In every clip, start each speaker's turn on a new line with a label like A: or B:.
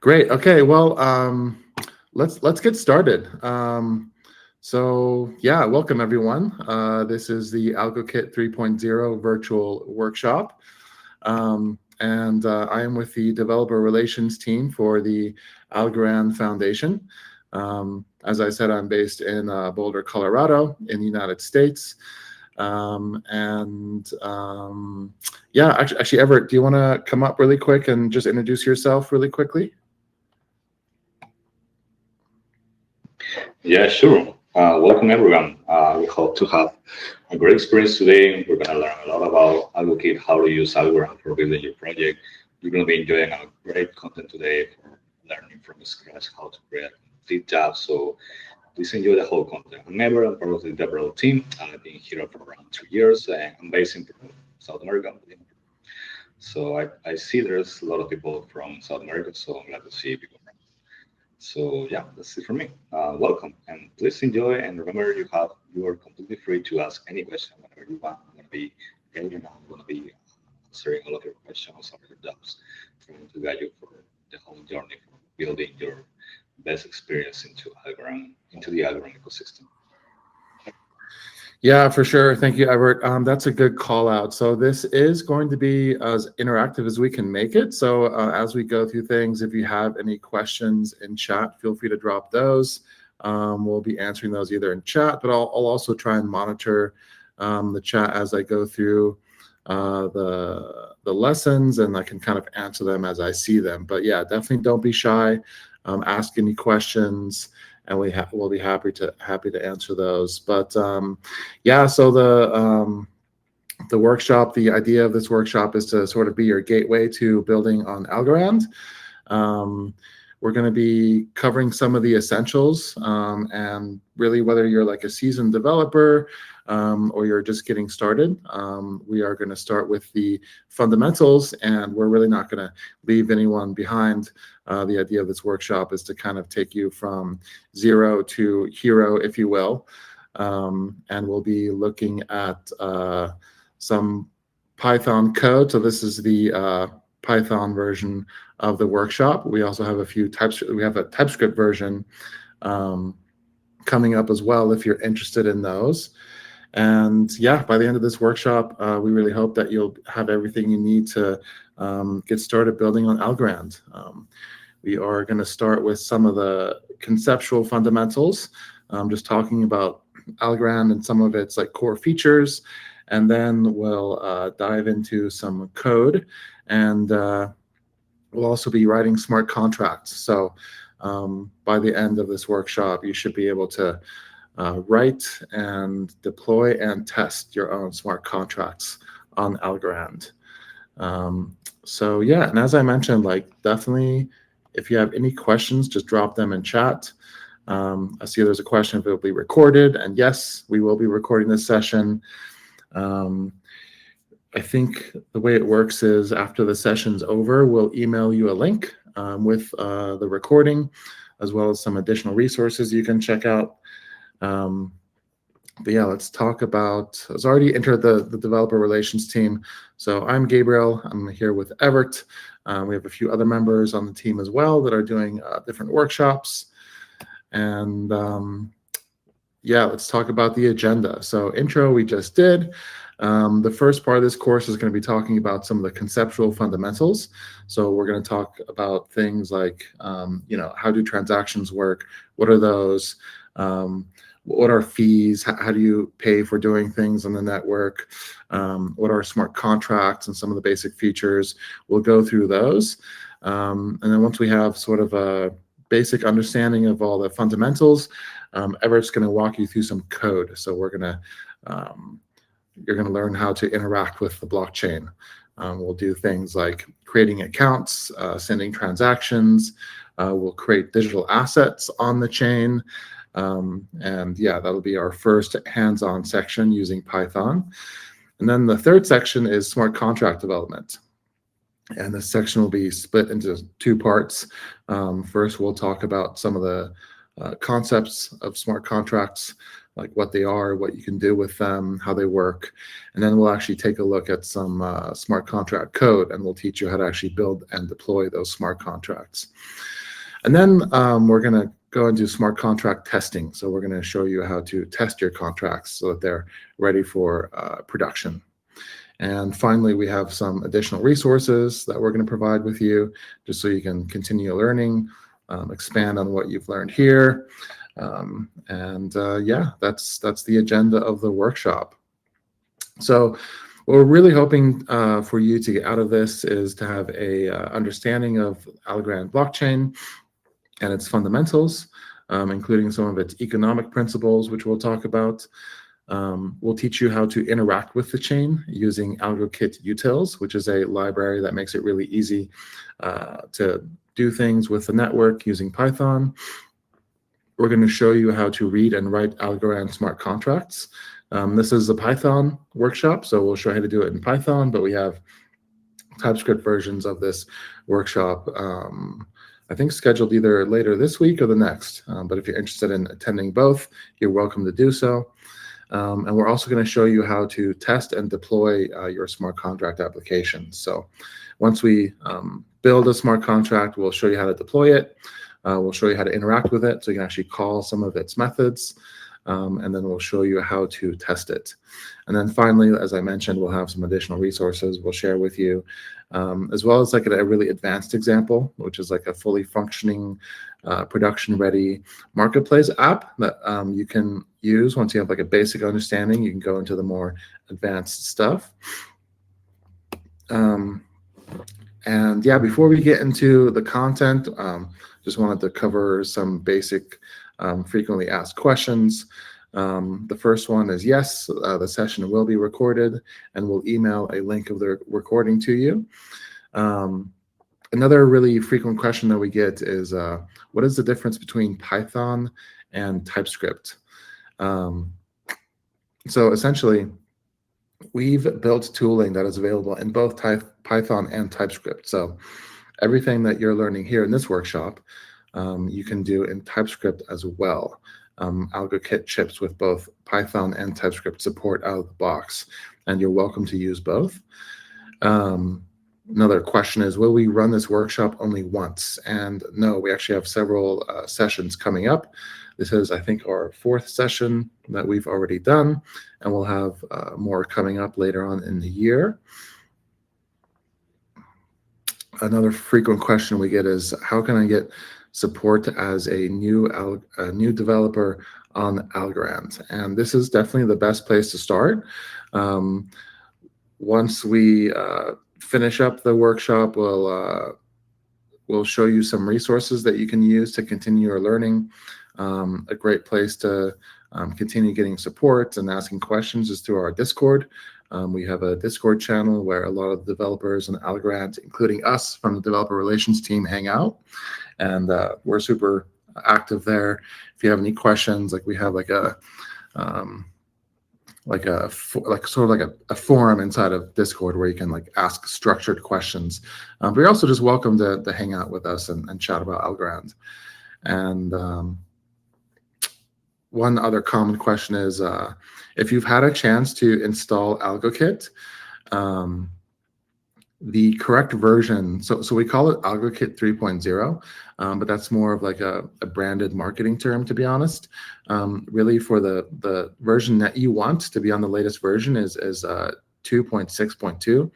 A: Great. Okay. Well, let's get started. So yeah, welcome everyone. This is the AlgoKit 3.0 virtual workshop, and I am with the developer relations team for the Algorand Foundation. As I said, I'm based in Boulder, Colorado, in the United States. Yeah, actually, Everett, do you want to come up really quick and just introduce yourself really quickly?
B: Yeah, sure. Welcome everyone. We hope to have a great experience today. We're going to learn a lot about AlgoKit, how to use Algorand for building your project. You're going to be enjoying a great content today for learning from scratch how to create complete tabs. So please enjoy the whole content. I'm Ever, I'm part of the developer team. I've been here for around 2 years and I'm based in Peru, South America. So I see there's a lot of people from South America, so I'm glad to see people. So yeah, that's it from me. Welcome and please enjoy. And remember, you are completely free to ask any question whenever you want. I'm gonna be guiding. I'm gonna be answering all of your questions, all of your doubts, trying to guide you for the whole journey for building your best experience into the Algorand ecosystem.
A: Yeah, for sure. Thank you, Everett. That's a good call out. So this is going to be as interactive as we can make it. So as we go through things, if you have any questions in chat, feel free to drop those. We'll be answering those either in chat, but I'll also try and monitor the chat as I go through the lessons, and I can kind of answer them as I see them. But yeah, definitely don't be shy. Ask any questions, and we'll be happy to answer those. But yeah, so the workshop, the idea of this workshop is to sort of be your gateway to building on Algorand. We're going to be covering some of the essentials, and really whether you're like a seasoned developer or you're just getting started, we are going to start with the fundamentals, and we're really not going to leave anyone behind. The idea of this workshop is to kind of take you from zero to hero, if you will, and we'll be looking at some Python code. So this is the Python version of the workshop. We also have we have a TypeScript version coming up as well if you're interested in those. And yeah, by the end of this workshop, we really hope that you'll have everything you need to get started building on Algorand. We are going to start with some of the conceptual fundamentals, just talking about Algorand and some of its like core features, and then we'll dive into some code, and we'll also be writing smart contracts. So by the end of this workshop, you should be able to write and deploy and test your own smart contracts on Algorand. So yeah, and as I mentioned, like definitely, if you have any questions, just drop them in chat. I see there's a question if it will be recorded, and yes, we will be recording this session. I think the way it works is after the session's over, we'll email you a link with the recording, as well as some additional resources you can check out. But yeah, let's talk about, I was already entered the developer relations team. So I'm Gabriel, I'm here with Everett. We have a few other members on the team as well that are doing different workshops. And yeah, let's talk about the agenda. So intro we just did. The first part of this course is going to be talking about some of the conceptual fundamentals. So we're going to talk about things like, how do transactions work? What are those? What are fees? How do you pay for doing things on the network? What are smart contracts and some of the basic features? We'll go through those. And then once we have sort of a basic understanding of all the fundamentals, Everett's going to walk you through some code. So you're going to learn how to interact with the blockchain. We'll do things like creating accounts, sending transactions. We'll create digital assets on the chain. And yeah, that'll be our first hands-on section using Python. And then the third section is smart contract development. And this section will be split into two parts. First, we'll talk about some of the concepts of smart contracts, like what they are, what you can do with them, how they work. And then we'll actually take a look at some smart contract code, and we'll teach you how to actually build and deploy those smart contracts. And then we're going to go and do smart contract testing. So we're going to show you how to test your contracts so that they're ready for production. And finally, we have some additional resources that we're going to provide with you, just so you can continue learning, expand on what you've learned here. Yeah, that's the agenda of the workshop. So what we're really hoping for you to get out of this is to have a understanding of Algorand blockchain and its fundamentals, including some of its economic principles, which we'll talk about. We'll teach you how to interact with the chain using AlgoKit Utils, which is a library that makes it really easy to do things with the network using Python. We're going to show you how to read and write Algorand smart contracts. This is a Python workshop, so we'll show you how to do it in Python, but we have TypeScript versions of this workshop, I think scheduled either later this week or the next. But if you're interested in attending both, you're welcome to do so. And we're also going to show you how to test and deploy your smart contract applications. So once we build a smart contract, we'll show you how to deploy it. We'll show you how to interact with it, so you can actually call some of its methods. And then we'll show you how to test it. And then finally, as I mentioned, we'll have some additional resources we'll share with you, as well as like a really advanced example, which is like a fully functioning, production-ready marketplace app that you can use once you have like a basic understanding. You can go into the more advanced stuff. And yeah, before we get into the content, just wanted to cover some basic frequently asked questions. The first one is yes, the session will be recorded, and we'll email a link of the recording to you. Another really frequent question that we get is, what is the difference between Python and TypeScript? So essentially, we've built tooling that is available in both Python and TypeScript. So everything that you're learning here in this workshop, you can do in TypeScript as well. AlgoKit ships with both Python and TypeScript support out of the box, and you're welcome to use both. Another question is, will we run this workshop only once? And no, we actually have several sessions coming up. This is, I think, our 4th session that we've already done, and we'll have more coming up later on in the year. Another frequent question we get is, how can I get support as a new developer on Algorand? And this is definitely the best place to start. Once we finish up the workshop, we'll show you some resources that you can use to continue your learning. A great place to continue getting support and asking questions is through our Discord. We have a Discord channel where a lot of the developers in Algorand, including us from the developer relations team, hang out, and we're super active there. If you have any questions, like we have like a forum inside of Discord where you can like ask structured questions. But you're also just welcome to hang out with us and chat about Algorand. And one other common question is, if you've had a chance to install AlgoKit, the correct version, so we call it AlgoKit 3.0, but that's more of like a branded marketing term, to be honest. Really, for the version that you want to be on the latest version is 2.6.2.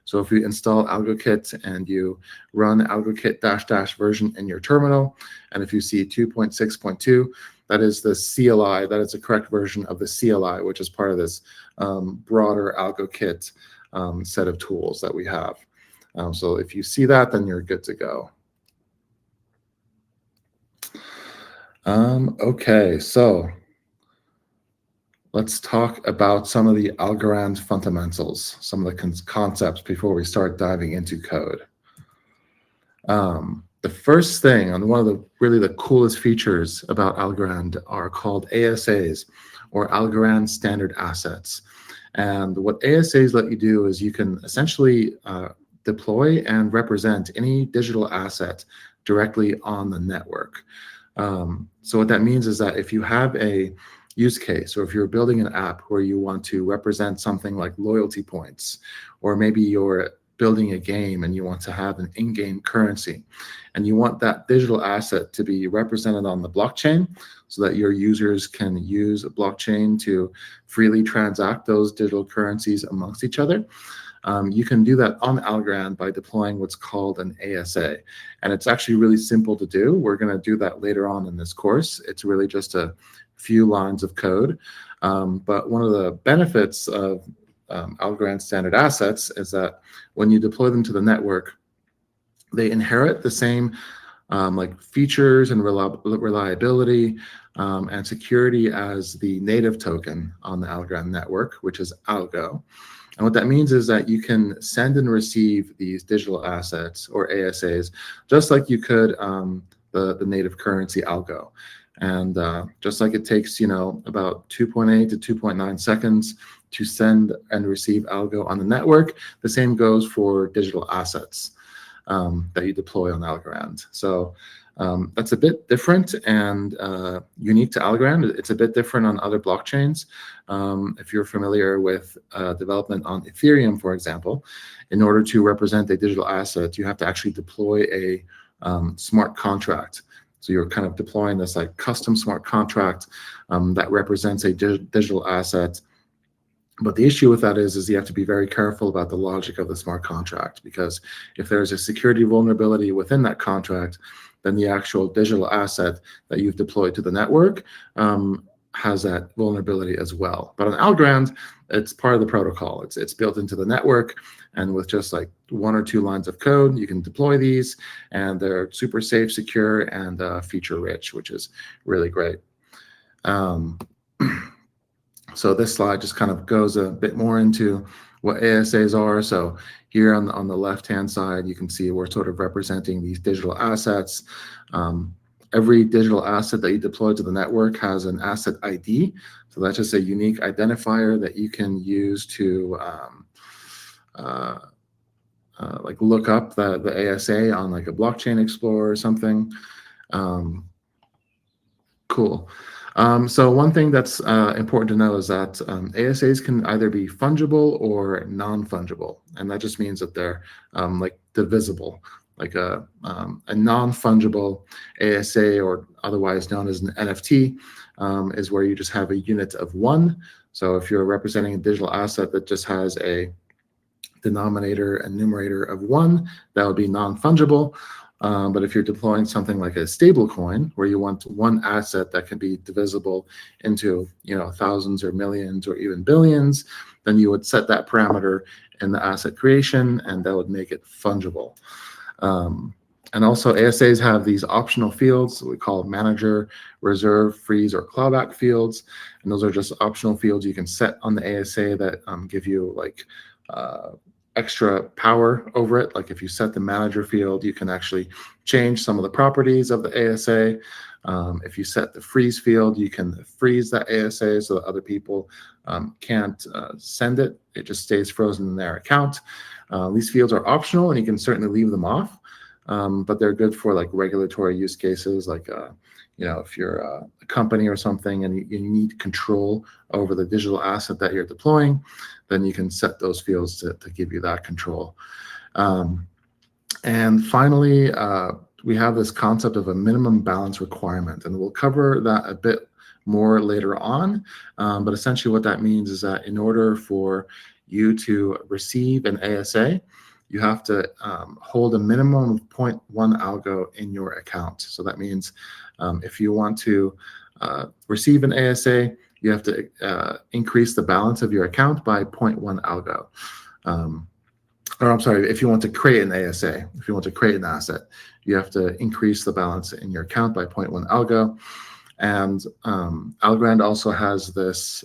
A: So if you install AlgoKit and you run AlgoKit -- version in your terminal, and if you see 2.6.2, that is the CLI, that is the correct version of the CLI, which is part of this broader AlgoKit set of tools that we have. So if you see that, then you're good to go. Okay, so let's talk about some of the Algorand fundamentals, some of the concepts before we start diving into code. The first thing, and one of the really the coolest features about Algorand, are called ASAs, or Algorand Standard Assets. And what ASAs let you do is you can essentially deploy and represent any digital asset directly on the network. So what that means is that if you have a use case, or if you're building an app where you want to represent something like loyalty points, or maybe you're building a game and you want to have an in-game currency, and you want that digital asset to be represented on the blockchain so that your users can use a blockchain to freely transact those digital currencies amongst each other. You can do that on Algorand by deploying what's called an ASA. And it's actually really simple to do. We're going to do that later on in this course. It's really just a few lines of code. But one of the benefits of Algorand standard assets is that when you deploy them to the network, they inherit the same like features and reliability and security as the native token on the Algorand network, which is Algo. And what that means is that you can send and receive these digital assets or ASAs just like you could the native currency Algo. And just like it takes, about 2.8 to 2.9 seconds to send and receive Algo on the network, the same goes for digital assets that you deploy on Algorand. So that's a bit different and unique to Algorand. It's a bit different on other blockchains. If you're familiar with development on Ethereum, for example, in order to represent a digital asset, you have to actually deploy a smart contract. So you're kind of deploying this like custom smart contract that represents a digital asset. But the issue with that is you have to be very careful about the logic of the smart contract, because if there's a security vulnerability within that contract, then the actual digital asset that you've deployed to the network has that vulnerability as well. But on Algorand, it's part of the protocol. It's built into the network, and with just like 1 or 2 lines of code, you can deploy these, and they're super safe, secure, and feature rich, which is really great. So this slide just kind of goes a bit more into what ASAs are. So here on the left-hand side, you can see we're sort of representing these digital assets. Every digital asset that you deploy to the network has an asset ID. So that's just a unique identifier that you can use to like look up the ASA on like a blockchain explorer or something. Cool. So one thing that's important to know is that ASAs can either be fungible or non-fungible, and that just means that they're like divisible. Like a non-fungible ASA, or otherwise known as an NFT, is where you just have a unit of 1. So if you're representing a digital asset that just has a denominator and numerator of 1, that would be non-fungible. But if you're deploying something like a stable coin, where you want one asset that can be divisible into thousands or millions or even billions, then you would set that parameter in the asset creation, and that would make it fungible. And also ASAs have these optional fields we call manager, reserve, freeze, or clawback fields. And those are just optional fields you can set on the ASA that give you like extra power over it. Like if you set the manager field, you can actually change some of the properties of the ASA. If you set the freeze field, you can freeze that ASA so that other people can't send it. It just stays frozen in their account. These fields are optional, and you can certainly leave them off, but they're good for like regulatory use cases, like if you're a company or something and you need control over the digital asset that you're deploying, then you can set those fields to give you that control. And finally, we have this concept of a minimum balance requirement, and we'll cover that a bit more later on. But essentially what that means is that in order for you to receive an ASA, you have to hold a minimum of 0.1 algo in your account. So that means if you want to receive an ASA, you have to increase the balance of your account by 0.1 algo. Or I'm sorry, if you want to create an ASA, if you want to create an asset, you have to increase the balance in your account by 0.1 algo. And Algorand also has this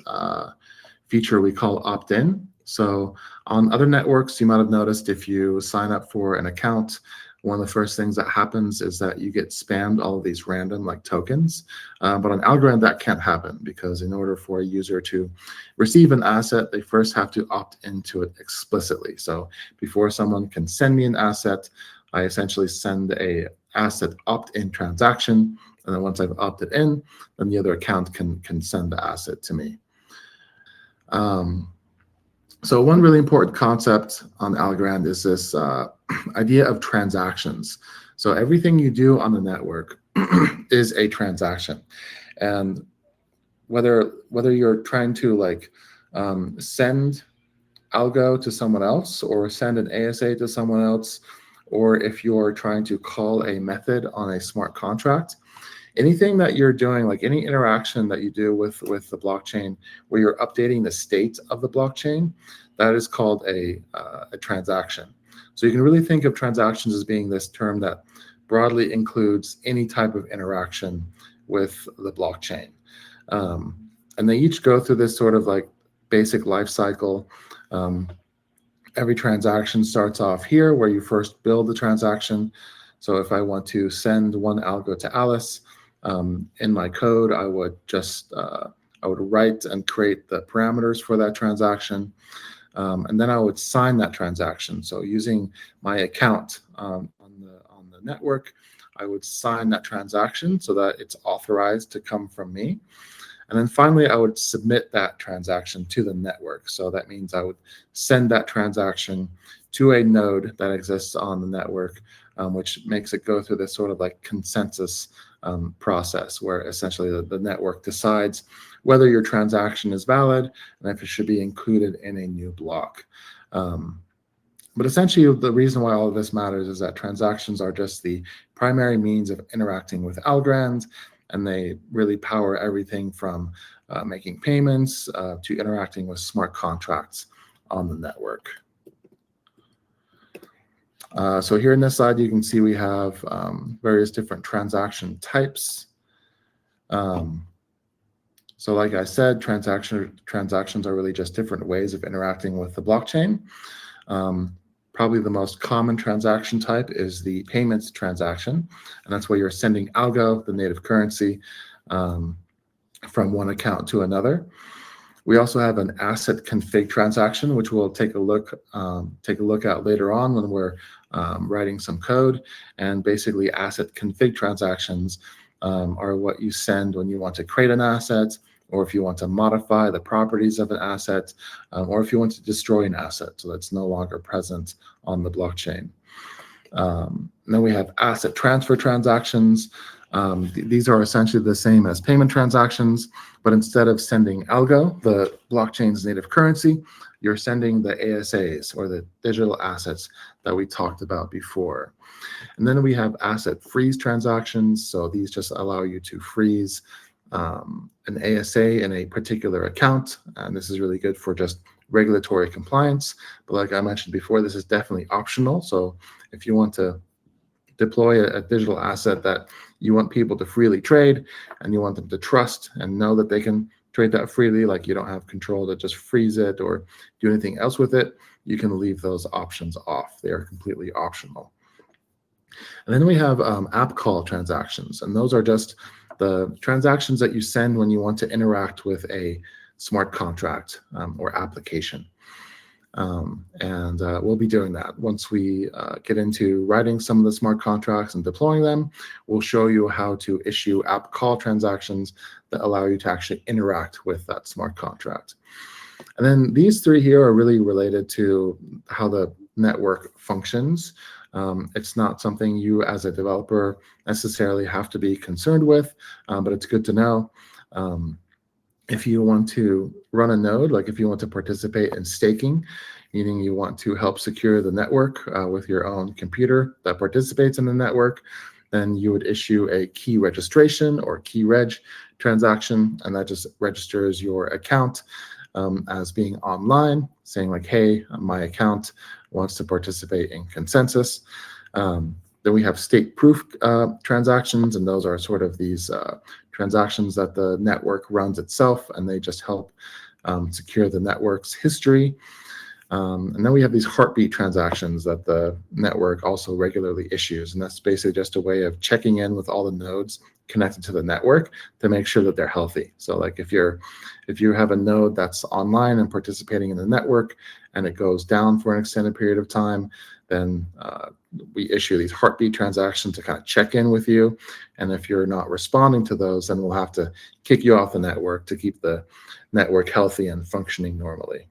A: feature we call opt-in. So on other networks, you might have noticed if you sign up for an account, one of the first things that happens is that you get spammed all of these random like tokens. But on Algorand, that can't happen, because in order for a user to receive an asset, they first have to opt into it explicitly. So before someone can send me an asset, I essentially send a asset opt-in transaction, And then once I've opted in, then the other account can send the asset to me. So one really important concept on Algorand is this idea of transactions. So everything you do on the network is a transaction. And whether you're trying to like send algo to someone else or send an ASA to someone else, or if you're trying to call a method on a smart contract, anything that you're doing, like any interaction that you do with the blockchain where you're updating the state of the blockchain, that is called a transaction. So you can really think of transactions as being this term that broadly includes any type of interaction with the blockchain. And they each go through this sort of like basic life cycle. Every transaction starts off here where you first build the transaction. So if I want to send one algo to Alice, in my code, I would just I would write and create the parameters for that transaction, and then I would sign that transaction. So using my account on the network, I would sign that transaction so that it's authorized to come from me. And then finally, I would submit that transaction to the network. So that means I would send that transaction to a node that exists on the network, which makes it go through this sort of like consensus process where essentially the network decides whether your transaction is valid and if it should be included in a new block. But essentially, the reason why all of this matters is that transactions are just the primary means of interacting with Algorand, and they really power everything from making payments to interacting with smart contracts on the network. So here in this slide, you can see we have various different transaction types. So like I said, transactions are really just different ways of interacting with the blockchain. Probably the most common transaction type is the payments transaction, and that's where you're sending algo, the native currency, from one account to another. We also have an asset config transaction, which we'll take a look at later on when we're writing some code. And basically, asset config transactions are what you send when you want to create an asset, or if you want to modify the properties of an asset, or if you want to destroy an asset so that's no longer present on the blockchain. Then we have asset transfer transactions. These are essentially the same as payment transactions, but instead of sending algo, the blockchain's native currency, you're sending the ASAs, or the digital assets that we talked about before. And then we have asset freeze transactions. So these just allow you to freeze an ASA in a particular account, and this is really good for just regulatory compliance. But like I mentioned before, this is definitely optional. So if you want to deploy a digital asset that you want people to freely trade, and you want them to trust and know that they can trade that freely, like you don't have control to just freeze it or do anything else with it, you can leave those options off. They are completely optional. And then we have app call transactions, and those are just the transactions that you send when you want to interact with a smart contract or application. And we'll be doing that. Once we get into writing some of the smart contracts and deploying them, we'll show you how to issue app call transactions that allow you to actually interact with that smart contract. And then these three here are really related to how the network functions. It's not something you as a developer necessarily have to be concerned with, but it's good to know. If you want to run a node, like if you want to participate in staking, meaning you want to help secure the network with your own computer that participates in the network, then you would issue a key registration or key reg transaction, and that just registers your account as being online, saying like, hey, my account wants to participate in consensus. Then we have state proof transactions, and those are sort of these transactions that the network runs itself, and they just help secure the network's history. And then we have these heartbeat transactions that the network also regularly issues, and that's basically just a way of checking in with all the nodes connected to the network to make sure that they're healthy. So like if you have a node that's online and participating in the network and it goes down for an extended period of time, then we issue these heartbeat transactions to kind of check in with you. And if you're not responding to those, then we'll have to kick you off the network to keep the network healthy and functioning normally.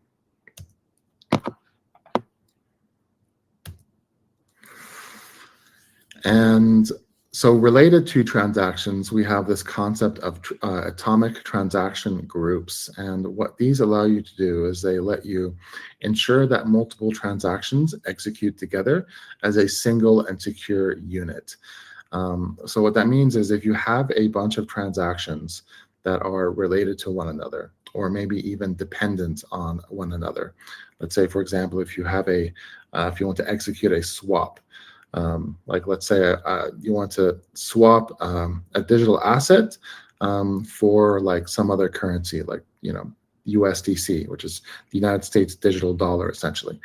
A: And so related to transactions, we have this concept of atomic transaction groups. And what these allow you to do is they let you ensure that multiple transactions execute together as a single and secure unit. So what that means is if you have a bunch of transactions that are related to one another, or maybe even dependent on one another. Let's say, for example, if you have if you want to execute a swap, like let's say you want to swap a digital asset for like some other currency, like USDC, which is the United States digital dollar, essentially.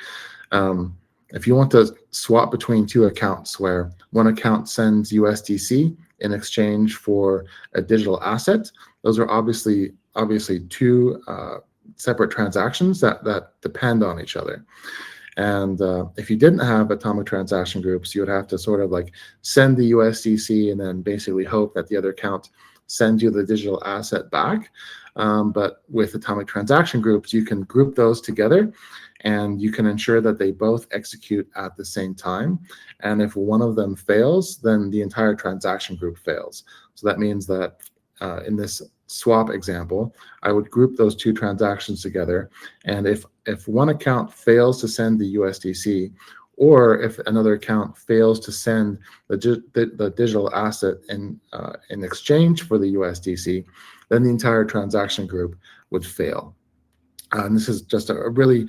A: If you want to swap between two accounts where one account sends USDC in exchange for a digital asset, those are obviously two separate transactions that depend on each other. And if you didn't have atomic transaction groups, you would have to sort of like send the USDC and then basically hope that the other account sends you the digital asset back. But with atomic transaction groups, you can group those together and you can ensure that they both execute at the same time. And if one of them fails, then the entire transaction group fails. So that means that in this swap example, I would group those two transactions together. And if one account fails to send the USDC, or if another account fails to send the digital asset in exchange for the USDC, then the entire transaction group would fail. And this is just a really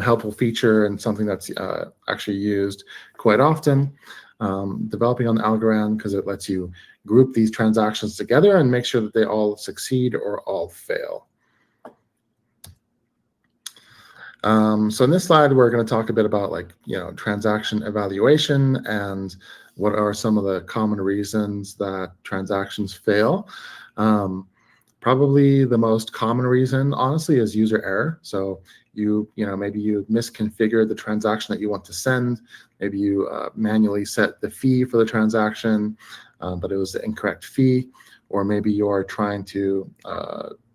A: helpful feature and something that's actually used quite often, developing on Algorand, because it lets you group these transactions together and make sure that they all succeed or all fail. So in this slide, we're going to talk a bit about transaction evaluation and what are some of the common reasons that transactions fail. Probably the most common reason, honestly, is user error. So maybe you misconfigured the transaction that you want to send. Maybe you manually set the fee for the transaction, but it was the incorrect fee. Or maybe you are trying to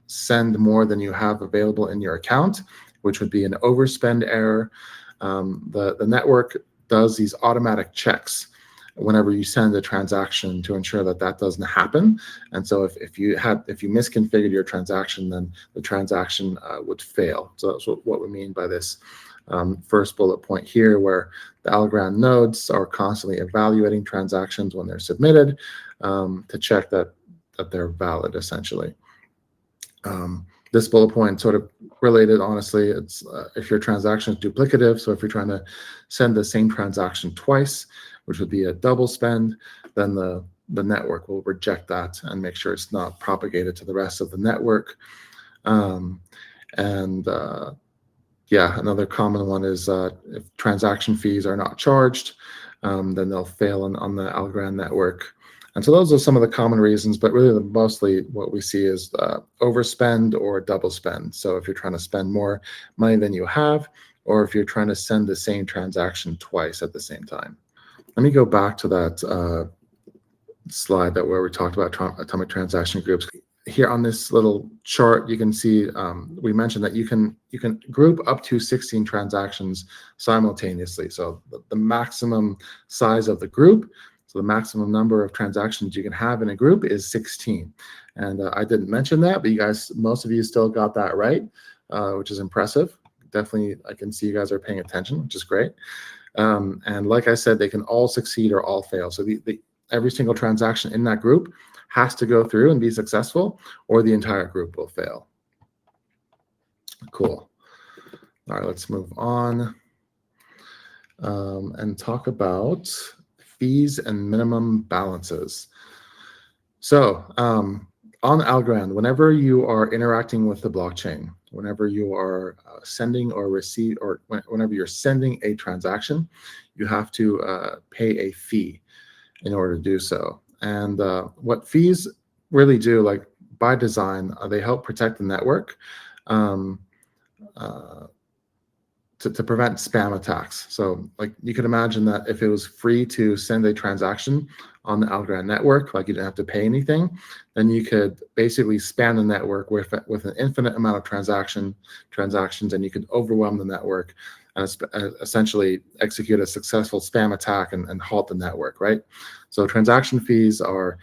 A: send more than you have available in your account, which would be an overspend error. The network does these automatic checks whenever you send a transaction to ensure that that doesn't happen. And so if you misconfigured your transaction, then the transaction would fail. So that's what we mean by this first bullet point here, where the Algorand nodes are constantly evaluating transactions when they're submitted to check that they're valid, essentially. This bullet point sort of related, honestly, it's if your transaction is duplicative. So if you're trying to send the same transaction twice, which would be a double spend, then the network will reject that and make sure it's not propagated to the rest of the network. Yeah, another common one is if transaction fees are not charged, then they'll fail on the Algorand network. And so those are some of the common reasons, but really mostly what we see is overspend or double spend. So if you're trying to spend more money than you have, or if you're trying to send the same transaction twice at the same time. Let me go back to that slide where we talked about atomic transaction groups. Here on this little chart, you can see we mentioned that you can group up to 16 transactions simultaneously. So the maximum size of the group, so the maximum number of transactions you can have in a group is 16. And I didn't mention that, but most of you still got that right, which is impressive. Definitely, I can see you guys are paying attention, which is great. And like I said, they can all succeed or all fail. So every single transaction in that group has to go through and be successful, or the entire group will fail. Cool. All right, let's move on and talk about fees and minimum balances. So on Algorand, whenever you are interacting with the blockchain, whenever you are sending or receive, or whenever you're sending a transaction, you have to pay a fee in order to do so. And what fees really do, like by design, they help protect the network to prevent spam attacks. So like you could imagine that if it was free to send a transaction on the Algorand network, like you didn't have to pay anything, then you could basically span the network with an infinite amount of transactions, and you could overwhelm the network and essentially execute a successful spam attack and halt the network, right? So transaction fees are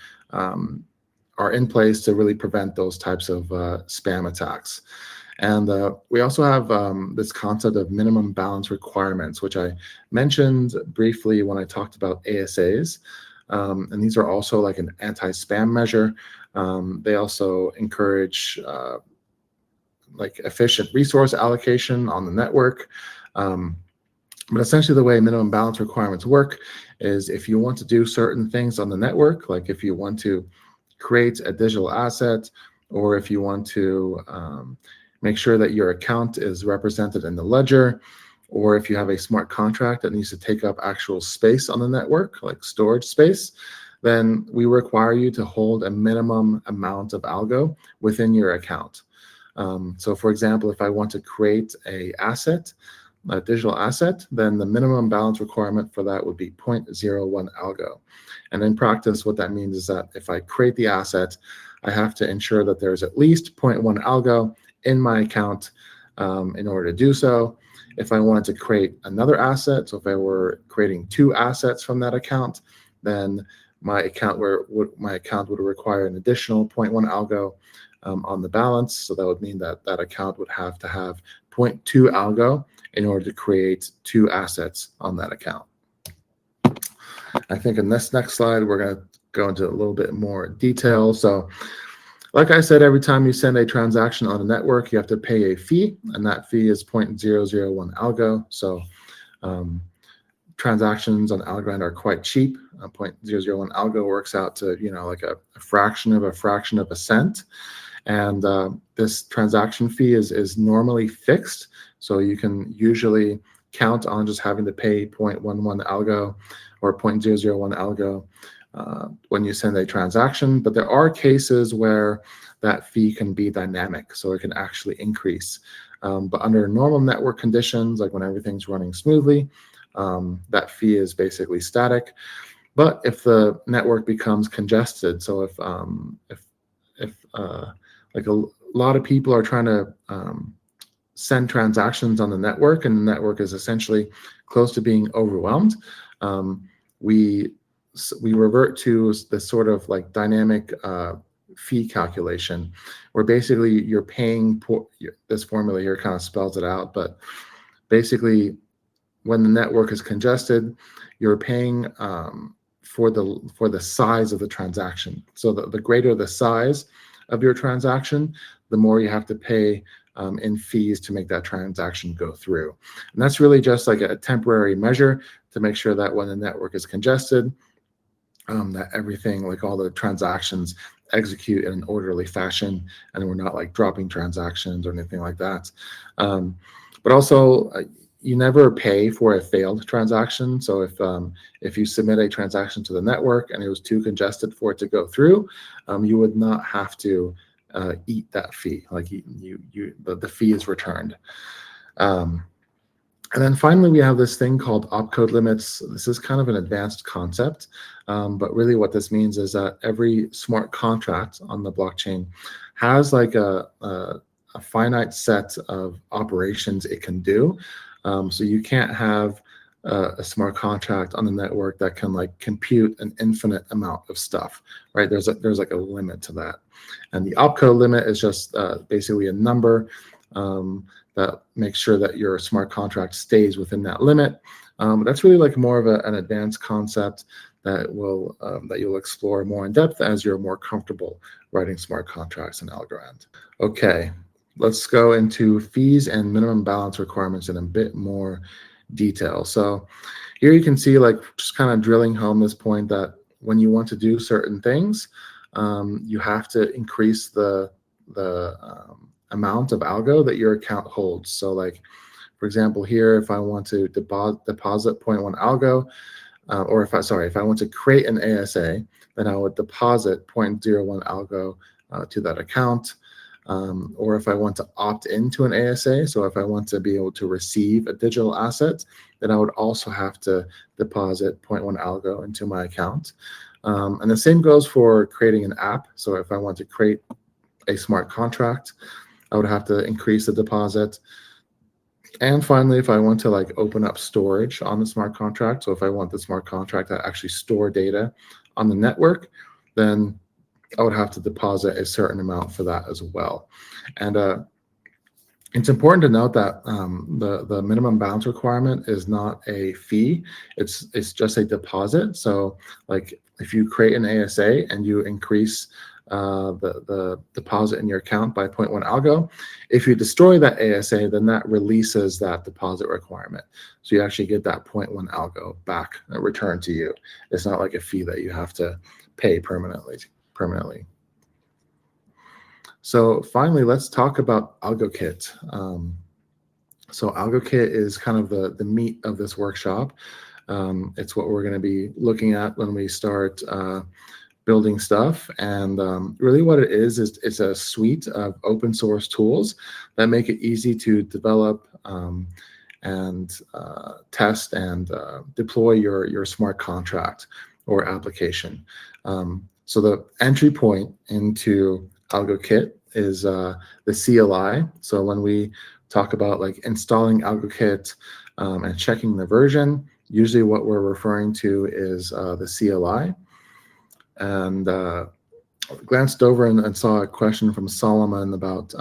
A: in place to really prevent those types of spam attacks. And we also have this concept of minimum balance requirements, which I mentioned briefly when I talked about ASAs. And these are also like an anti-spam measure. They also encourage like efficient resource allocation on the network. But essentially the way minimum balance requirements work is if you want to do certain things on the network, like if you want to create a digital asset, or if you want to make sure that your account is represented in the ledger, or if you have a smart contract that needs to take up actual space on the network, like storage space, then we require you to hold a minimum amount of algo within your account. So for example, if I want to create a digital asset, then the minimum balance requirement for that would be 0.01 algo. And in practice, what that means is that if I create the asset, I have to ensure that there's at least 0.1 algo in my account in order to do so. If I wanted to create another asset, so if I were creating 2 assets from that account, then my account would require an additional 0.1 algo on the balance. So that would mean that that account would have to have 0.2 algo in order to create 2 assets on that account. I think in this next slide, we're going to go into a little bit more detail. So like I said, every time you send a transaction on a network, you have to pay a fee, and that fee is 0.001 algo. So transactions on Algorand are quite cheap. 0.001 algo works out to, like a fraction of a cent. And this transaction fee is normally fixed. So you can usually count on just having to pay 0.11 algo or 0.001 algo when you send a transaction. But there are cases where that fee can be dynamic, so it can actually increase. But under normal network conditions, like when everything's running smoothly, that fee is basically static. But if the network becomes congested, so if like a lot of people are trying to send transactions on the network, and the network is essentially close to being overwhelmed, we revert to this sort of like dynamic fee calculation, where basically you're paying, this formula here kind of spells it out, but basically when the network is congested, you're paying for the size of the transaction. So the greater the size of your transaction, the more you have to pay in fees to make that transaction go through. And that's really just like a temporary measure to make sure that when the network is congested, that everything, like all the transactions, execute in an orderly fashion, and we're not like dropping transactions or anything like that. But also, you never pay for a failed transaction. So if you submit a transaction to the network and it was too congested for it to go through, you would not have to eat that fee. Like the fee is returned. And then finally, we have this thing called opcode limits. This is kind of an advanced concept, but really what this means is that every smart contract on the blockchain has like a finite set of operations it can do. So you can't have a smart contract on the network that can like compute an infinite amount of stuff, right? There's like a limit to that. And the opcode limit is just basically a number that makes sure that your smart contract stays within that limit. That's really like more of an advanced concept that you'll explore more in depth as you're more comfortable writing smart contracts in Algorand. Okay, let's go into fees and minimum balance requirements in a bit more detail. So here you can see, like, just kind of drilling home this point that when you want to do certain things, you have to increase the amount of algo that your account holds. So like, for example, here, if I want to deposit 0.1 algo, or if I want to create an ASA, then I would deposit 0.01 algo to that account. or if I want to opt into an ASA, so if I want to be able to receive a digital asset, then I would also have to deposit 0.1 algo into my account. And the same goes for creating an app. So if I want to create a smart contract, I would have to increase the deposit. And finally, if I want to like open up storage on the smart contract, so if I want the smart contract to actually store data on the network, then I would have to deposit a certain amount for that as well. And it's important to note that the minimum balance requirement is not a fee. It's just a deposit. So like if you create an ASA and you increase the deposit in your account by 0.1 algo, if you destroy that ASA, then that releases that deposit requirement. So you actually get that 0.1 algo back returned to you. It's not like a fee that you have to pay permanently. So finally, let's talk about AlgoKit. So AlgoKit is kind of the meat of this workshop. It's what we're going to be looking at when we start building stuff. And really what it is it's a suite of open source tools that make it easy to develop and test and deploy your smart contract or application. So the entry point into AlgoKit is the CLI. So when we talk about like installing AlgoKit and checking the version, usually what we're referring to is the CLI. And glanced over and saw a question from Solomon about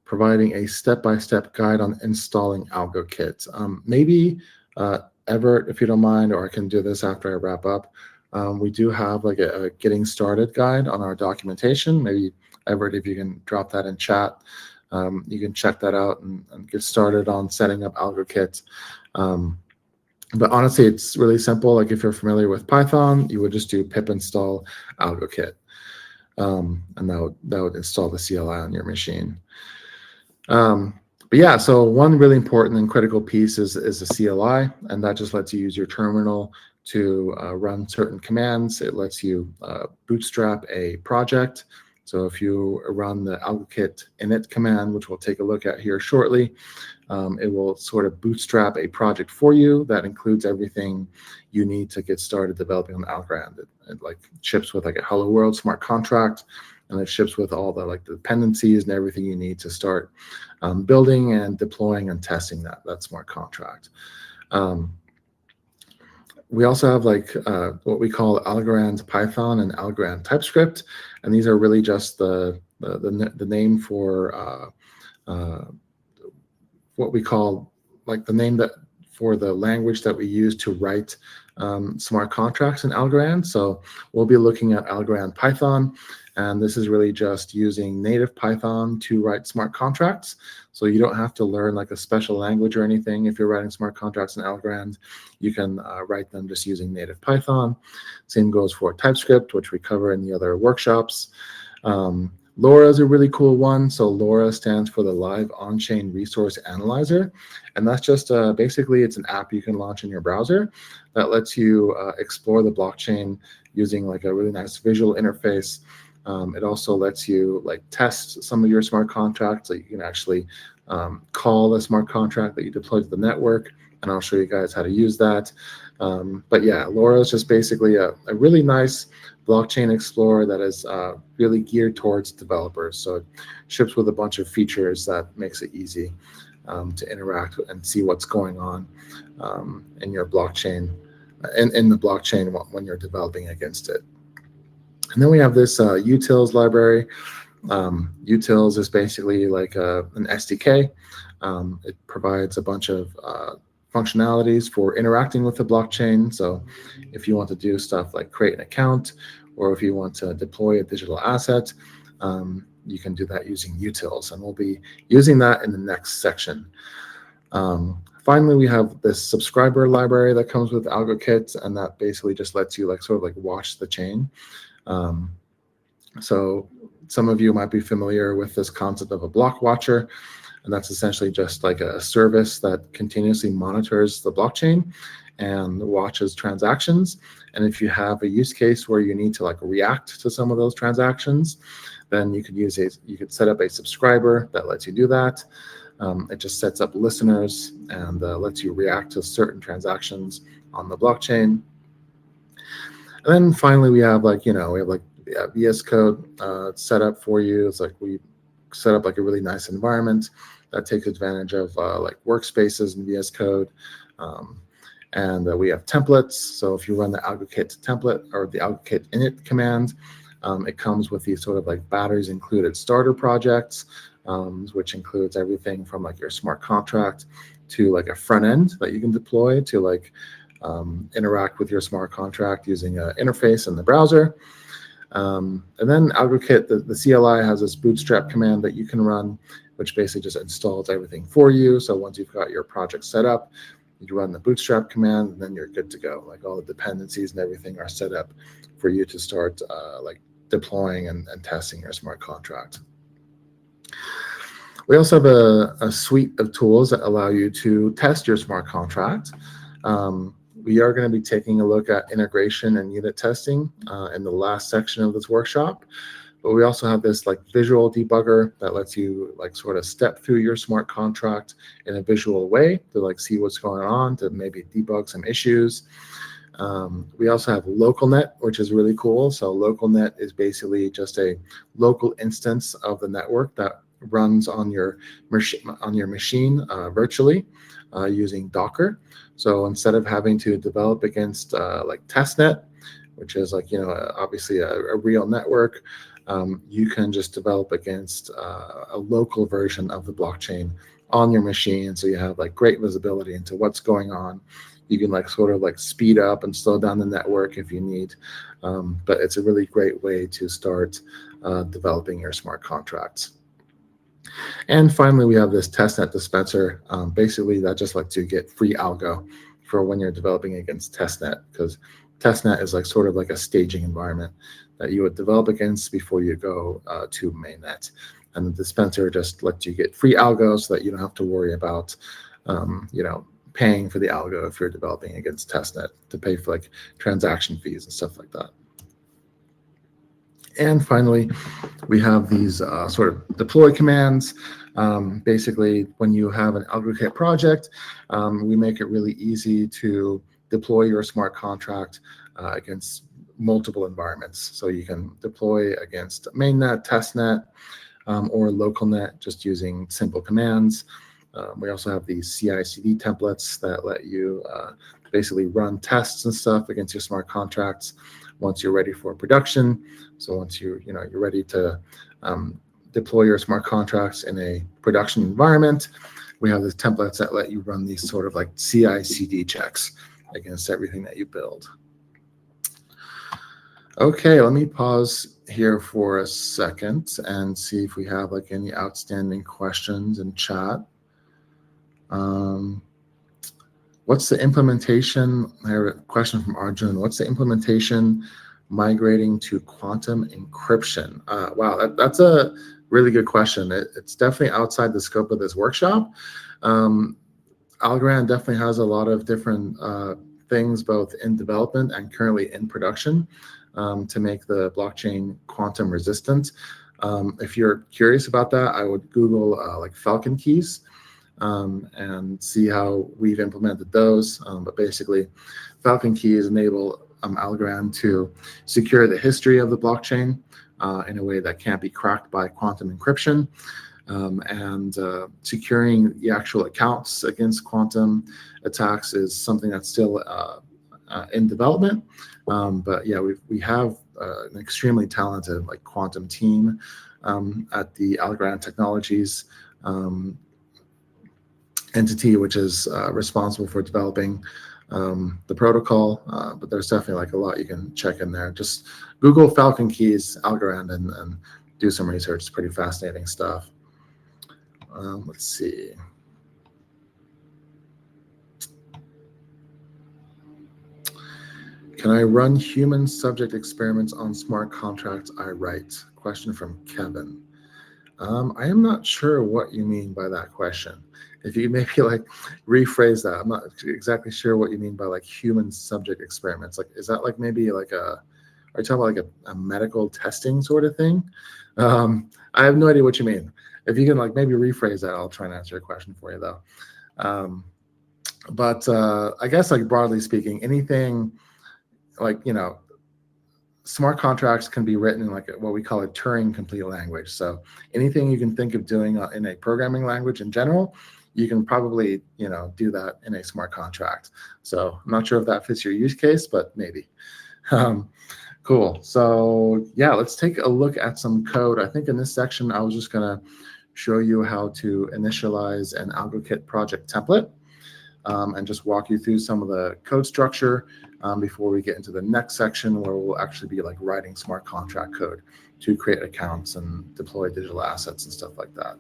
A: providing a step-by-step guide on installing AlgoKit. Maybe Everett, if you don't mind, or I can do this after I wrap up. We do have like a getting started guide on our documentation. Maybe Everett, if you can drop that in chat, you can check that out and get started on setting up AlgoKit. But honestly, it's really simple. Like if you're familiar with Python, you would just do pip install AlgoKit, and that would install the CLI on your machine. But yeah, so one really important and critical piece is the CLI, and that just lets you use your terminal to run certain commands. It lets you bootstrap a project. So if you run the AlgoKit init command, which we'll take a look at here shortly, it will sort of bootstrap a project for you that includes everything you need to get started developing on Algorand. It like ships with like a Hello World smart contract, and it ships with all the like dependencies and everything you need to start building and deploying and testing that smart contract. We also have like what we call Algorand Python and Algorand TypeScript, and these are really just the name for what we call like the name that for the language that we use to write smart contracts in Algorand. So we'll be looking at Algorand Python, and this is really just using native Python to write smart contracts. So you don't have to learn like a special language or anything. If you're writing smart contracts in Algorand, you can write them just using native Python. Same goes for TypeScript, which we cover in the other workshops. LoRa is a really cool one. So LoRa stands for the Live On-Chain Resource Analyzer. And that's just basically it's an app you can launch in your browser that lets you explore the blockchain using like a really nice visual interface. It also lets you like test some of your smart contracts. So you can actually call the smart contract that you deploy to the network. And I'll show you guys how to use that. But yeah, LoRa is just basically a really nice blockchain explorer that is really geared towards developers. So it ships with a bunch of features that makes it easy to interact and see what's going on in your blockchain, in the blockchain when you're developing against it. And then we have this Utils library. Utils is basically like an SDK. It provides a bunch of functionalities for interacting with the blockchain. So if you want to do stuff like create an account, or if you want to deploy a digital asset, you can do that using Utils, and we'll be using that in the next section. Finally, we have this subscriber library that comes with AlgoKit, and that basically just lets you like sort of like watch the chain. So some of you might be familiar with this concept of a block watcher, and that's essentially just like a service that continuously monitors the blockchain and watches transactions. And if you have a use case where you need to like react to some of those transactions, then you could set up a subscriber that lets you do that. It just sets up listeners and lets you react to certain transactions on the blockchain. And then finally, we have VS Code set up for you. It's like we set up like a really nice environment that takes advantage of like workspaces in VS Code. And we have templates. So if you run the AlgoKit template or the AlgoKit init command, it comes with these sort of like batteries included starter projects, which includes everything from like your smart contract to like a front end that you can deploy to like interact with your smart contract using an interface in the browser. And then AlgoKit, the CLI has this bootstrap command that you can run, which basically just installs everything for you. So once you've got your project set up, you run the bootstrap command, and then you're good to go. Like all the dependencies and everything are set up for you to start like deploying and testing your smart contract. We also have a suite of tools that allow you to test your smart contract. We are going to be taking a look at integration and unit testing in the last section of this workshop. But we also have this like visual debugger that lets you like sort of step through your smart contract in a visual way to like see what's going on, to maybe debug some issues. We also have LocalNet, which is really cool. So LocalNet is basically just a local instance of the network that runs on your machine virtually using Docker. So instead of having to develop against like testnet, which is like, obviously a real network, you can just develop against a local version of the blockchain on your machine. So you have like great visibility into what's going on. You can like sort of like speed up and slow down the network if you need. But it's a really great way to start developing your smart contracts. And finally, we have this testnet dispenser. Basically, that just lets you get free algo for when you're developing against testnet, because testnet is like sort of like a staging environment that you would develop against before you go to mainnet. And the dispenser just lets you get free algo so that you don't have to worry about, paying for the algo if you're developing against testnet, to pay for like transaction fees and stuff like that. And finally, we have these sort of deploy commands. Basically, when you have an AlgoKit project, we make it really easy to deploy your smart contract against multiple environments. So you can deploy against mainnet, testnet, or localnet just using simple commands. We also have these CI/CD templates that let you basically run tests and stuff against your smart contracts once you're ready for production. So once you're ready to deploy your smart contracts in a production environment, we have the templates that let you run these sort of like CI/CD checks against everything that you build. Okay, let me pause here for a second and see if we have like any outstanding questions in chat. What's the implementation? I have a question from Arjun. What's the implementation migrating to quantum encryption? Wow, that's a really good question. It's definitely outside the scope of this workshop. Algorand definitely has a lot of different things, both in development and currently in production, to make the blockchain quantum resistant. If you're curious about that, I would Google like Falcon keys and see how we've implemented those. But basically, Falcon keys enable Algorand to secure the history of the blockchain in a way that can't be cracked by quantum encryption. And securing the actual accounts against quantum attacks is something that's still in development. But yeah, we have an extremely talented like quantum team at the Algorand Technologies entity, which is responsible for developing the protocol. But there's definitely like a lot you can check in there. Just Google Falcon keys Algorand and do some research. It's pretty fascinating stuff. Let's see. Can I run human subject experiments on smart contracts I write? Question from Kevin. I am not sure what you mean by that question. if you maybe like rephrase that. I'm not exactly sure what you mean by like human subject experiments. Like, is that like maybe like are you talking about like a medical testing sort of thing? I have no idea what you mean. If you can like maybe rephrase that, I'll try and answer your question for you though. But I guess like broadly speaking, anything like, smart contracts can be written in like what we call a Turing complete language. So anything you can think of doing in a programming language in general, you can probably, do that in a smart contract. So I'm not sure if that fits your use case, but maybe. Cool. So yeah, let's take a look at some code. I think in this section, I was just going to show you how to initialize an AlgoKit project template. And just walk you through some of the code structure before we get into the next section where we'll actually be like writing smart contract code to create accounts and deploy digital assets and stuff like that.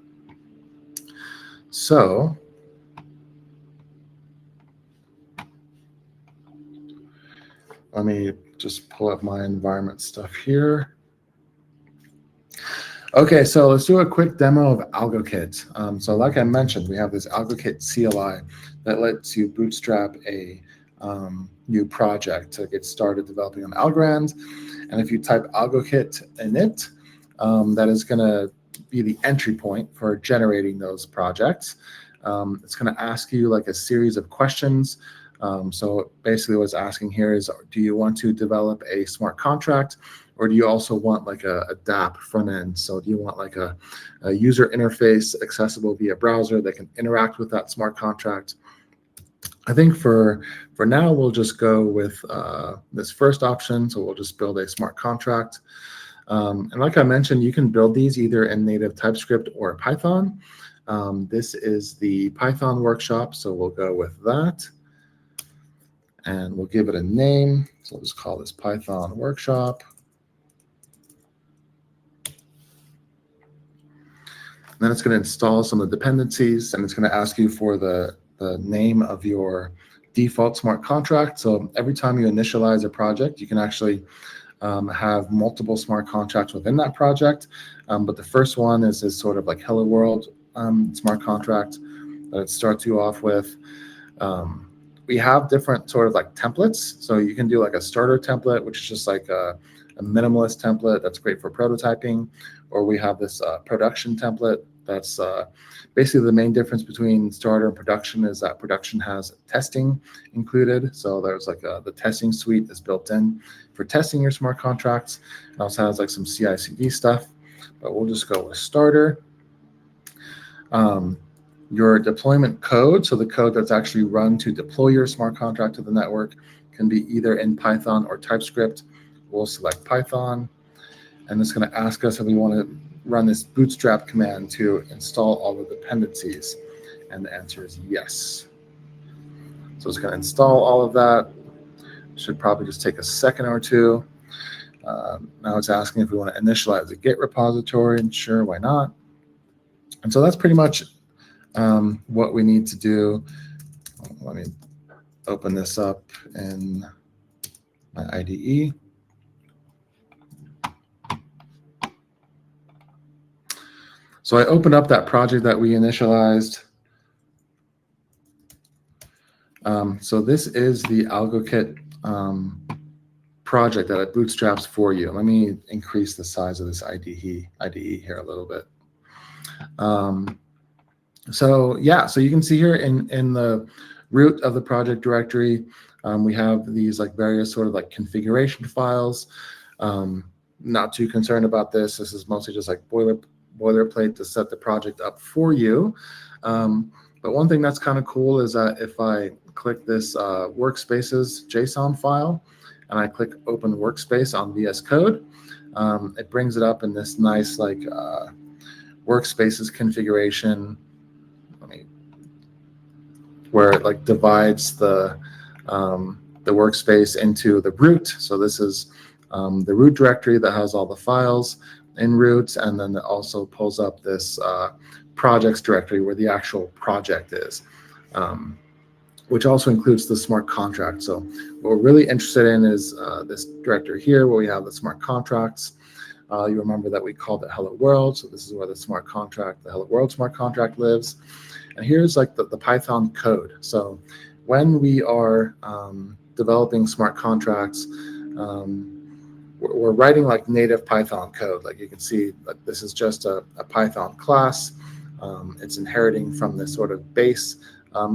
A: So let me just pull up my environment stuff here. Okay, so let's do a quick demo of AlgoKit. So like I mentioned, we have this AlgoKit CLI that lets you bootstrap a new project to get started developing on Algorand. And if you type AlgoKit in it, that is going to be the entry point for generating those projects. It's going to ask you like a series of questions. So basically what's asking here is, do you want to develop a smart contract, or do you also want like a dApp front end? So do you want like a user interface accessible via browser that can interact with that smart contract? I think for now, we'll just go with this first option. So we'll just build a smart contract. And like I mentioned, you can build these either in native TypeScript or Python. This is the Python workshop, so we'll go with that. And we'll give it a name. So we'll just call this Python workshop. And then it's going to install some of the dependencies, and it's going to ask you for the name of your default smart contract. So every time you initialize a project, you can actually have multiple smart contracts within that project. But the first one is this sort of like hello world smart contract that it starts you off with. We have different sort of like templates. So you can do like a starter template, which is just like a minimalist template that's great for prototyping. Or we have this production template. That's basically the main difference between starter and production is that production has testing included. So there's like the testing suite is built in for testing your smart contracts. It also has like some CI/CD stuff, but we'll just go with starter. Your deployment code, so the code that's actually run to deploy your smart contract to the network, can be either in Python or TypeScript. We'll select Python, and it's going to ask us if we want to run this bootstrap command to install all the dependencies, and the answer is yes. So it's going to install all of that. Should probably just take a second or two. Now it's asking if we want to initialize a Git repository, and sure, why not? And so that's pretty much what we need to do. Let me open this up in my IDE. So I opened up that project that we initialized. So this is the AlgoKit project that it bootstraps for you. Let me increase the size of this IDE here a little bit. So yeah, so you can see here in the root of the project directory, we have these like various sort of like configuration files. Not too concerned about this. This is mostly just like boilerplate to set the project up for you. But one thing that's kind of cool is that if I click this workspaces JSON file and I click open workspace on VS Code, it brings it up in this nice like workspaces configuration where it like divides the workspace into the root. So this is the root directory that has all the files in root, and then it also pulls up this projects directory where the actual project is, which also includes the smart contract. So what we're really interested in is this directory here where we have the smart contracts. You remember that we called it Hello World, so this is where the smart contract, the Hello World smart contract lives. And here's like the Python code. So when we are developing smart contracts, we're writing like native Python code. Like you can see, that this is just a Python class. It's inheriting from this sort of base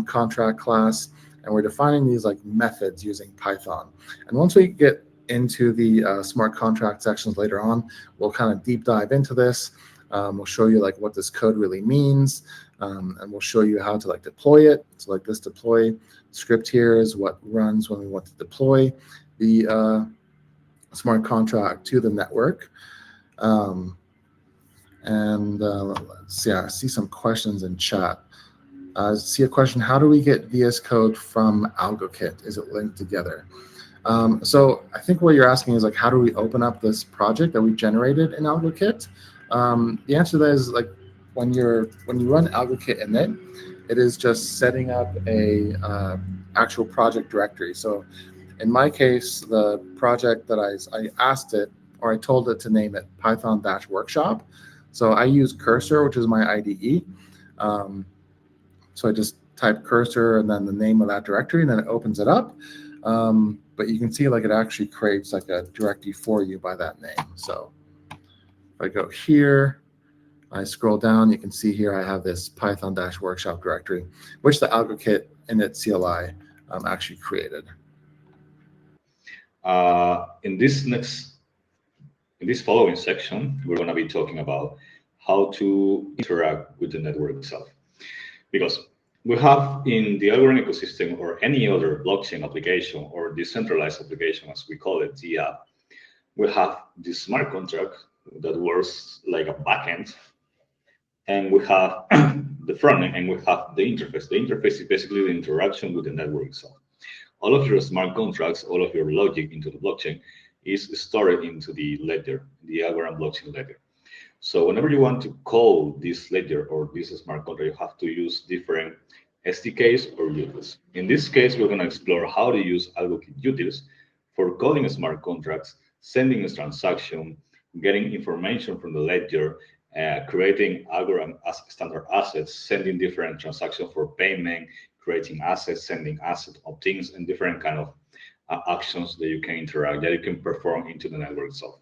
A: contract class, and we're defining these like methods using Python. And once we get into the smart contract sections later on, we'll kind of deep dive into this. We'll show you like what this code really means, and we'll show you how to like deploy it. So like this deploy script here is what runs when we want to deploy the smart contract to the network. Let's see, I see some questions in chat. See a question, how do we get VS Code from AlgoKit? Is it linked together? So I think what you're asking is like, how do we open up this project that we generated in AlgoKit? The answer to that is like, when you run AlgoKit init, it is just setting up a actual project directory. So in my case, the project that I asked it, or I told it to name it Python-workshop. So I use Cursor, which is my IDE. So I just type Cursor and then the name of that directory, and then it opens it up. But you can see like it actually creates like a directory for you by that name. So if I go here, I scroll down, you can see here I have this Python-workshop directory, which the AlgoKit init CLI actually created.
B: In this following section, we're going to be talking about how to interact with the network itself. Because we have in the Algorand ecosystem or any other blockchain application or decentralized application, as we call it, the app, we have the smart contract that works like a backend, and we have the front end, and we have the interface. The interface is basically the interaction with the network itself. All of your smart contracts, all of your logic into the blockchain is stored into the ledger, the Algorand blockchain ledger. So whenever you want to call this ledger or this smart contract, you have to use different SDKs or utils. In this case, we're going to explore how to use AlgoKit Utils for calling smart contracts, sending a transaction, getting information from the ledger, creating Algorand as standard assets, sending different transactions for payment, creating assets, sending asset opt-ins, and different kind of actions that you can interact, that you can perform into the network itself.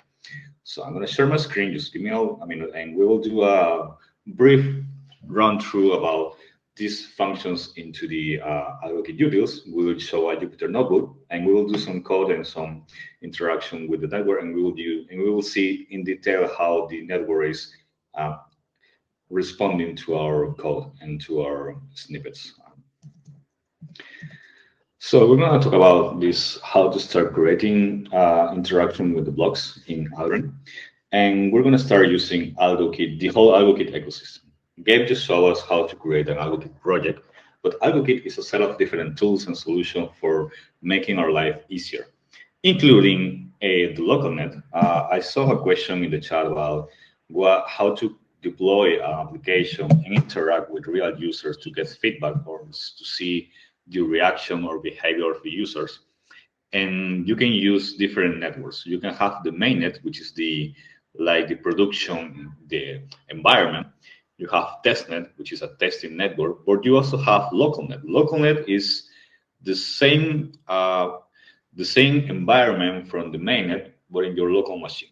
B: So I'm going to share my screen. Just give me a minute, and we will do a brief run through about these functions into the AlgoKit Utils. We will show a Jupyter notebook, and we will do some code and some interaction with the network, and we will see in detail how the network is responding to our code and to our snippets. So we're going to talk about this, how to start creating interaction with the blocks in Algorand. And we're going to start using AlgoKit, the whole AlgoKit ecosystem. Gabe just showed us how to create an AlgoKit project, but AlgoKit is a set of different tools and solutions for making our life easier, including the local net. I saw a question in the chat about how to deploy an application and interact with real users to get feedback or to see the reaction or behavior of the users. And you can use different networks. You can have the mainnet, which is the production, the environment. You have testnet, which is a testing network, but you also have localnet. Localnet is the same environment from the mainnet, but in your local machine.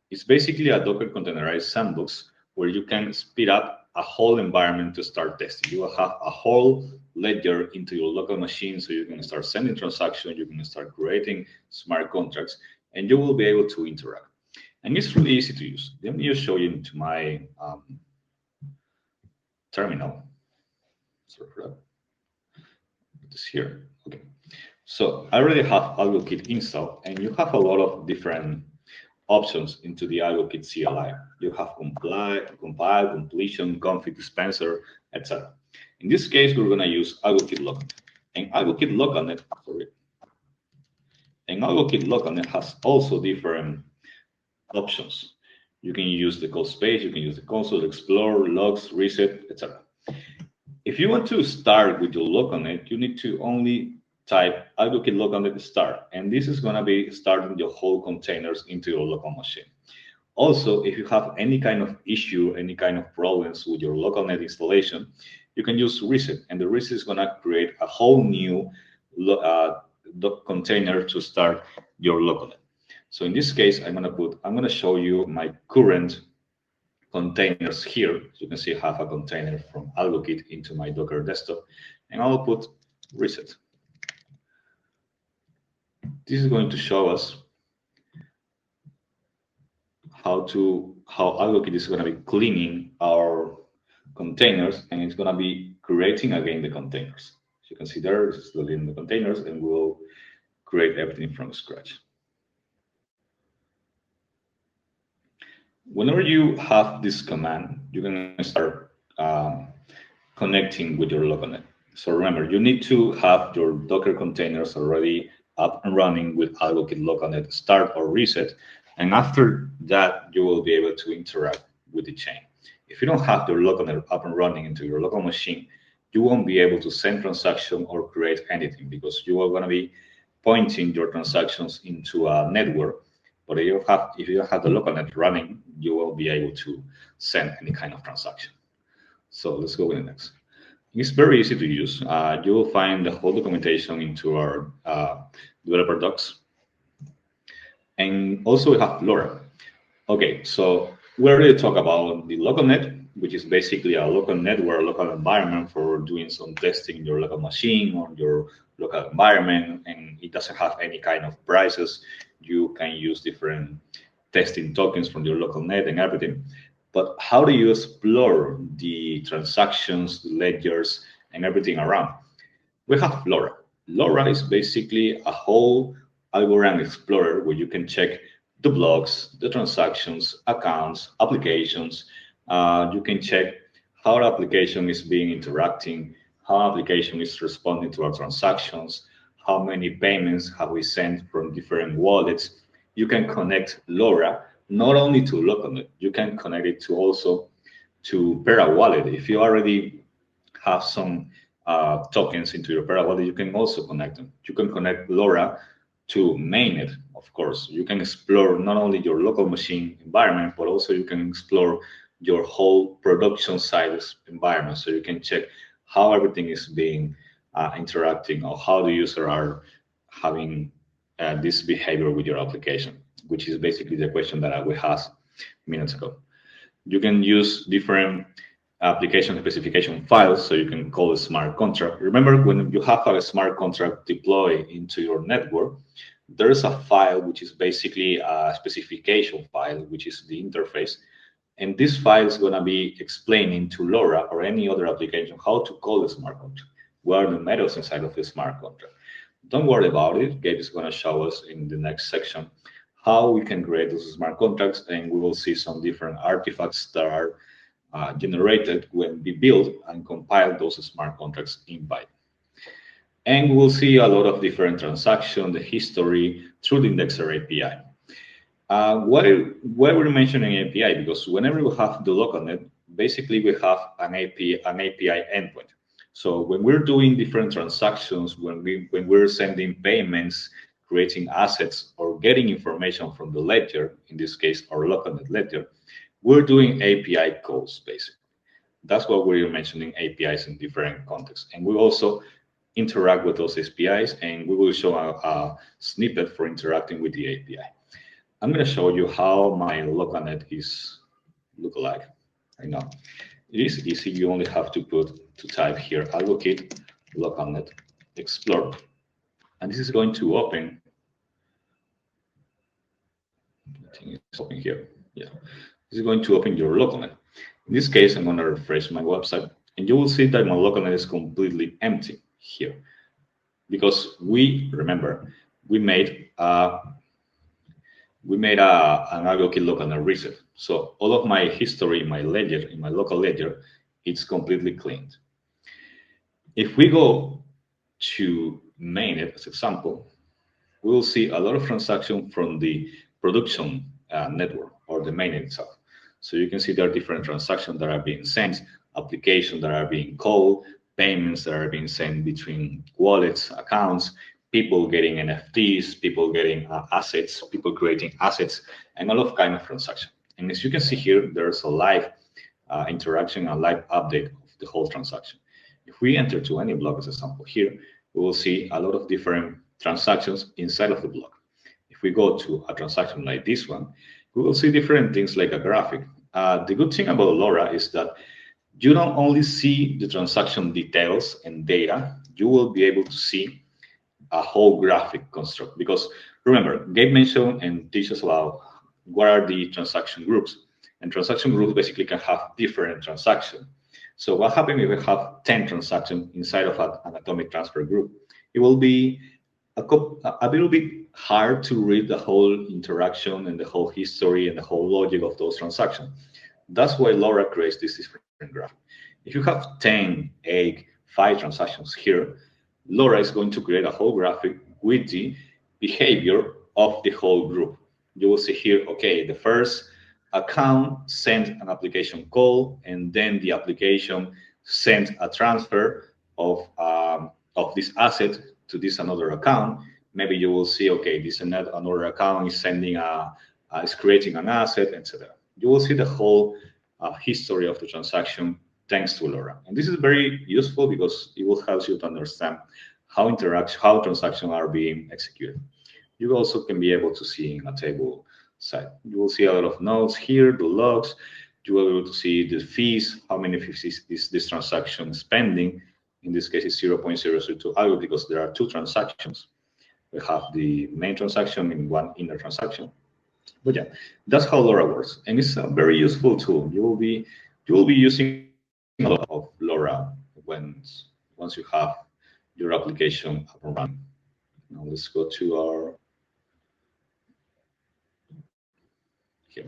B: It's basically a Docker containerized sandbox where you can speed up a whole environment to start testing. You will have a whole ledger into your local machine, so you can start sending transactions, you can start creating smart contracts, and you will be able to interact. And it's really easy to use. Let me just show you into my terminal. Sorry for that. It's here. Okay. So I already have AlgoKit installed, and you have a lot of different options into the AlgoKit CLI. You have compile, completion, config dispenser, etc. In this case, we're going to use AlgoKit localnet. And AlgoKit localnet has also different options. You can use the code space, you can use the console, explore, logs, reset, etc. If you want to start with your localnet, you need to only type AlgoKit localnet start, and this is going to be starting your whole containers into your local machine. Also, if you have any kind of issue, any kind of problems with your local net installation, you can use reset, and the reset is going to create a whole new container to start your local net. So in this case, I'm going to show you my current containers here. So you can see I have a container from AlgoKit into my Docker desktop, and I'll put reset. This is going to show us how AlgoKit is going to be cleaning our containers, and it's going to be creating again the containers. So you can see there, it's loading the containers, and we'll create everything from scratch. Whenever you have this command, you can start connecting with your local net. So remember, you need to have your Docker containers already up and running with AlgoKit localnet start or reset. And after that, you will be able to interact with the chain. If you don't have your localnet up and running into your local machine, you won't be able to send transaction or create anything, because you are going to be pointing your transactions into a network. But if you don't have the localnet running, you won't be able to send any kind of transaction. So let's go with the next. It's very easy to use. You will find the whole documentation into our developer docs. And also we have LoRa. Okay, so we already talked about the local net, which is basically a local network, a local environment for doing some testing in your local machine or your local environment, and it doesn't have any kind of prices. You can use different testing tokens from your local net and everything. But how do you explore the transactions, the ledgers, and everything around? We have LoRa. LoRa is basically a whole Algorand explorer where you can check the blocks, the transactions, accounts, applications. You can check how the application is being interacting, how application is responding to our transactions, how many payments have we sent from different wallets. You can connect LoRa not only to localnet, you can connect it to also to Pera wallet. If you already have some tokens into your Pera wallet, you can also connect them. You can connect LoRa to mainnet, of course. You can explore not only your local machine environment, but also you can explore your whole production side environment. So you can check how everything is being interacting, or how the user are having this behavior with your application, which is basically the question that we asked minutes ago. You can use different application specification files, so you can call a smart contract. Remember, when you have a smart contract deployed into your network, there's a file which is basically a specification file, which is the interface. And this file is going to be explaining to LoRa or any other application how to call the smart contract. What are the methods inside of the smart contract? Don't worry about it. Gabe is going to show us in the next section how we can create those smart contracts, and we will see some different artifacts that are generated when we build and compile those smart contracts in Byte. And we'll see a lot of different transactions, the history through the Indexer API. Why we're mentioning API? Because whenever we have the local net, basically we have an API endpoint. So when we're doing different transactions, when we're sending payments, creating assets, or getting information from the ledger, in this case our local net ledger, we're doing API calls basically. That's what we're mentioning APIs in different contexts. And we also interact with those APIs, and we will show a snippet for interacting with the API. I'm going to show you how my local net is look like right now. It is easy. You only have to type here AlgoKit localnet explore, and this is going to open. I think it's open here. Yeah, this is going to open your localnet. In this case, I'm going to refresh my website, and you will see that my localnet is completely empty here, because we made an AlgoKit localnet reset. So all of my history in my ledger, in my local ledger, it's completely cleaned. If we go to mainnet as example, we will see a lot of transactions from the production network or the mainnet itself. So you can see there are different transactions that are being sent, applications that are being called, payments that are being sent between wallets, accounts, people getting NFTs, people getting assets, people creating assets, and a lot of kind of transactions. And as you can see here, there's a live interaction, a live update of the whole transaction. If we enter to any block, as example here, we will see a lot of different transactions inside of the block. If we go to a transaction like this one, we will see different things like a graphic. The good thing about LoRa is that you don't only see the transaction details and data, you will be able to see a whole graphic construct. Because remember, Gabe mentioned and teach us about what are the transaction groups. And transaction groups basically can have different transactions. So what happens if we have 10 transactions inside of an atomic transfer group? It will be a little bit hard to read the whole interaction and the whole history and the whole logic of those transactions. That's why LoRa creates this different graph. If you have 10, 8, 5 transactions here, LoRa is going to create a whole graphic with the behavior of the whole group. You will see here, okay, the first account sent an application call, and then the application sent a transfer of this asset to this another account. Maybe you will see, okay, this another account is sending is creating an asset, etc. You will see the whole history of the transaction thanks to LoRa. And this is very useful because it will help you to understand how transactions are being executed. You also can be able to see in a table side. You will see a lot of nodes here, the logs. You will be able to see the fees, how many fees is this transaction spending. In this case, it's 0.002 algo because there are two transactions. We have the main transaction and one inner transaction. But yeah, that's how LoRa works, and it's a very useful tool. You will be using a lot of LoRa once you have your application up and running. Now let's go to our here.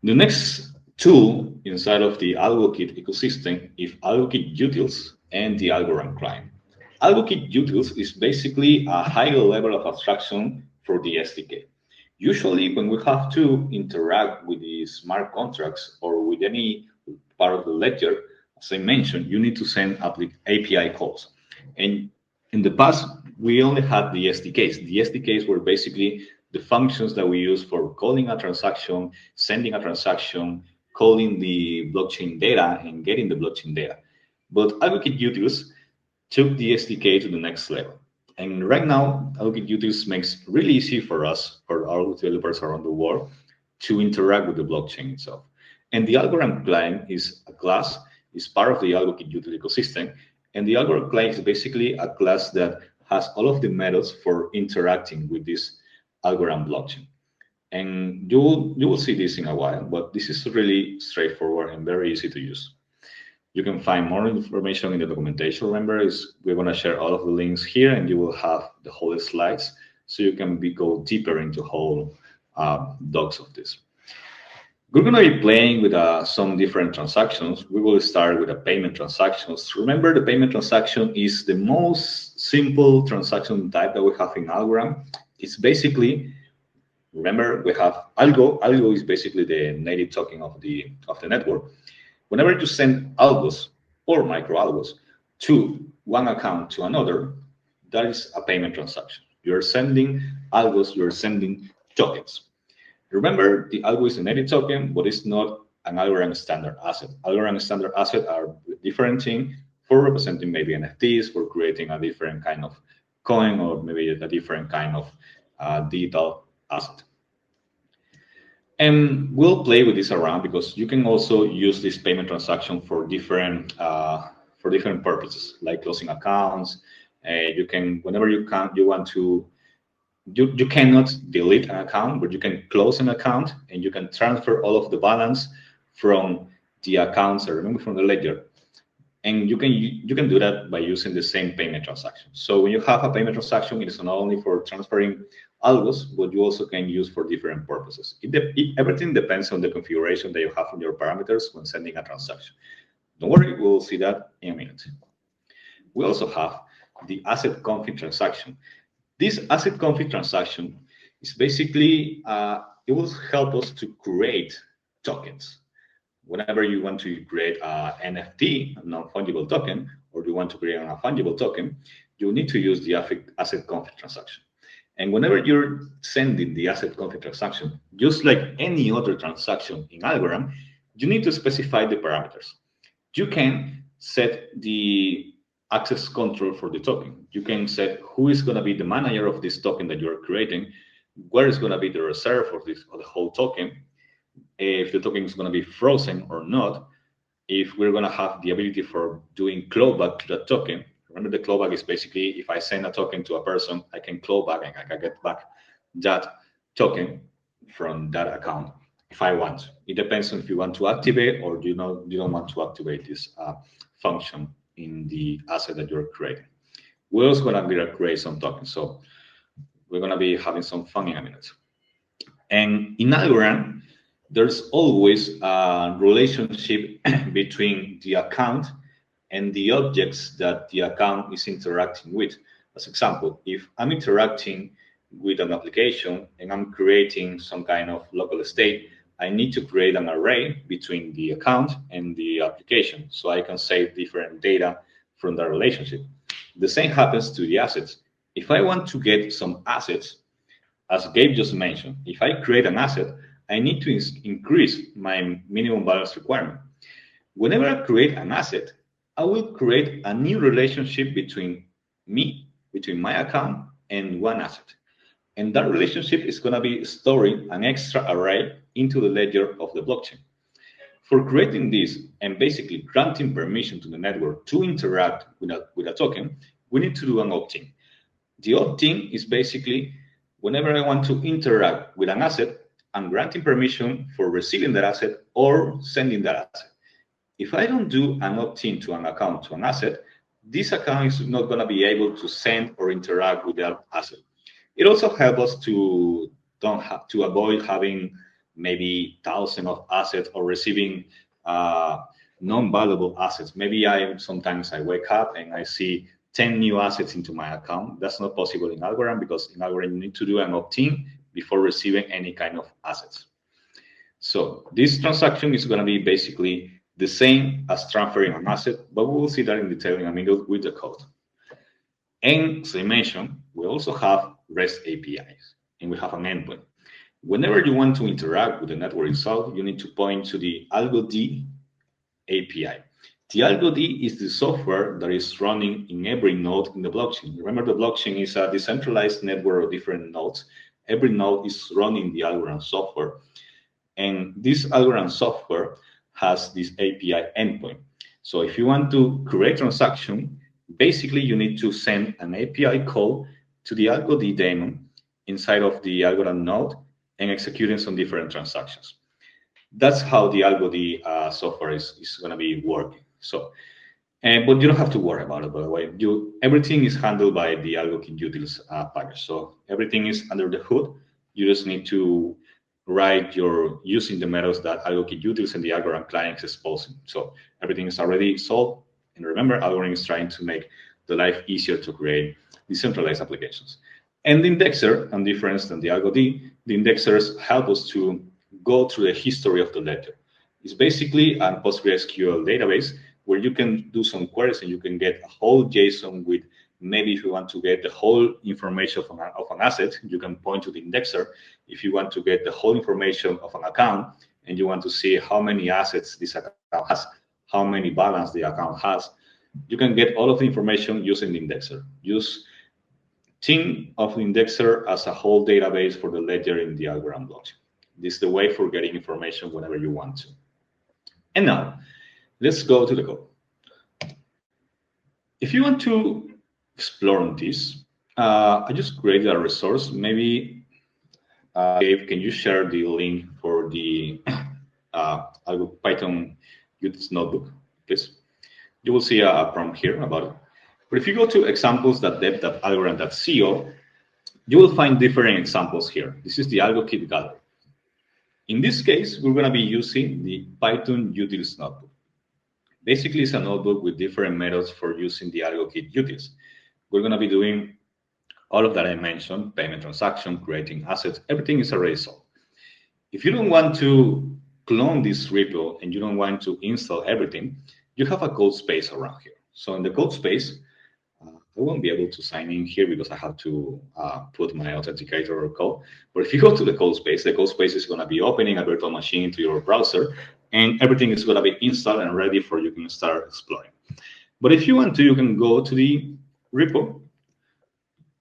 B: The next tool inside of the AlgoKit ecosystem is AlgoKit Utils and the Algorand client. AlgoKit Utils is basically a higher level of abstraction for the SDK. Usually, when we have to interact with the smart contracts or with any part of the ledger, as I mentioned, you need to send API calls. And in the past, we only had the SDKs. The SDKs were basically the functions that we use for calling a transaction, sending a transaction, calling the blockchain data, and getting the blockchain data. But AlgoKit Utils took the SDK to the next level. And right now, AlgoKit Utils makes really easy for us, for our developers around the world, to interact with the blockchain itself. And the Algorand client is a class, is part of the AlgoKit Utils ecosystem. And the Algorand client is basically a class that has all of the methods for interacting with this Algorand blockchain. And you will see this in a while, but this is really straightforward and very easy to use. You can find more information in the documentation. Remember, we're going to share all of the links here, and you will have the whole slides, so you can go deeper into whole docs of this. We're going to be playing with some different transactions. We will start with a payment transactions. Remember, the payment transaction is the most simple transaction type that we have in Algorand. It's basically, remember, we have Algo. Algo is basically the native token of the network. Whenever you send algos or micro algos to one account to another, that is a payment transaction. You're sending algos, you're sending tokens. Remember, the algo is a native token, but it's not an Algorand standard asset. Algorand standard asset are different thing for representing maybe NFTs, for creating a different kind of coin, or maybe a different kind of digital asset. And we'll play with this around because you can also use this payment transaction for different purposes, like closing accounts. You can, whenever you want to, you cannot delete an account, but you can close an account and you can transfer all of the balance from the accounts, remember, from the ledger. And you can do that by using the same payment transaction. So when you have a payment transaction, it is not only for transferring algos, but you also can use for different purposes. Everything depends on the configuration that you have on your parameters when sending a transaction. Don't worry, we'll see that in a minute. We also have the asset config transaction. This asset config transaction is basically, it will help us to create tokens. Whenever you want to create an NFT, a non-fungible token, or you want to create a fungible token, you need to use the asset config transaction. And whenever you're sending the asset content transaction, just like any other transaction in Algorand, you need to specify the parameters. You can set the access control for the token. You can set who is going to be the manager of this token that you're creating, where is going to be the reserve of the whole token, if the token is going to be frozen or not, if we're going to have the ability for doing clawback to that token. Remember, the clawback is basically if I send a token to a person, I can claw back and I can get back that token from that account if I want. It depends on if you want to activate or you don't want to activate this function in the asset that you're creating. We're also going to be create some tokens, so we're going to be having some fun in a minute. And in Algorand, there's always a relationship between the account and the objects that the account is interacting with. As example, if I'm interacting with an application and I'm creating some kind of local state, I need to create an array between the account and the application so I can save different data from that relationship. The same happens to the assets. If I want to get some assets, as Gabe just mentioned, if I create an asset, I need to increase my minimum balance requirement. Whenever I create an asset, I will create a new relationship between me, between my account, and one asset. And that relationship is going to be storing an extra array into the ledger of the blockchain. For creating this and basically granting permission to the network to interact with a token, we need to do an opt-in. The opt-in is basically whenever I want to interact with an asset, I'm granting permission for receiving that asset or sending that asset. If I don't do an opt-in to an account to an asset, this account is not going to be able to send or interact with that asset. It also helps us to avoid having maybe thousands of assets or receiving non-valuable assets. Maybe sometimes I wake up and I see 10 new assets into my account. That's not possible in Algorand because in Algorand you need to do an opt-in before receiving any kind of assets. So this transaction is going to be basically the same as transferring an asset, but we will see that in detail in a minute with the code. And as I mentioned, we also have REST APIs and we have an endpoint. Whenever you want to interact with the network itself, you need to point to the AlgoD API. The AlgoD is the software that is running in every node in the blockchain. Remember, the blockchain is a decentralized network of different nodes. Every node is running the Algorand software. And this Algorand software has this API endpoint. So if you want to create transaction, basically you need to send an API call to the AlgoD daemon inside of the Algorand node and executing some different transactions. That's how the AlgoD software is going to be working. So, but you don't have to worry about it, by the way. Everything is handled by the AlgoKit Utils package. So everything is under the hood. You just need to write using the methods that AlgoKit Utils and the Algorand client is exposing. So everything is already solved. And remember, Algorand is trying to make the life easier to create decentralized applications. And the indexer, and different than the AlgoD, the indexers help us to go through the history of the ledger. It's basically a PostgreSQL database where you can do some queries and you can get a whole JSON with maybe if you want to get the whole information of an asset, you can point to the indexer. If you want to get the whole information of an account and you want to see how many assets this account has, how many balance the account has, you can get all of the information using the indexer. Think of the indexer as a whole database for the ledger in the Algorand blockchain. This is the way for getting information whenever you want to. And now, let's go to the code. If you want to explore on this, I just created a resource. Maybe, Dave, can you share the link for the Python Utils notebook, please? You will see a prompt here about it. But if you go to examples.dev.algorand.co, you will find different examples here. This is the AlgoKit gallery. In this case, we're going to be using the Python Utils notebook. Basically, it's a notebook with different methods for using the AlgoKit Utils. We're going to be doing all of that I mentioned, payment transaction, creating assets, everything is already solved. If you don't want to clone this repo and you don't want to install everything, you have a code space around here. So in the code space, I won't be able to sign in here because I have to put my authenticator code. But if you go to the code space, the code space is going to be opening a virtual machine to your browser, and everything is going to be installed and ready for you can start exploring. But if you want to, you can go to the repo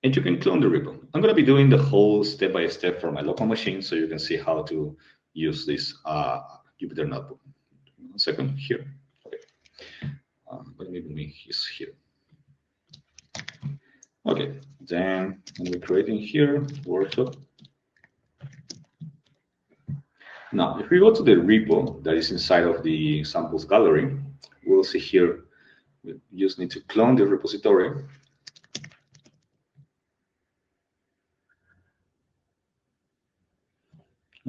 B: and you can clone the repo. I'm going to be doing the whole step-by-step for my local machine so you can see how to use this Jupyter notebook. 1 second here. Okay. Let me move this here. Okay, then we're creating here workshop. Now, if we go to the repo that is inside of the samples gallery, we'll see here we just need to clone the repository.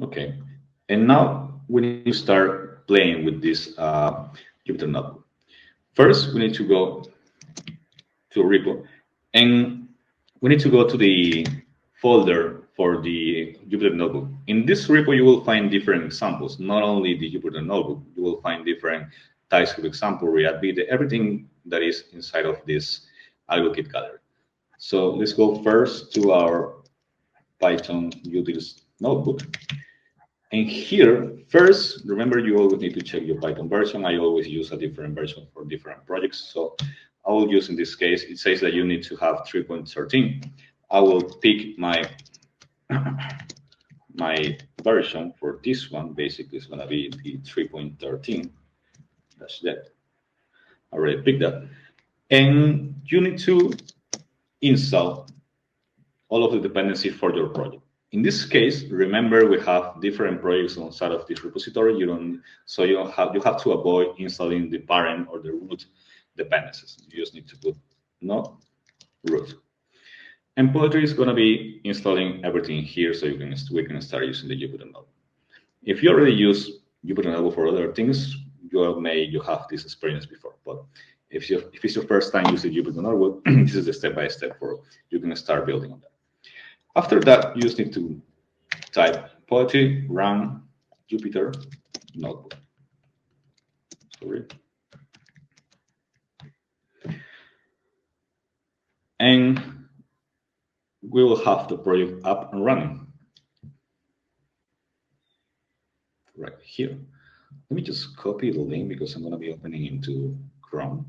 B: Okay, and now we need to start playing with this Jupyter notebook. First, we need to go to a repo, and we need to go to the folder for the Jupyter notebook. In this repo, you will find different examples, not only the Jupyter notebook, you will find different TypeScript example, React Native, everything that is inside of this AlgoKit gallery. So let's go first to our Python Utils notebook. And here, first, remember you always need to check your Python version. I always use a different version for different projects. So I will use, in this case, it says that you need to have 3.13. I will pick my my version for this one. Basically, it's going to be the 3.13. That's that. I already picked that. And you need to install all of the dependencies for your project. In this case, remember we have different projects inside of this repository. You have to avoid installing the parent or the root dependencies. You just need to put no root. And Poetry is going to be installing everything here, so we can start using the Jupyter notebook. If you already use Jupyter notebook for other things, you have this experience before. But if it's your first time using Jupyter notebook, this is the step-by-step for you can start building on that. After that, you just need to type Poetry run Jupyter notebook. Sorry. And we will have the project up and running right here. Let me just copy the link because I'm going to be opening into Chrome.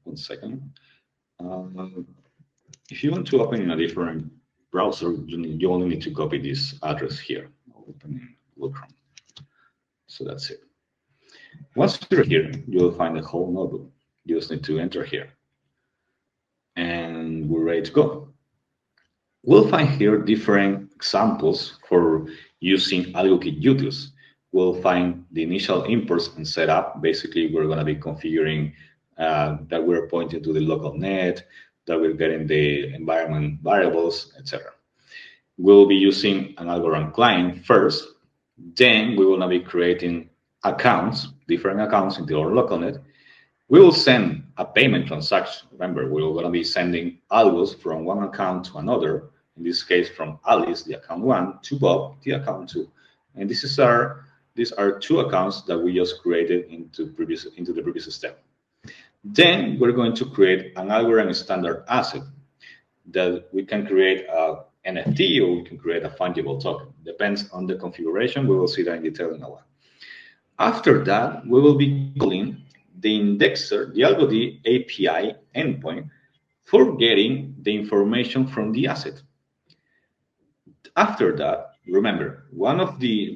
B: 1 second. If you want to open in a different browser, you only need to copy this address here. I'll open in Google Chrome. So that's it. Once you're here, you'll find the whole notebook. You just need to enter here. And we're ready to go. We'll find here different examples for using AlgoKit Utils. We'll find the initial imports and setup. Basically, we're going to be configuring that we're pointing to the local net, that we're getting the environment variables, etc. We'll be using an Algorand client first. Then we will now be creating accounts, different accounts into our local net. We will send a payment transaction. Remember, we're going to be sending algos from one account to another. In this case, from Alice, the account 1, to Bob, the account 2. And these are 2 accounts that we just created into the previous step. Then we're going to create an Algorand standard asset that we can create a NFT or we can create a fungible token. Depends on the configuration. We will see that in detail in a while. After that, we will be calling the indexer, the AlgoD API endpoint for getting the information from the asset. After that, remember, we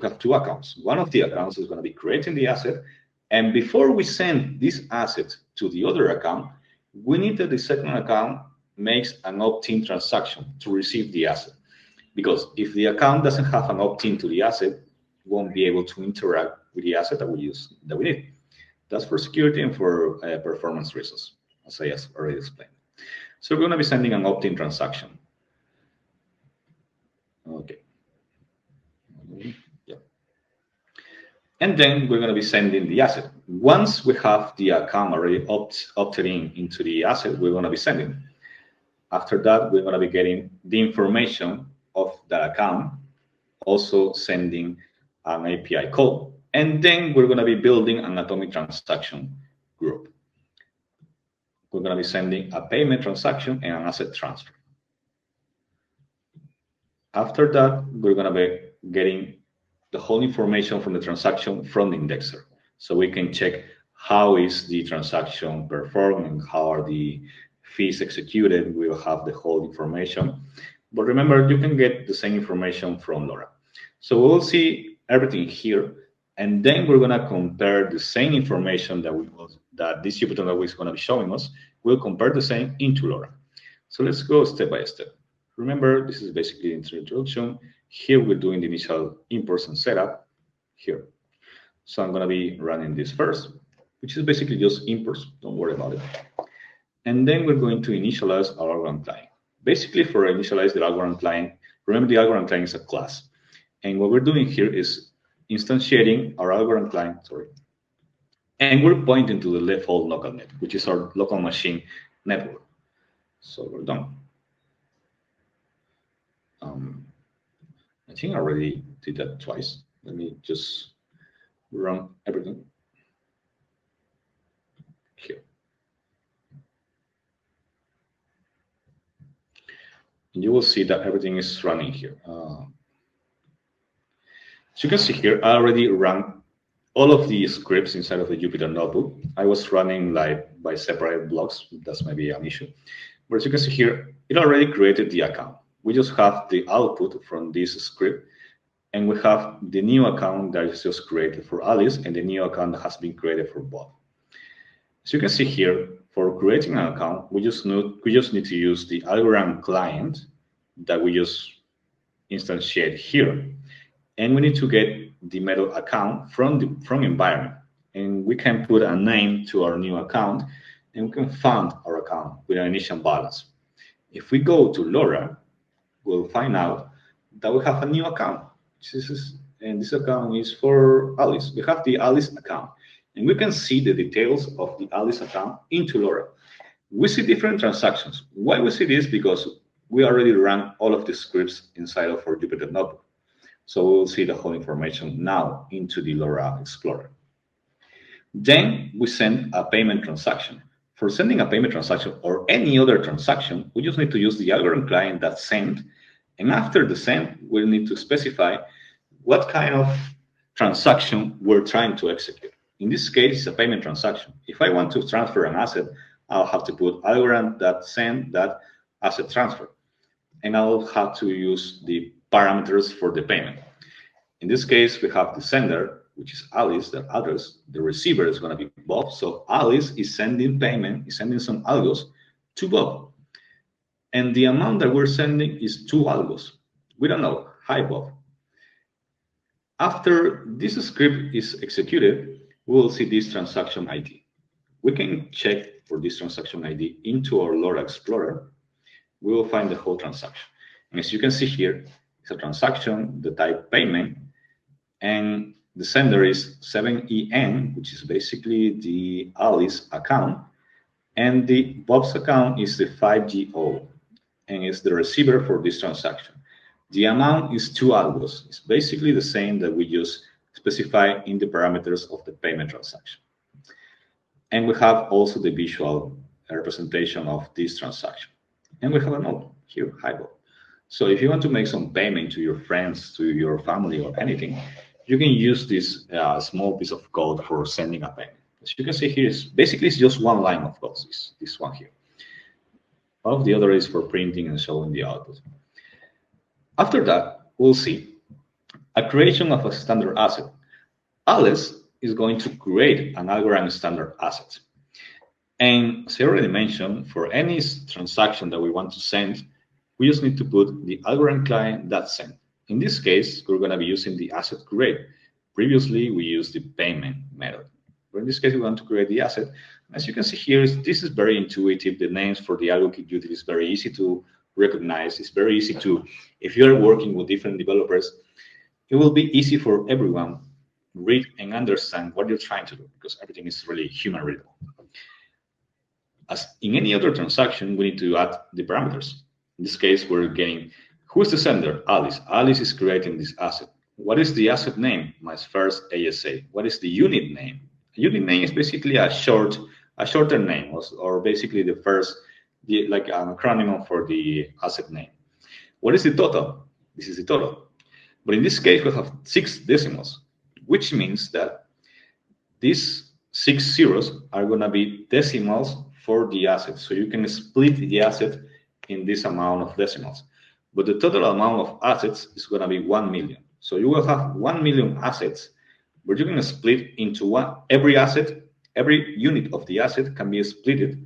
B: have 2 accounts. One of the accounts is going to be creating the asset. And before we send this asset to the other account, we need that the second account makes an opt-in transaction to receive the asset. Because if the account doesn't have an opt-in to the asset, it won't be able to interact with the asset that we need. That's for security and for performance reasons, as I already explained. So we're going to be sending an opt-in transaction. Okay. Yeah. And then we're going to be sending the asset. Once we have the account already opted into the asset, we're going to be sending. After that, we're going to be getting the information of that account, also sending an API call. And then we're going to be building an atomic transaction group. we're going to be sending a payment transaction and an asset transfer. After that, we're going to be getting the whole information from the transaction from the indexer. So we can check how is the transaction performed and how are the fees executed. We will have the whole information. But remember, you can get the same information from LoRa. So we'll see everything here, and then we're going to compare the same information that this Jupyter Notebook is going to be showing us. We'll compare the same into LoRa. So let's go step by step. Remember, this is basically the introduction. Here we're doing the initial imports and setup here. So I'm going to be running this first, which is basically just imports. Don't worry about it. And then we're going to initialize our Algorand client. Basically, for initialize the Algorand client, remember the Algorand client is a class. And what we're doing here is instantiating our Algorand client, and we're pointing to the default local net, which is our local machine network. So we're done. I think I already did that twice. Let me just run everything here. And you will see that everything is running here. As you can see here, I already ran all of the scripts inside of the Jupyter Notebook. I was running like by separate blocks. That's maybe an issue. But as you can see here, it already created the account. We just have the output from this script, and we have the new account that is just created for Alice and the new account that has been created for Bob. As you can see here, for creating an account, we just need to use the Algorand client that we just instantiate here, and we need to get the method account from environment, and we can put a name to our new account, and we can fund our account with an initial balance. If we go to LoRa, we'll find out that we have a new account. And this account is for Alice. We have the Alice account, and we can see the details of the Alice account into LoRa. We see different transactions. Why we see this? Because we already ran all of the scripts inside of our Jupyter Notebook. So we'll see the whole information now into the LoRa Explorer. Then we send a payment transaction. For sending a payment transaction or any other transaction, we just need to use the Algorand client that sent. And after the send, we'll need to specify what kind of transaction we're trying to execute. In this case, it's a payment transaction. If I want to transfer an asset, I'll have to put Algorand.send.asset transfer. And I'll have to use the parameters for the payment. In this case, we have the sender, which is Alice, the address. The receiver is going to be Bob. So Alice is sending payment, is sending some algos to Bob. And the amount that we're sending is 2 algos. We don't know. Hi, Bob. After this script is executed, we will see this transaction ID. We can check for this transaction ID into our LoRa Explorer. We will find the whole transaction. And as you can see here, it's a transaction, the type payment, and the sender is 7EN, which is basically the Alice account, and the Bob's account is the 5GO, and it's the receiver for this transaction. The amount is 2 algos. It's basically the same that we just specify in the parameters of the payment transaction. And we have also the visual representation of this transaction. And we have a note here, hi Bob. So if you want to make some payment to your friends, to your family, or anything, you can use this small piece of code for sending a payment. As you can see here, it's just one line of code, this one here. All of the other is for printing and showing the output. After that, we'll see a creation of a standard asset. Alice is going to create an Algorand standard asset. And as I already mentioned, for any transaction that we want to send, we just need to put the Algorand client that send. In this case, we're going to be using the asset create. Previously, we used the payment method. But in this case, we want to create the asset. As you can see here, this is very intuitive. The names for the AlgoKit Utils is very easy to recognize. It's very easy to, if you're working with different developers, it will be easy for everyone to read and understand what you're trying to do, because everything is really human readable. As in any other transaction, we need to add the parameters. In this case, we're getting, who is the sender? Alice. Alice is creating this asset. What is the asset name? My first ASA. What is the unit name? A unit name is basically a short a shorter name, or basically the first, like an acronym for the asset name. What is the total? This is the total. But in this case, we have 6 decimals, which means that these 6 zeros are going to be decimals for the asset. So you can split the asset in this amount of decimals. But the total amount of assets is going to be 1 million. So you will have 1 million assets, but you can split into one. Every asset, every unit of the asset can be split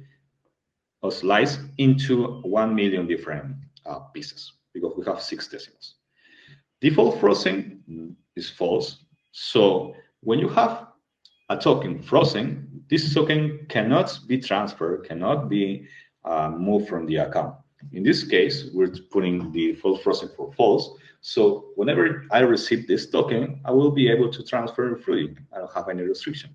B: or sliced into 1 million different pieces, because we have 6 decimals. Default frozen is false. So when you have a token frozen, this token cannot be transferred, cannot be moved from the account. In this case, we're putting the default frozen for false. So whenever I receive this token, I will be able to transfer it freely. I don't have any restriction.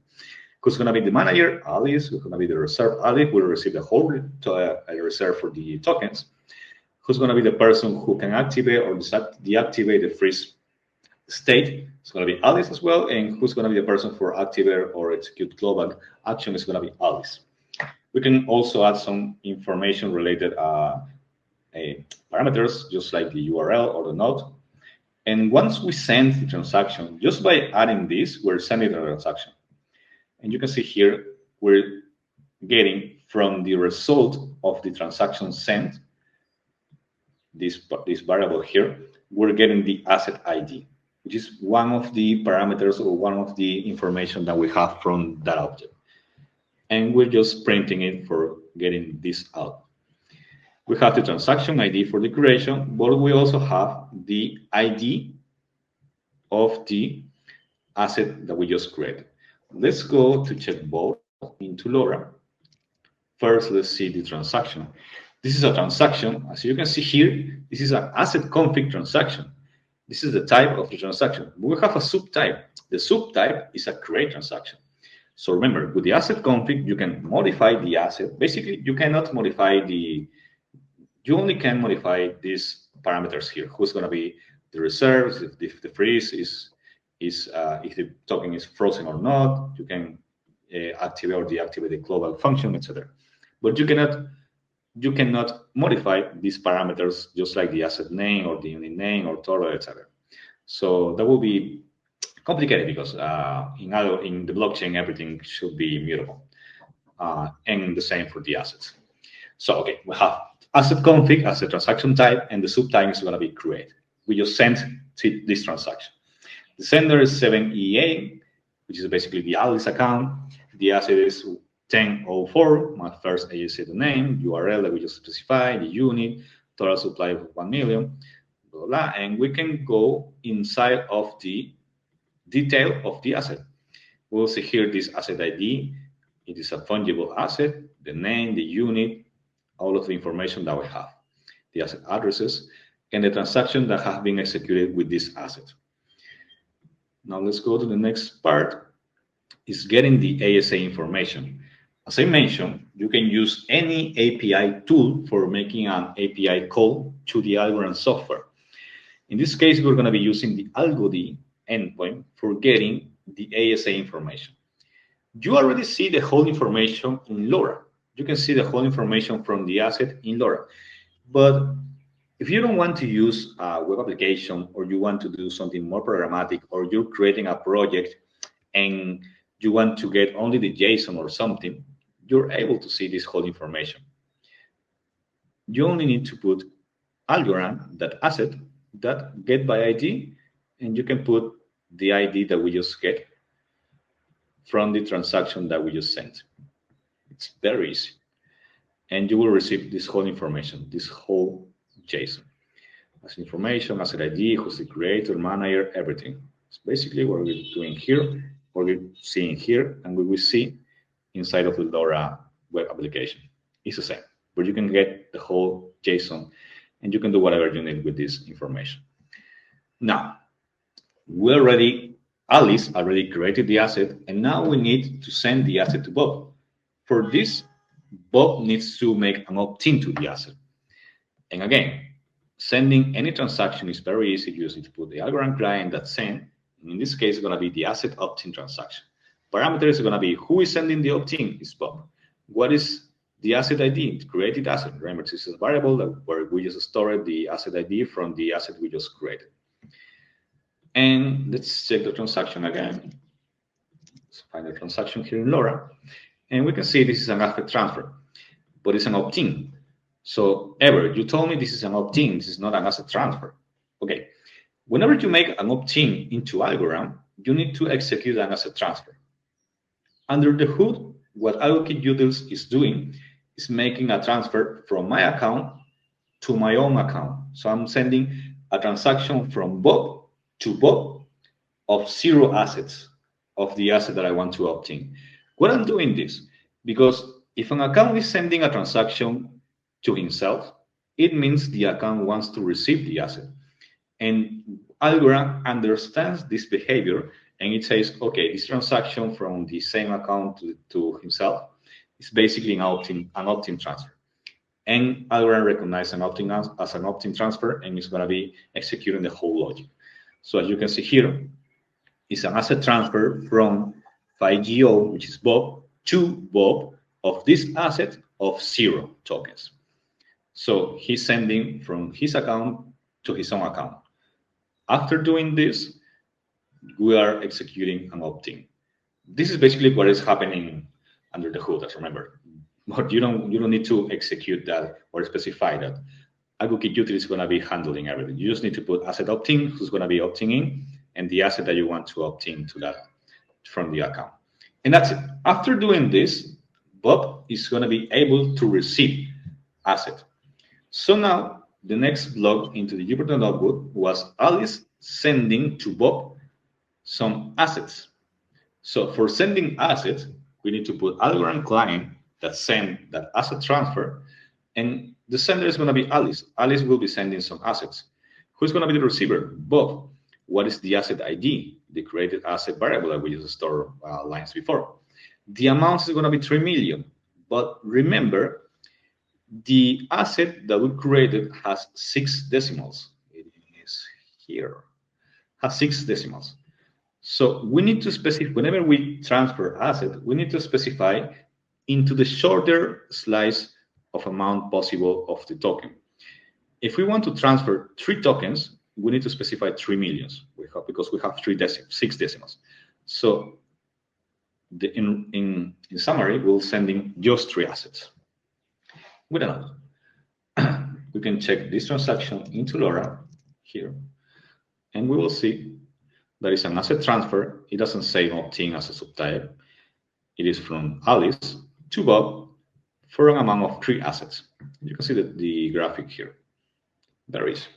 B: Who's going to be the manager? Alice. Who's going to be the reserve? Alice will receive the whole reserve for the tokens. Who's going to be the person who can activate or deactivate the freeze state? It's going to be Alice as well. And who's going to be the person for activate or execute global action is going to be Alice. We can also add some information related parameters, just like the URL or the node. And once we send the transaction, just by adding this, we're sending the transaction. And you can see here, we're getting from the result of the transaction sent, this variable here, we're getting the asset ID, which is one of the parameters or one of the information that we have from that object. And we're just printing it for getting this out. We have the transaction ID for the creation, but we also have the ID of the asset that we just created. Let's go to check both into LoRa. First, let's see the transaction. This is a transaction. As you can see here, this is an asset config transaction. This is the type of the transaction. We have a subtype. The subtype is a create transaction. So remember, with the asset config, you can modify the asset. Basically, you cannot modify you only can modify these parameters here. Who's going to be the reserves, if the freeze if the token is frozen or not. You can activate or deactivate the global function, etc. But you cannot modify these parameters just like the asset name or the unit name or total, etc. So that will be complicated because in the blockchain, everything should be immutable. And the same for the assets. So, okay, we have asset config as a transaction type, and the subtype is going to be create. We just sent this transaction. The sender is 7EA, which is basically the Alice account. The asset is 1004, my first AUC, the name, URL that we just specified, the unit, total supply of 1 million, blah, blah, and we can go inside of the detail of the asset. We'll see here this asset ID. It is a fungible asset, the name, the unit, all of the information that we have, the asset addresses, and the transaction that have been executed with this asset. Now let's go to the next part, is getting the ASA information. As I mentioned, you can use any API tool for making an API call to the Algorand software. In this case, we're going to be using the AlgoKit endpoint for getting the ASA information. You already see the whole information in LoRa. You can see the whole information from the asset in LoRa. But if you don't want to use a web application, or you want to do something more programmatic, or you're creating a project and you want to get only the JSON or something, you're able to see this whole information. You only need to put Algorand, that asset, that get by ID, and you can put the ID that we just get from the transaction that we just sent. It's very easy. And you will receive this whole information, this whole JSON. As information, asset ID, who's the creator, manager, everything. It's basically what we're doing here, what we're seeing here, and we will see inside of the LoRa web application. It's the same, but you can get the whole JSON and you can do whatever you need with this information. Now, Alice already created the asset, and now we need to send the asset to Bob. For this, Bob needs to make an opt-in to the asset. And again, sending any transaction is very easy. You just need to put the Algorand client that send. And in this case, it's going to be the asset opt-in transaction. Parameter is going to be who is sending the opt-in is Bob. What is the asset ID? The created asset. Remember, this is a variable where we just stored the asset ID from the asset we just created. And let's check the transaction again. Let's find the transaction here in LoRa. And we can see this is an asset transfer, but it's an opt-in. So you told me this is an opt-in, this is not an asset transfer. Okay, whenever you make an opt-in into Algorand, you need to execute an asset transfer. Under the hood, what AlgoKit Utils is doing is making a transfer from my account to my own account. So I'm sending a transaction from Bob to Bob of 0 assets of the asset that I want to opt in. What I'm doing this because if an account is sending a transaction to himself, it means the account wants to receive the asset. And Algorand understands this behavior and it says, okay, this transaction from the same account to himself is basically an opt-in transfer. And Algorand recognizes an opt-in as an opt-in transfer and it's going to be executing the whole logic. So as you can see here, it's an asset transfer from 5GO, which is Bob, to Bob of this asset of 0 tokens. So he's sending from his account to his own account. After doing this, we are executing an opt-in. This is basically what is happening under the hood, as remember. But you don't need to execute that or specify that. AlgoKit Utils is going to be handling everything. You just need to put asset opt-in, who's going to be opting in, and the asset that you want to opt in to that from the account. And that's it. After doing this, Bob is going to be able to receive asset. So now the next block into the Jupyter notebook was Alice sending to Bob some assets. So for sending assets, we need to put Algorand client that send that asset transfer, and the sender is going to be Alice. Alice will be sending some assets. Who's going to be the receiver? Bob. What is the asset ID? The created asset variable that we just stored lines before. The amount is going to be 3 million. But remember, the asset that we created has 6 decimals. It is here. Has 6 decimals. So we need to specify, whenever we transfer asset, we need to specify into the shorter slice of amount possible of the token. If we want to transfer 3 tokens, we need to specify 3 millions because we have 6 decimals. So in summary, we're sending just 3 assets. With another, we can check this transaction into LoRa here, and we will see that it's an asset transfer. It doesn't say opt-in as a subtype. It is from Alice to Bob for an amount of 3 assets. You can see the graphic here. There is.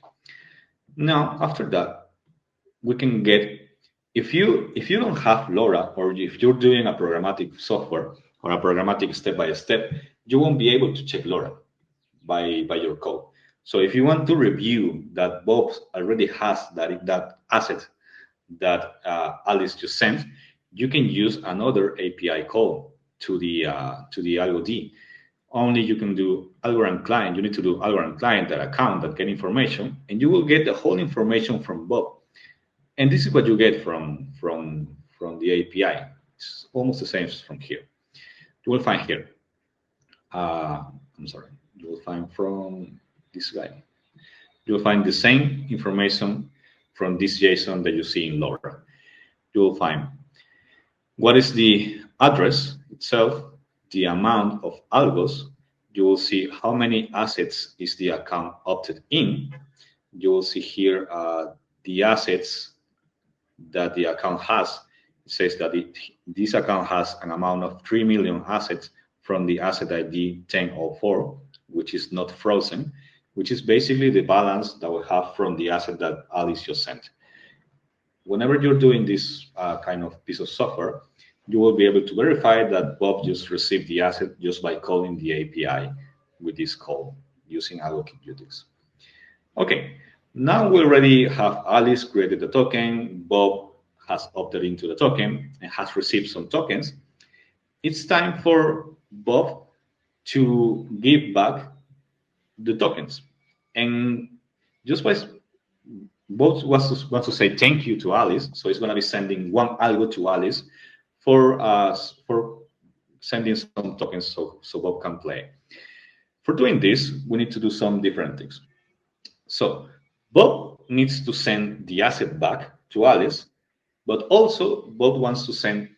B: Now, after that, we can get, if you don't have LoRa, or if you're doing a programmatic software or a programmatic step-by-step, you won't be able to check LoRa by your code. So if you want to review that Bob already has that asset that Alice just sent, you can use another API call to the AlgoD. Only you can do Algorand client. You need to do Algorand client that account that get information, and you will get the whole information from Bob. And this is what you get from the API. It's almost the same from here. You will find here. I'm sorry. You will find from this guy. You will find the same information from this JSON that you see in LoRa. You will find what is the address itself, the amount of algos. You will see how many assets is the account opted in. You will see here the assets that the account has. It says that this account has an amount of 3 million assets from the asset ID 1004, which is not frozen, which is basically the balance that we have from the asset that Alice just sent. Whenever you're doing this kind of piece of software, you will be able to verify that Bob just received the asset just by calling the API with this call using AlgoKit Utils. Okay, now we already have Alice created the token, Bob has opted into the token and has received some tokens. It's time for Bob to give back the tokens. And just by Bob wants to say thank you to Alice, so he's going to be sending 1 algo to Alice for sending some tokens so Bob can play. For doing this, we need to do some different things. So Bob needs to send the asset back to Alice, but also Bob wants to send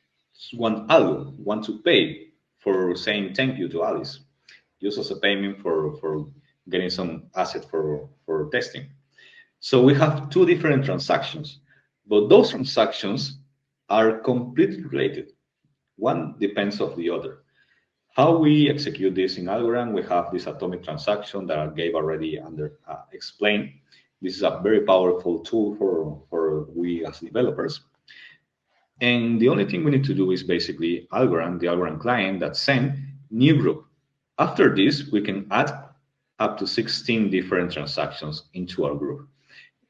B: want to pay for saying thank you to Alice, just as a payment for getting some asset for testing. So we have two different transactions, but those transactions are completely related. One depends of the other. How we execute this in Algorand, we have this atomic transaction that I gave already explained. This is a very powerful tool for we as developers. And the only thing we need to do is basically Algorand, the Algorand client that send new group. After this, we can add up to 16 different transactions into our group.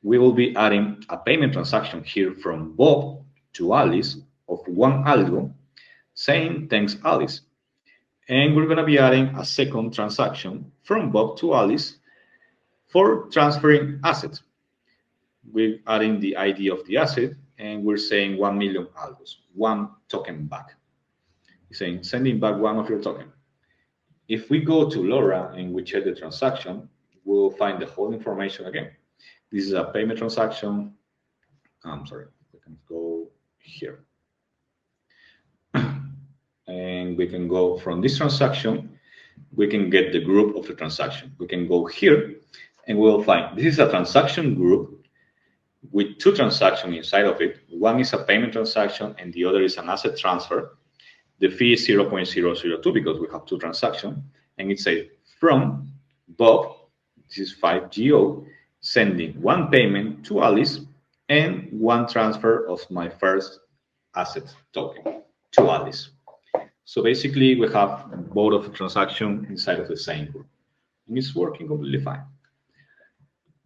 B: We will be adding a payment transaction here from Bob to Alice of one algo saying thanks Alice. And we're going to be adding a second transaction from Bob to Alice for transferring assets. We're adding the ID of the asset, and we're saying 1 million algos, one token back. It's saying sending back one of your token. If we go to LoRa and we check the transaction, we'll find the whole information again. This is a payment transaction. I'm sorry, we can go here. And we can go from this transaction, we can get the group of the transaction. We can go here and we'll find this is a transaction group with two transactions inside of it. One is a payment transaction and the other is an asset transfer. The fee is 0.002 because we have two transactions. And it says from Bob, this is 5GO, sending one payment to Alice and one transfer of my first asset token to Alice. So basically, we have both of the transactions inside of the same group, and it's working completely fine.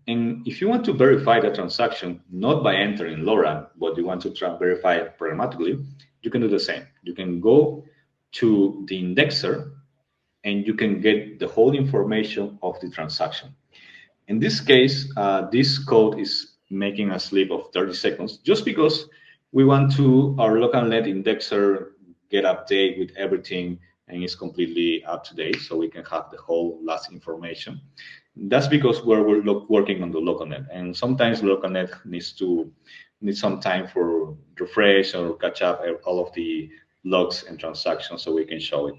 B: And if you want to verify the transaction, not by entering LoRa, but you want to verify it programmatically, you can do the same. You can go to the indexer, and you can get the whole information of the transaction. In this case, this code is making a sleep of 30 seconds, just because we want to our local net indexer get update with everything and it's completely up to date, so we can have the whole last information. That's because we're working on the local net, and sometimes local net needs some time for refresh or catch up all of the logs and transactions so we can show it.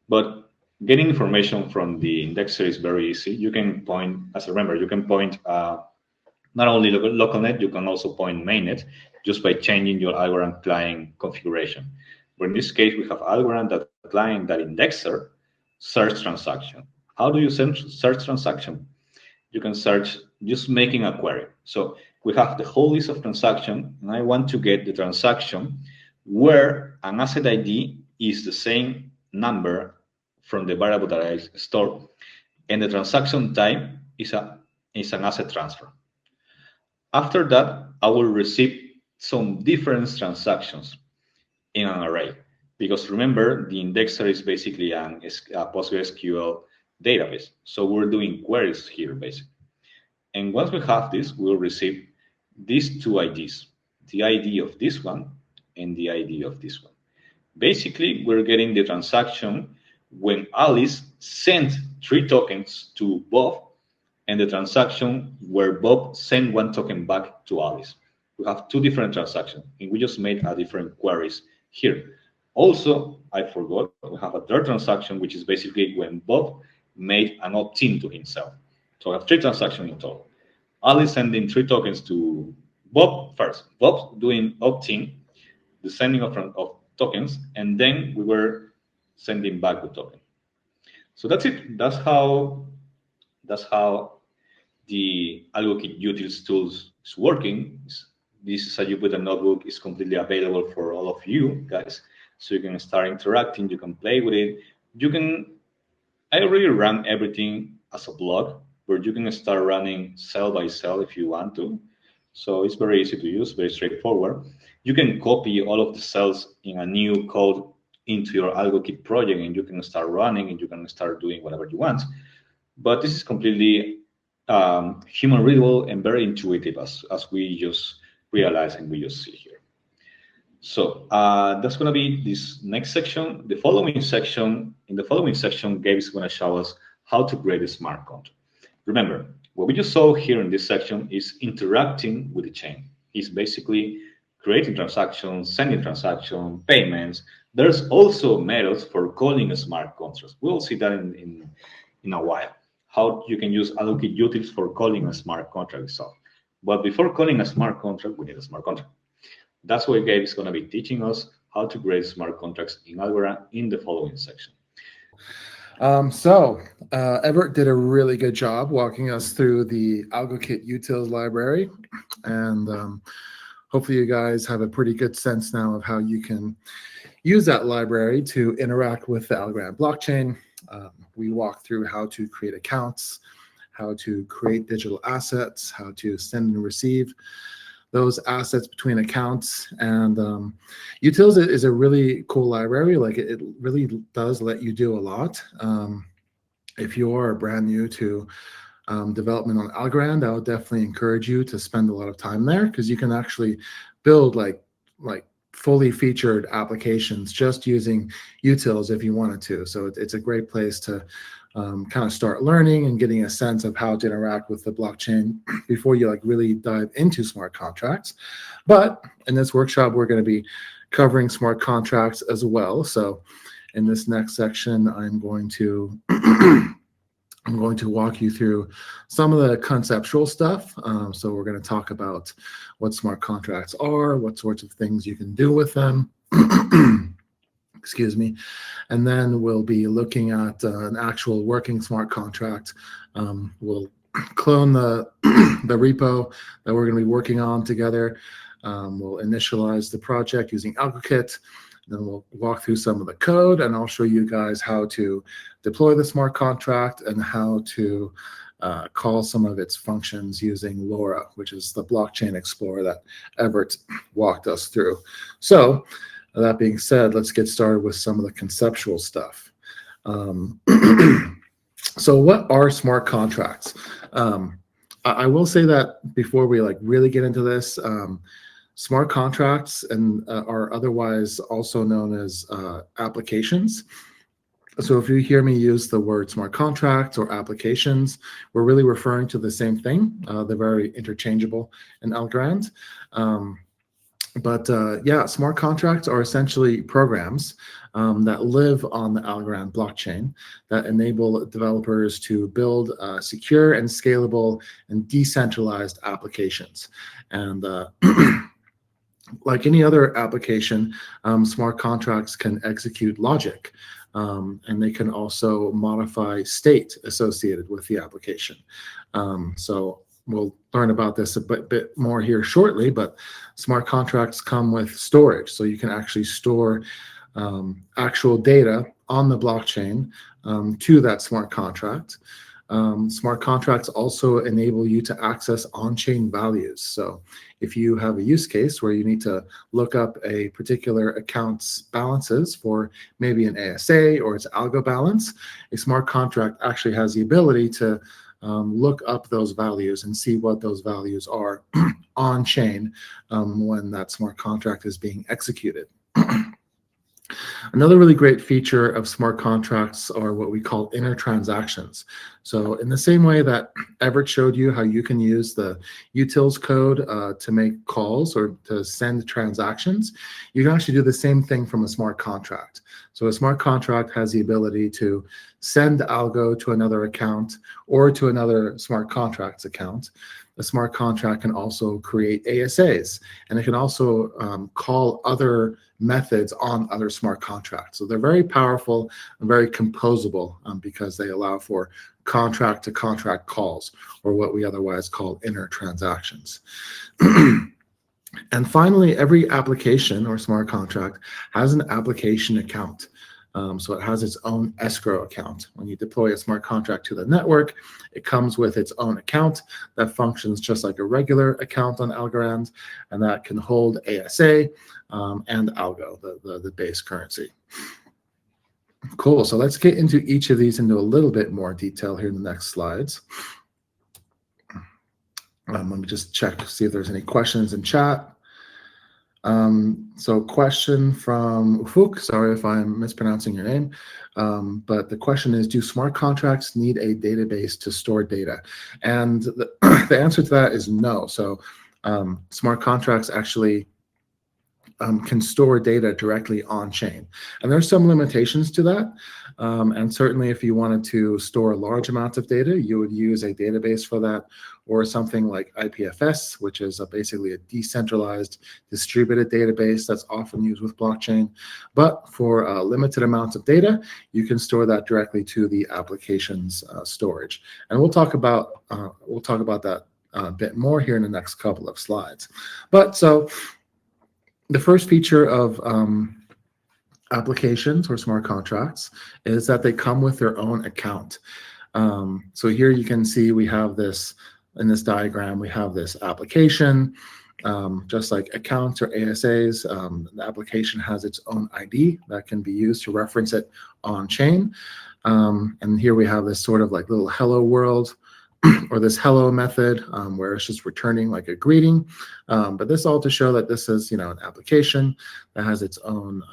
B: But getting information from the indexer is very easy. You can point, as a remember, you can point not only local net, you can also point mainnet just by changing your Algorand client configuration. But in this case, we have Algorand that client, that indexer, search transaction. How do you search transaction? You can search just making a query. So we have the whole list of transactions, and I want to get the transaction where an asset ID is the same number from the variable that I stored, and the transaction type is an asset transfer. After that, I will receive some different transactions in an array, because remember, the indexer is basically a PostgreSQL database. So we're doing queries here, basically. And once we have this, we'll receive these two IDs, the ID of this one and the ID of this one. Basically, we're getting the transaction when Alice sent 3 tokens to Bob, and the transaction where Bob sent 1 token back to Alice. We have 2 different transactions, and we just made a different queries here. Also, I forgot, we have a third transaction, which is basically when Bob made an opt-in to himself. So I have 3 transactions in total. Alice sending 3 tokens to Bob first. Bob doing opt-in, the sending of tokens, and then we were sending back the token. So that's it. That's how the AlgoKit Utils tools is working. This is a Jupyter notebook. Is completely available for all of you guys. So you can start interacting. You can play with it. I already ran everything as a blog, where you can start running cell by cell if you want to. So it's very easy to use, very straightforward. You can copy all of the cells in a new code into your AlgoKit project, and you can start running, and you can start doing whatever you want. But this is completely human readable and very intuitive, as we just realize and we just see here. So that's going to be this next section. In the following section, Gabe is going to show us how to create a smart contract. Remember, what we just saw here in this section is interacting with the chain. It's basically creating transactions, sending transactions, payments. There's also methods for calling a smart contract. We'll see that in a while. How you can use AlgoKit Utils for calling a smart contract itself. But before calling a smart contract, we need a smart contract. That's why Gabe is going to be teaching us how to create smart contracts in Algorand in the following section.
A: Everett did a really good job walking us through the AlgoKit Utils library, and hopefully you guys have a pretty good sense now of how you can use that library to interact with the Algorand blockchain. We walked through how to create accounts, how to create digital assets, how to send and receive those assets between accounts. And Utils is a really cool library. Like it really does let you do a lot. If you are brand new to development on Algorand, I would definitely encourage you to spend a lot of time there, because you can actually build like fully featured applications just using Utils if you wanted to. So it's a great place to kind of start learning and getting a sense of how to interact with the blockchain before you like really dive into smart contracts. But in this workshop, we're going to be covering smart contracts as well. So in this next section, I'm going to walk you through some of the conceptual stuff. So we're going to talk about what smart contracts are, what sorts of things you can do with them. Excuse me. And then we'll be looking at an actual working smart contract. We'll clone the repo that we're going to be working on together. We'll initialize the project using AlgoKit. Then we'll walk through some of the code, and I'll show you guys how to deploy the smart contract and how to call some of its functions using LoRa, which is the blockchain explorer that Everett walked us through. So that being said, let's get started with some of the conceptual stuff. So what are smart contracts? I will say that before we like really get into this, smart contracts are otherwise also known as applications. So if you hear me use the word smart contracts or applications, we're really referring to the same thing. They're very interchangeable in Algorand. Yeah, smart contracts are essentially programs that live on the Algorand blockchain that enable developers to build secure and scalable and decentralized applications. And like any other application, smart contracts can execute logic, and they can also modify state associated with the application. So we'll learn about this a bit more here shortly, but smart contracts come with storage. So you can actually store actual data on the blockchain to that smart contract. Smart contracts also enable you to access on-chain values. So if you have a use case where you need to look up a particular account's balances for maybe an ASA or its algo balance, a smart contract actually has the ability to look up those values and see what those values are on chain when that smart contract is being executed. Another really great feature of smart contracts are what we call inner transactions. So in the same way that Everett showed you how you can use the utils code to make calls or to send transactions, you can actually do the same thing from a smart contract. So a smart contract has the ability to send algo to another account or to another smart contracts account. A smart contract can also create ASAs, and it can also call other methods on other smart contracts. So they're very powerful and very composable because they allow for contract-to-contract calls, or what we otherwise call inner transactions. And finally, every application or smart contract has an application account. So it has its own escrow account. When you deploy a smart contract to the network, it comes with its own account that functions just like a regular account on Algorand, and that can hold ASA and algo, the base currency. Cool. So let's get into each of these into a little bit more detail here in the next slides. Let me just check to see if there's any questions in chat. So question from Ufuk, sorry if I'm mispronouncing your name, but the question is, do smart contracts need a database to store data? And the answer to that is no. So smart contracts actually can store data directly on chain. And there's some limitations to that. And certainly if you wanted to store large amounts of data, you would use a database for that, or something like IPFS, which is basically a decentralized distributed database that's often used with blockchain. But for limited amounts of data, you can store that directly to the application's storage. And we'll talk about that a bit more here in the next couple of slides. But so the first feature of applications or smart contracts is that they come with their own account. So here you can see we have this, in this diagram, we have this application, just like accounts or ASAs. The application has its own ID that can be used to reference it on chain. And here we have this sort of like little hello world, or this hello method, where it's just returning like a greeting. But this all to show that this is, an application that has its own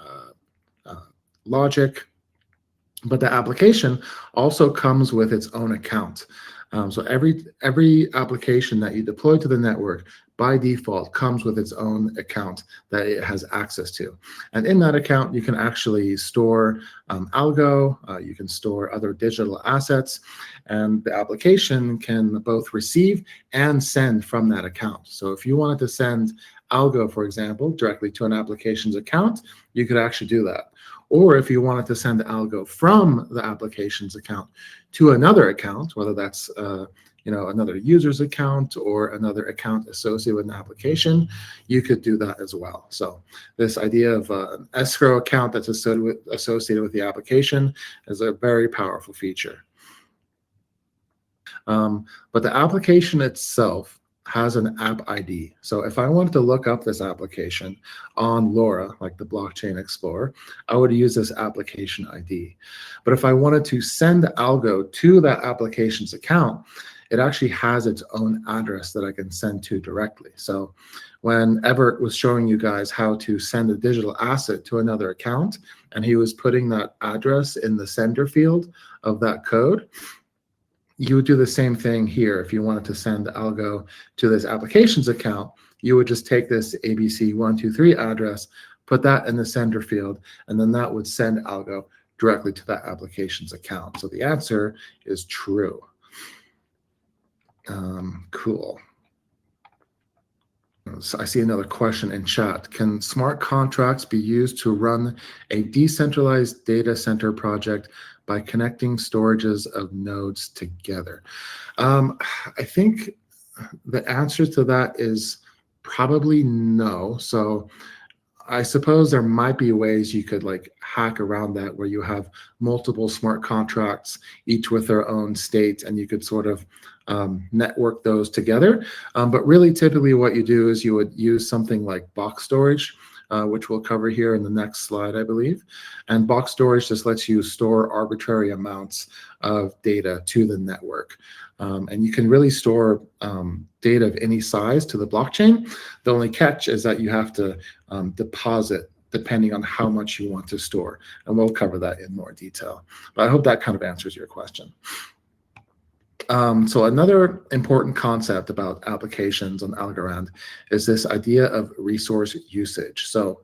A: logic. But the application also comes with its own account. So every application that you deploy to the network by default comes with its own account that it has access to. And in that account, you can actually store algo, you can store other digital assets, and the application can both receive and send from that account. So if you wanted to send algo, for example, directly to an application's account, you could actually do that. Or if you wanted to send algo from the application's account to another account, whether that's another user's account or another account associated with an application, you could do that as well. So this idea of an escrow account that's associated with the application is a very powerful feature. But the application itself has an app ID. So if I wanted to look up this application on LoRa, like the Blockchain Explorer, I would use this application ID. But if I wanted to send algo to that application's account, it actually has its own address that I can send to directly. So when Everett was showing you guys how to send a digital asset to another account, and he was putting that address in the sender field of that code, you would do the same thing here. If you wanted to send algo to this application's account, you would just take this ABC123 address, put that in the sender field, and then that would send algo directly to that application's account. So the answer is true. Cool. So I see another question in chat. Can smart contracts be used to run a decentralized data center project by connecting storages of nodes together? I think the answer to that is probably no. So I suppose there might be ways you could like hack around that, where you have multiple smart contracts, each with their own state, and you could sort of network those together. But really, typically what you do is you would use something like box storage, which we'll cover here in the next slide, I believe. And box storage just lets you store arbitrary amounts of data to the network. And you can really store data of any size to the blockchain. The only catch is that you have to deposit depending on how much you want to store. And we'll cover that in more detail. But I hope that kind of answers your question. So another important concept about applications on Algorand is this idea of resource usage. So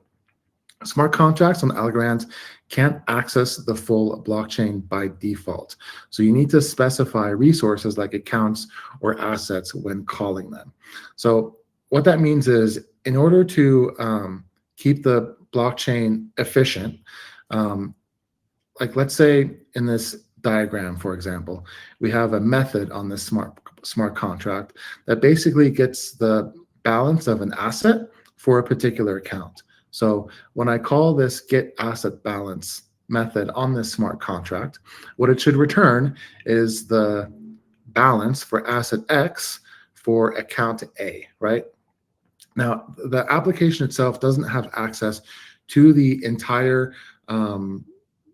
A: smart contracts on Algorand can't access the full blockchain by default. So you need to specify resources like accounts or assets when calling them. So what that means is, in order to keep the blockchain efficient, like let's say in this diagram, for example, we have a method on this smart contract that basically gets the balance of an asset for a particular account. So when I call this get asset balance method on this smart contract, what it should return is the balance for asset X for account A, right? Now, the application itself doesn't have access to the entire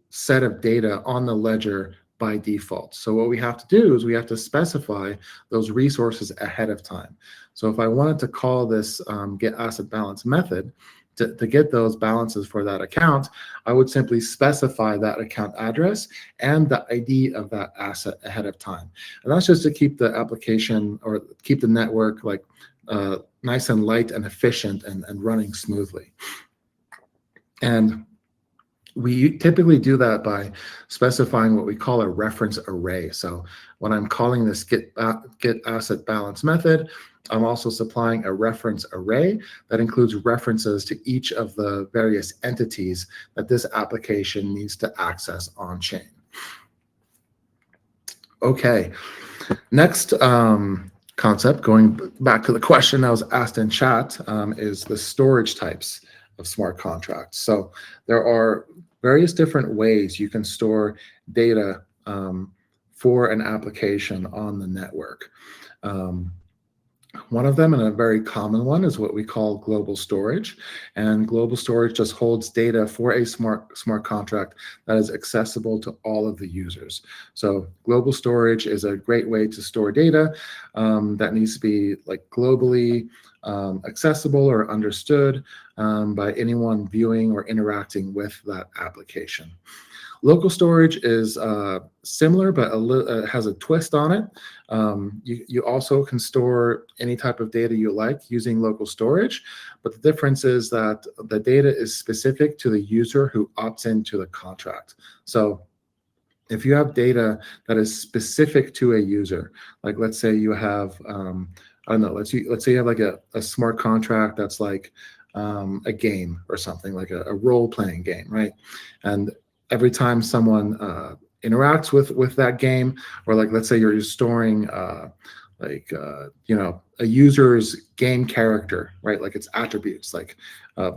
A: set of data on the ledger by default. So what we have to do is we have to specify those resources ahead of time. So if I wanted to call this get asset balance method to get those balances for that account, I would simply specify that account address and the ID of that asset ahead of time. And that's just to keep the application or keep the network like nice and light and efficient and running smoothly. And we typically do that by specifying what we call a reference array. So when I'm calling this get asset balance method, I'm also supplying a reference array that includes references to each of the various entities that this application needs to access on chain. Okay, next concept, going back to the question that was asked in chat, is the storage types of smart contracts. So there are various different ways you can store data for an application on the network. One of them, and a very common one, is what we call global storage. And global storage just holds data for a smart contract that is accessible to all of the users. So global storage is a great way to store data that needs to be like globally accessible or understood by anyone viewing or interacting with that application. Local storage is similar, but has a twist on it. You also can store any type of data you like using local storage, but the difference is that the data is specific to the user who opts into the contract. So if you have data that is specific to a user, like let's say you have, I don't know, let's say you have like a smart contract that's like a game or something, like a role-playing game, right? And every time someone interacts with that game, or like let's say you're storing you know, a user's game character, right? Like its attributes, like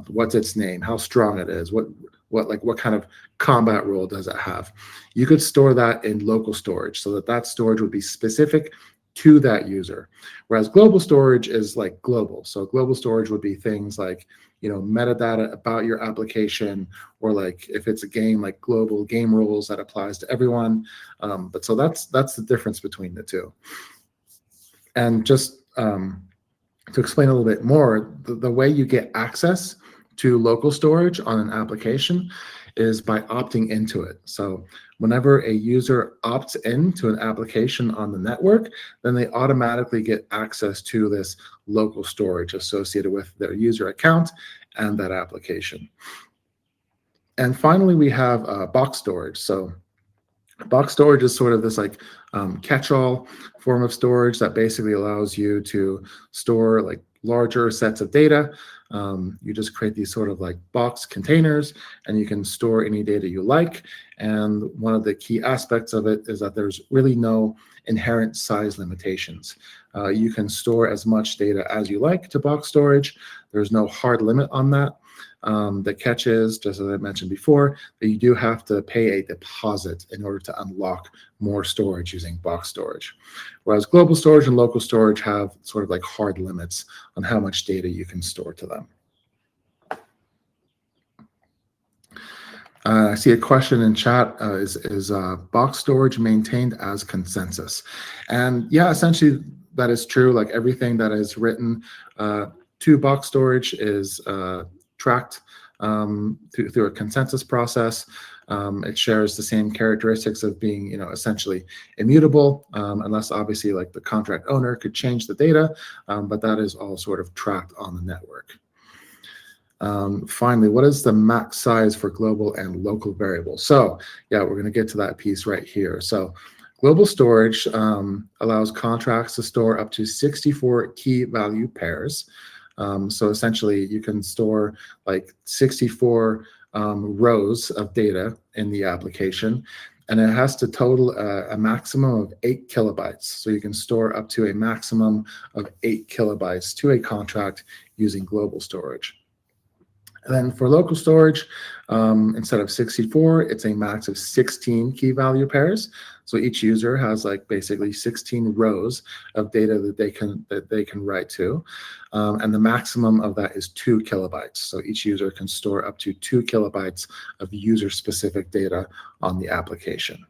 A: what's its name, how strong it is, what kind of combat role does it have? You could store that in local storage so that storage would be specific to that user. Whereas global storage is like global. So global storage would be things like, you know, metadata about your application, or like if it's a game, like global game rules that applies to everyone. But so that's the difference between the two. And just to explain a little bit more, the way you get access to local storage on an application is by opting into it. So whenever a user opts into an application on the network, then they automatically get access to this local storage associated with their user account and that application. And finally, we have box storage. So box storage is sort of this like catch-all form of storage that basically allows you to store like larger sets of data. You just create these sort of like box containers, and you can store any data you like. And one of the key aspects of it is that there's really no inherent size limitations. You can store as much data as you like to box storage. There's no hard limit on that. The catch is, just as I mentioned before, that you do have to pay a deposit in order to unlock more storage using box storage. Whereas global storage and local storage have sort of like hard limits on how much data you can store to them. I see a question in chat, is box storage maintained as consensus? And yeah, essentially that is true. Like everything that is written to box storage is tracked through a consensus process. It shares the same characteristics of being, you know, essentially immutable, unless obviously like the contract owner could change the data, but that is all sort of tracked on the network. Finally, what is the max size for global and local variables? So yeah, we're going to get to that piece right here. So global storage allows contracts to store up to 64 key value pairs. So essentially, you can store like 64 rows of data in the application, and it has to total a maximum of 8 kilobytes. So you can store up to a maximum of 8 kilobytes to a contract using global storage. And then for local storage, instead of 64, it's a max of 16 key value pairs. So each user has like basically 16 rows of data that they can write to. And the maximum of that is 2 kilobytes. So each user can store up to 2 kilobytes of user-specific data on the application.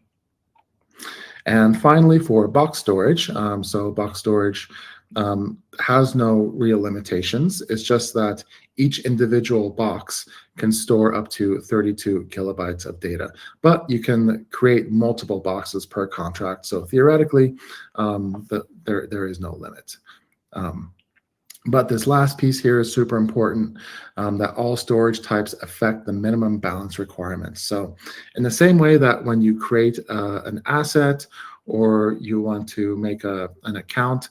A: And finally, for box storage, so box storage has no real limitations. It's just that each individual box can store up to 32 kilobytes of data, but you can create multiple boxes per contract. So theoretically, there is no limit. But this last piece here is super important, that all storage types affect the minimum balance requirements. So in the same way that when you create an asset or you want to make an account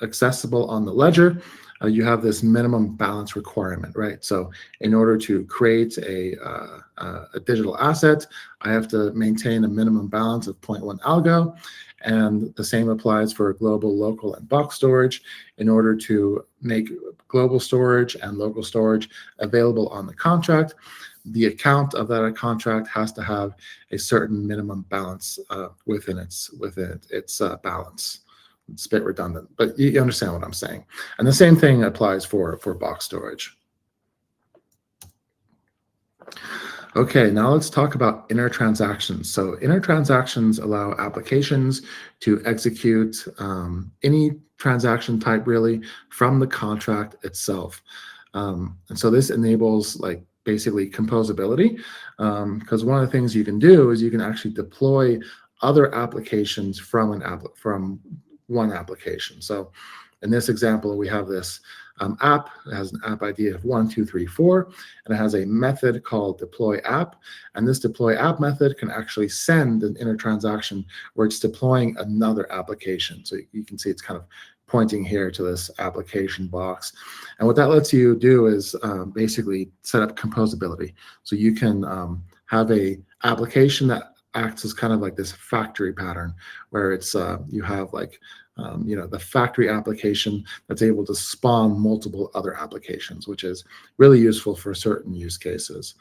A: accessible on the ledger, you have this minimum balance requirement, right? So in order to create a digital asset, I have to maintain a minimum balance of 0.1 algo. And the same applies for global, local, and box storage. In order to make global storage and local storage available on the contract, the account of that contract has to have a certain minimum balance within its balance. It's a bit redundant, but you understand what I'm saying. And the same thing applies for box storage. Okay, now let's talk about inner transactions. So inner transactions allow applications to execute any transaction type really from the contract itself. And so this enables like basically composability, because one of the things you can do is you can actually deploy other applications from one application. So in this example, we have this app. It has an app ID of 1, 2, 3, 4, and it has a method called deploy app. And this deploy app method can actually send an inner transaction where it's deploying another application. So you can see it's kind of pointing here to this application box. And what that lets you do is basically set up composability. So you can have a application that acts as kind of like this factory pattern where it's you have like the factory application that's able to spawn multiple other applications, which is really useful for certain use cases.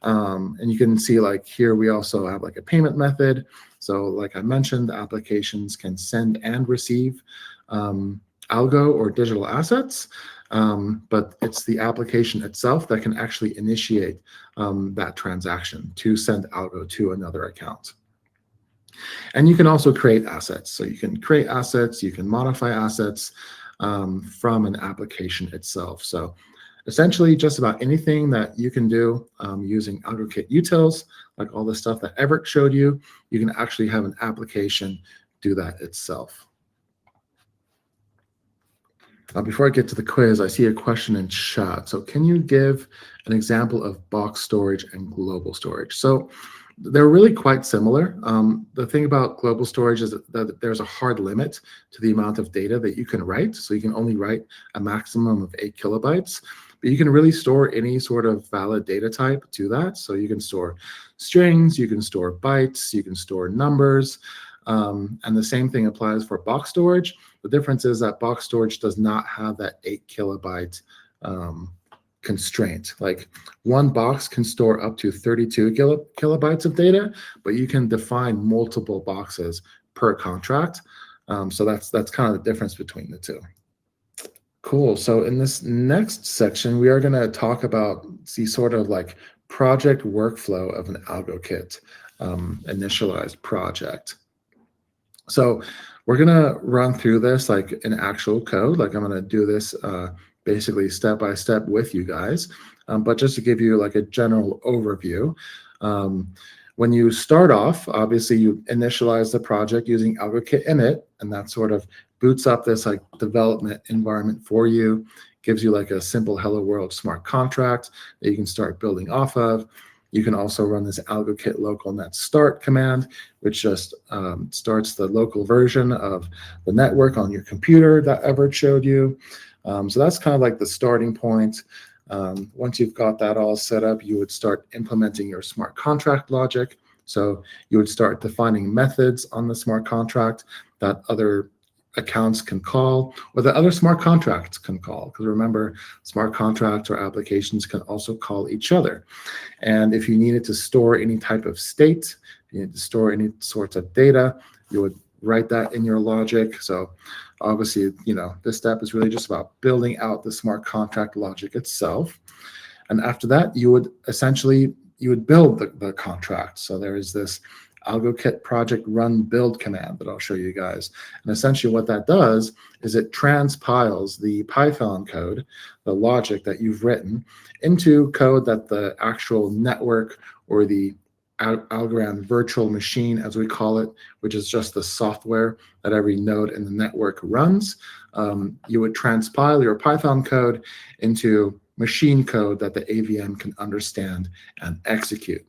A: And you can see like here we also have like a payment method. So like I mentioned, applications can send and receive algo or digital assets, but it's the application itself that can actually initiate that transaction to send algo to another account. And you can also create assets. So you can create assets, you can modify assets from an application itself. So essentially just about anything that you can do using AlgoKit Utils, like all the stuff that Everett showed you, you can actually have an application do that itself. Before I get to the quiz, I see a question in chat. So can you give an example of box storage and global storage? So they're really quite similar. The thing about global storage is that there's a hard limit to the amount of data that you can write. So you can only write a maximum of 8 kilobytes, but you can really store any sort of valid data type to that. So you can store strings, you can store bytes, you can store numbers, and the same thing applies for box storage. The difference is that box storage does not have that 8 kilobyte constraint. Like one box can store up to 32 kilobytes of data, but you can define multiple boxes per contract. So that's kind of the difference between the two. Cool. So in this next section, we are going to talk about the sort of like project workflow of an AlgoKit initialized project. So we're going to run through this like in actual code. Like I'm going to do this basically step by step with you guys. But just to give you like a general overview, when you start off, obviously you initialize the project using AlgoKit init, and that sort of boots up this like development environment for you, gives you like a simple hello world smart contract that you can start building off of. You can also run this AlgoKit local net start command, which just starts the local version of the network on your computer that Everett showed you. So that's kind of like the starting point. Once you've got that all set up, you would start implementing your smart contract logic. So you would start defining methods on the smart contract that other accounts can call, or that other smart contracts can call. Because remember, smart contracts or applications can also call each other. And if you needed to store any type of state, you need to store any sorts of data, you would write that in your logic. So obviously, this step is really just about building out the smart contract logic itself. And after that, you would build the contract. So there is this AlgoKit project run build command that I'll show you guys. And essentially what that does is it transpiles the Python code, the logic that you've written, into code that the actual network or the Algorand virtual machine, as we call it, which is just the software that every node in the network runs. You would transpile your Python code into machine code that the AVM can understand and execute.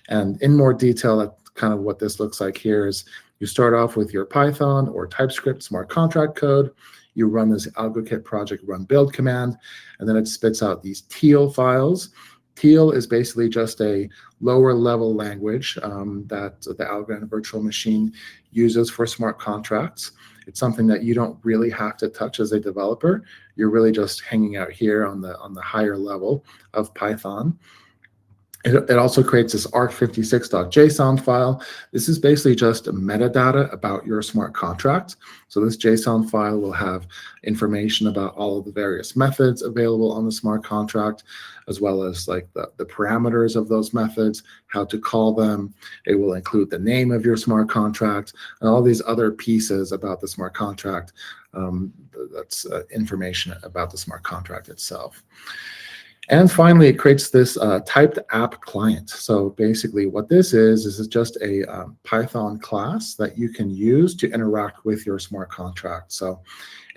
A: And in more detail, that's kind of what this looks like here is you start off with your Python or TypeScript smart contract code. You run this AlgoKit project run build command, and then it spits out these teal files. Teal is basically just a lower level language that the Algorand virtual machine uses for smart contracts. It's something that you don't really have to touch as a developer. You're really just hanging out here on the higher level of Python. It also creates this arc56.json file. This is basically just metadata about your smart contract. So this JSON file will have information about all of the various methods available on the smart contract, as well as like the parameters of those methods, how to call them. It will include the name of your smart contract and all these other pieces about the smart contract. That's information about the smart contract itself. And finally, it creates this typed app client. So basically what this is it's just a Python class that you can use to interact with your smart contract. So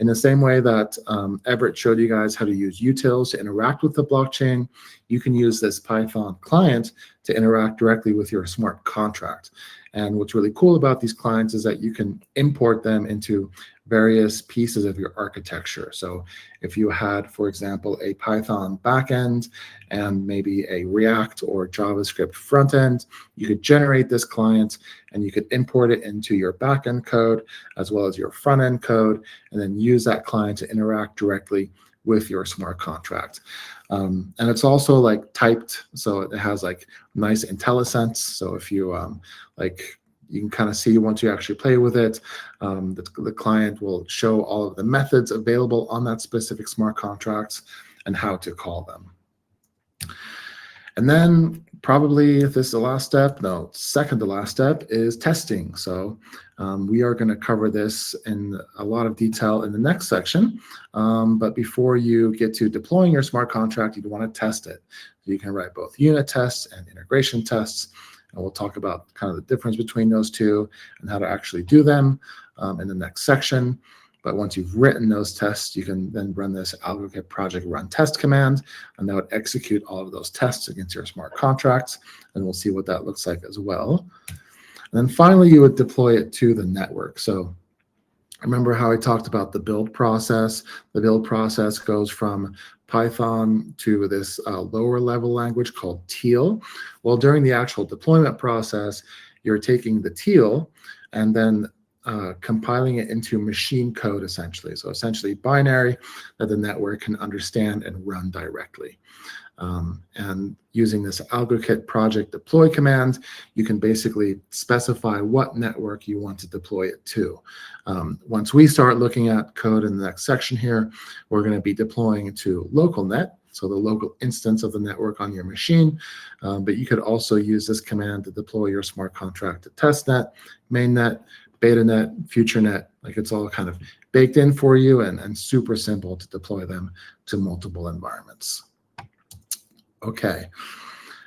A: in the same way that Everett showed you guys how to use utils to interact with the blockchain, you can use this Python client to interact directly with your smart contract. And what's really cool about these clients is that you can import them into various pieces of your architecture. So if you had, for example, a Python backend and maybe a React or JavaScript frontend, you could generate this client and you could import it into your backend code as well as your front-end code, and then use that client to interact directly with your smart contract. And it's also like typed, so it has like nice IntelliSense. So if you you can kind of see once you actually play with it, the client will show all of the methods available on that specific smart contracts and how to call them. And then probably if this is the last step, no, second to last step is testing. So we are going to cover this in a lot of detail in the next section. But before you get to deploying your smart contract, you want to test it. You can write both unit tests and integration tests. And we'll talk about kind of the difference between those two and how to actually do them in the next section. But once you've written those tests, you can then run this AlgoKit project run test command, and that would execute all of those tests against your smart contracts. And we'll see what that looks like as well. And then finally, you would deploy it to the network. So remember how I talked about the build process? The build process goes from Python to this lower level language called teal. Well, during the actual deployment process, you're taking the teal and then compiling it into machine code, essentially. So essentially binary that the network can understand and run directly. And using this AlgoKit project deploy command, you can basically specify what network you want to deploy it to. Once we start looking at code in the next section here, we're going to be deploying it to local net, so the local instance of the network on your machine. But you could also use this command to deploy your smart contract to testnet, mainnet, betanet, futurenet. Like it's all kind of baked in for you and super simple to deploy them to multiple environments. Okay,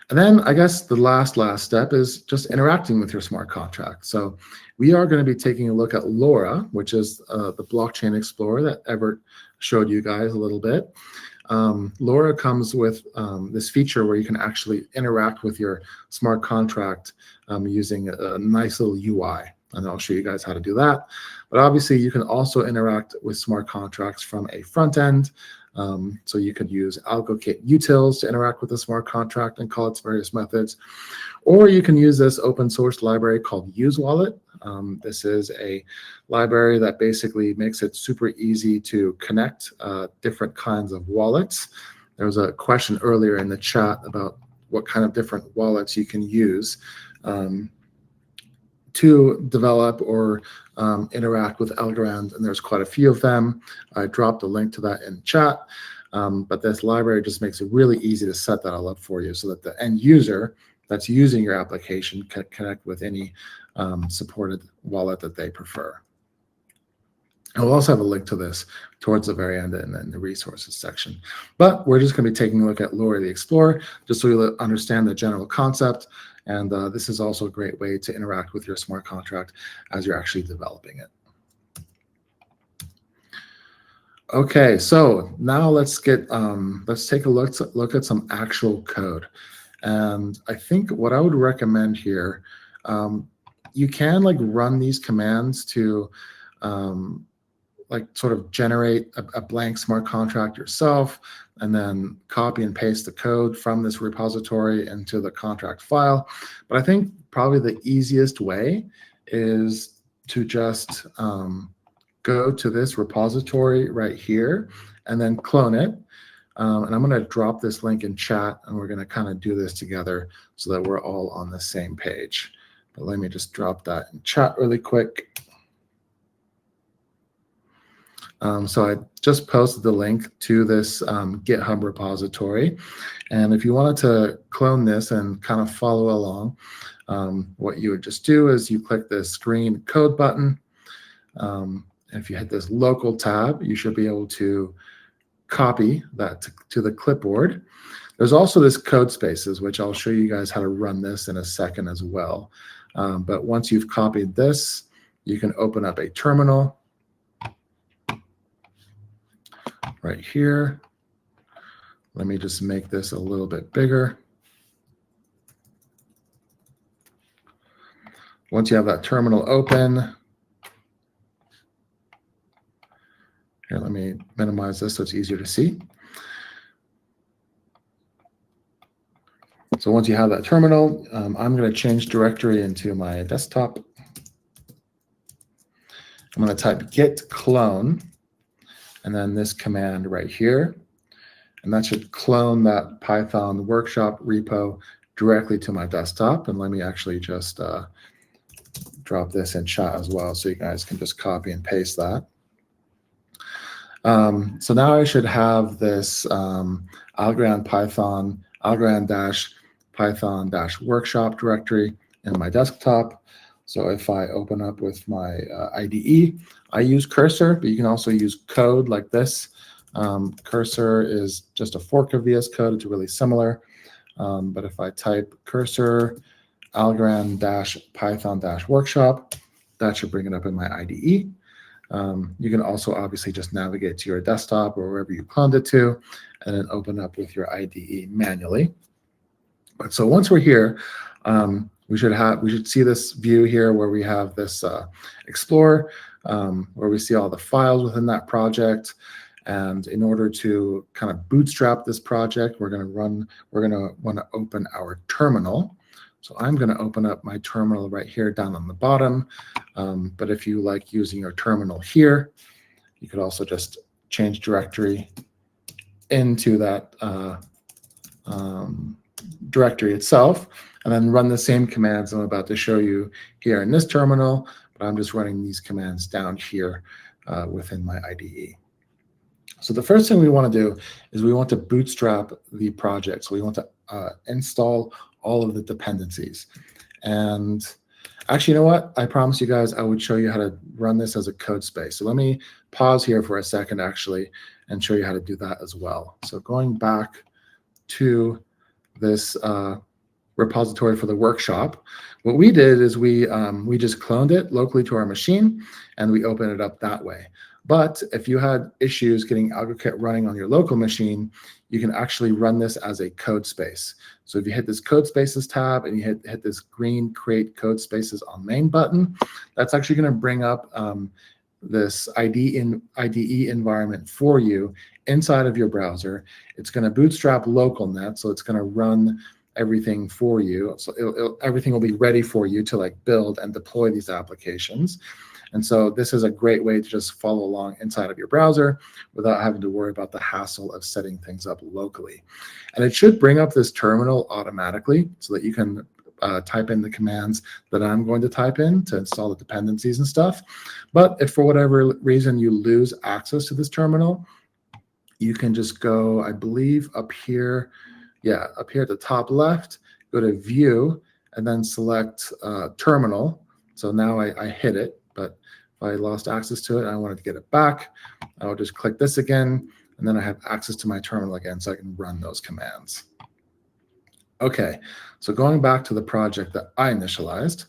A: and then I guess the last step is just interacting with your smart contract. So we are going to be taking a look at LoRa, which is the blockchain explorer that Everett showed you guys a little bit. LoRa comes with this feature where you can actually interact with your smart contract using a nice little UI. And I'll show you guys how to do that. But obviously, you can also interact with smart contracts from a front end. So you could use AlgoKit Utils to interact with the smart contract and call its various methods. Or you can use this open source library called UseWallet. This is a library that basically makes it super easy to connect different kinds of wallets. There was a question earlier in the chat about what kind of different wallets you can use to develop or interact with Algorand, and there's quite a few of them. I dropped a link to that in chat, but this library just makes it really easy to set that all up for you so that the end user that's using your application can connect with any supported wallet that they prefer. And we'll also have a link to this towards the very end in the resources section. But we're just going to be taking a look at Lori the Explorer, just so you understand the general concept. And this is also a great way to interact with your smart contract as you're actually developing it. Okay, so now let's take a look at some actual code. And I think what I would recommend here, you can like run these commands to like sort of generate a blank smart contract yourself, and then copy and paste the code from this repository into the contract file. But I think probably the easiest way is to just go to this repository right here and then clone it. And I'm going to drop this link in chat, and we're going to kind of do this together so that we're all on the same page. But let me just drop that in chat really quick. So I just posted the link to this GitHub repository. And if you wanted to clone this and kind of follow along, what you would just do is you click this green code button. And if you hit this local tab, you should be able to copy that to the clipboard. There's also this code spaces, which I'll show you guys how to run this in a second as well. But once you've copied this, you can open up a terminal right here. Let me just make this a little bit bigger. Once you have that terminal open, here, let me minimize this so it's easier to see. So once you have that terminal, I'm going to change directory into my desktop. I'm going to type git clone, and then this command right here. And that should clone that Python workshop repo directly to my desktop. And let me actually just drop this in chat as well, so you guys can just copy and paste that. So now I should have this Algorand Python-workshop directory in my desktop. So if I open up with my IDE, I use cursor, but you can also use code like this. Cursor is just a fork of VS Code. It's really similar. But if I type cursor Algorand-Python-workshop, that should bring it up in my IDE. You can also obviously just navigate to your desktop or wherever you cloned it to, and then open up with your IDE manually. But so once we're here, we should see this view here where we have this Explorer, where we see all the files within that project. And in order to kind of bootstrap this project, we're going to want to open our terminal. So I'm going to open up my terminal right here down on the bottom. But if you like using your terminal here, you could also just change directory into that directory itself, and then run the same commands I'm about to show you here in this terminal, but I'm just running these commands down here within my IDE. So the first thing we want to do is we want to bootstrap the project. So we want to install all of the dependencies. And actually, you know what? I promised you guys I would show you how to run this as a code space. So let me pause here for a second, actually, and show you how to do that as well. So going back to this repository for the workshop, what we did is we just cloned it locally to our machine, and we opened it up that way. But if you had issues getting AlgoKit running on your local machine, you can actually run this as a code space. So if you hit this code spaces tab and you hit this green create code spaces on main button, that's actually going to bring up this IDE environment for you inside of your browser. It's going to bootstrap LocalNet, so it's going to run everything for you. So everything will be ready for you to like build and deploy these applications. And so this is a great way to just follow along inside of your browser without having to worry about the hassle of setting things up locally. And it should bring up this terminal automatically so that you can type in the commands that I'm going to type in to install the dependencies and stuff. But if for whatever reason you lose access to this terminal, you can just go, I believe, up here. Yeah, up here at the top left, go to View, and then select Terminal. So now I hit it, but if I lost access to it and I wanted to get it back, I would just click this again, and then I have access to my terminal again, so I can run those commands. Okay, so going back to the project that I initialized,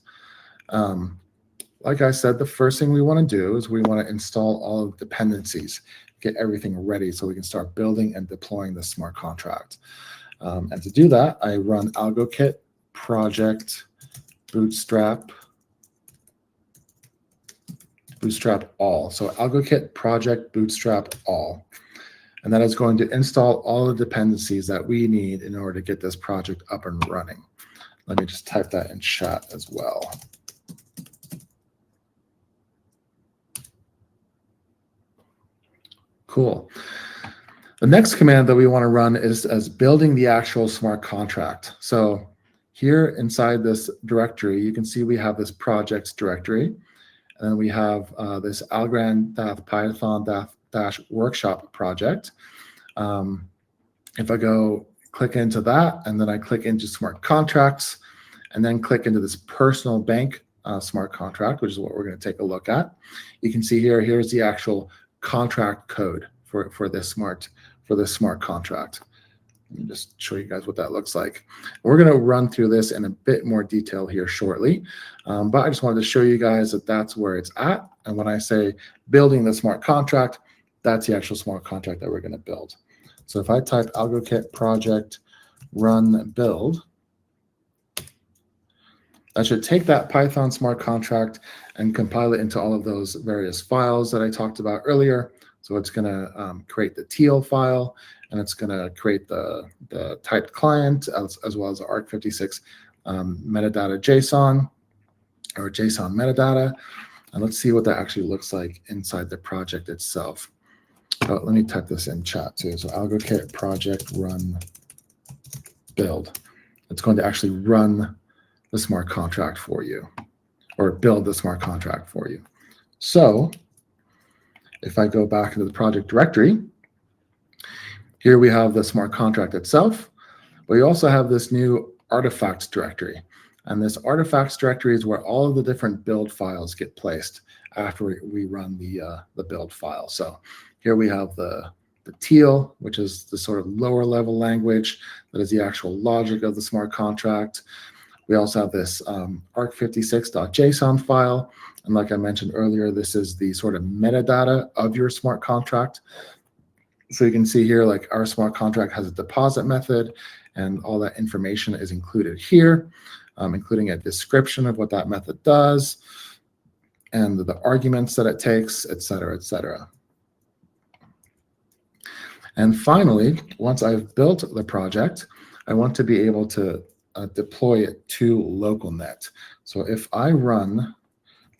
A: like I said, the first thing we want to do is we want to install all of the dependencies, get everything ready so we can start building and deploying the smart contract. And to do that, I run AlgoKit project bootstrap all. So AlgoKit project bootstrap all. And that is going to install all the dependencies that we need in order to get this project up and running. Let me just type that in chat as well. Cool. The next command that we want to run is as building the actual smart contract. So here inside this directory, you can see we have this projects directory, and then we have this Algorand-Python-workshop project. If I go click into that, and then I click into smart contracts, and then click into this personal bank smart contract, which is what we're going to take a look at. You can see here's the actual contract code for this smart contract. Let me just show you guys what that looks like. We're going to run through this in a bit more detail here shortly, but I just wanted to show you guys that that's where it's at. And when I say building the smart contract, that's the actual smart contract that we're going to build. So if I type AlgoKit project run build, that should take that Python smart contract and compile it into all of those various files that I talked about earlier. So it's going to create the TL file, and it's going to create the typed client as well as the ARC56 metadata JSON or JSON metadata. And let's see what that actually looks like inside the project itself. Oh, let me type this in chat too. So AlgoKit project run build. It's going to actually run the smart contract for you, or build the smart contract for you. So if I go back into the project directory, here we have the smart contract itself, but we also have this new artifacts directory. And this artifacts directory is where all of the different build files get placed after we run the build file. So here we have the TL, which is the sort of lower level language that is the actual logic of the smart contract. We also have this arc56.json file. And like I mentioned earlier, this is the sort of metadata of your smart contract. So you can see here, like our smart contract has a deposit method, and all that information is included here, including a description of what that method does, and the arguments that it takes, et cetera, et cetera. And finally, once I've built the project, I want to be able to deploy it to localnet. So if I run,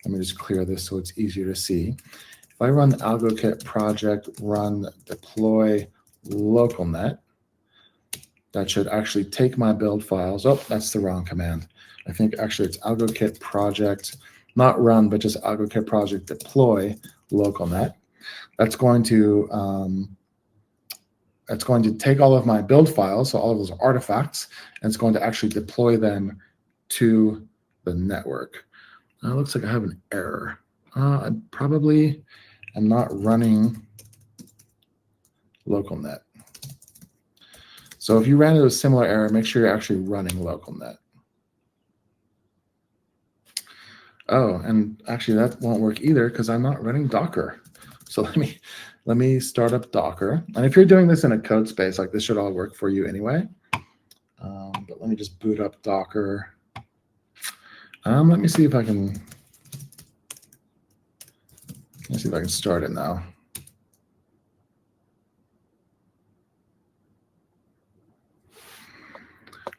A: let me just clear this so it's easier to see. If I run AlgoKit project run deploy localnet, that should actually take my build files. Oh, that's the wrong command. I think actually it's AlgoKit project, not run, but just AlgoKit project deploy localnet. That's going to take all of my build files, so all of those artifacts, and it's going to actually deploy them to the network. It looks like I have an error. I probably am not running localnet. So if you ran into a similar error, make sure you're actually running localnet. Oh, and actually that won't work either because I'm not running Docker. So let me start up Docker. And if you're doing this in a code space, like this should all work for you anyway. But let me just boot up Docker. Let me see if I can start it now.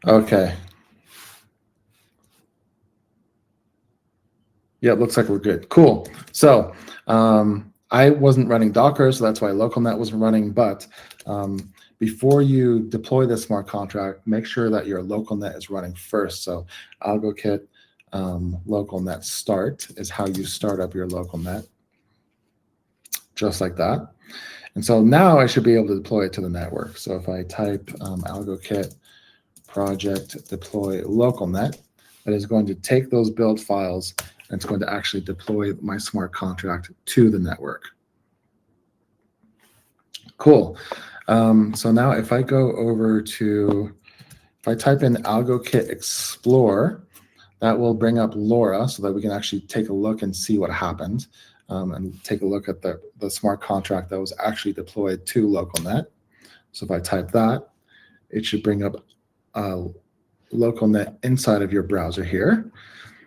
A: Okay. Yeah, it looks like we're good. Cool. So I wasn't running Docker, so that's why localnet wasn't running. But before you deploy the smart contract, make sure that your localnet is running first. So AlgoKit localnet start is how you start up your localnet, just like that. And so now I should be able to deploy it to the network. So if I type AlgoKit project deploy localnet that is going to take those build files and it's going to actually deploy my smart contract to the network. Cool. So now if I go over to, if I type in AlgoKit Explore, that will bring up LoRa so that we can actually take a look and see what happened, and take a look at the smart contract that was actually deployed to localnet. So if I type that, it should bring up localnet inside of your browser here.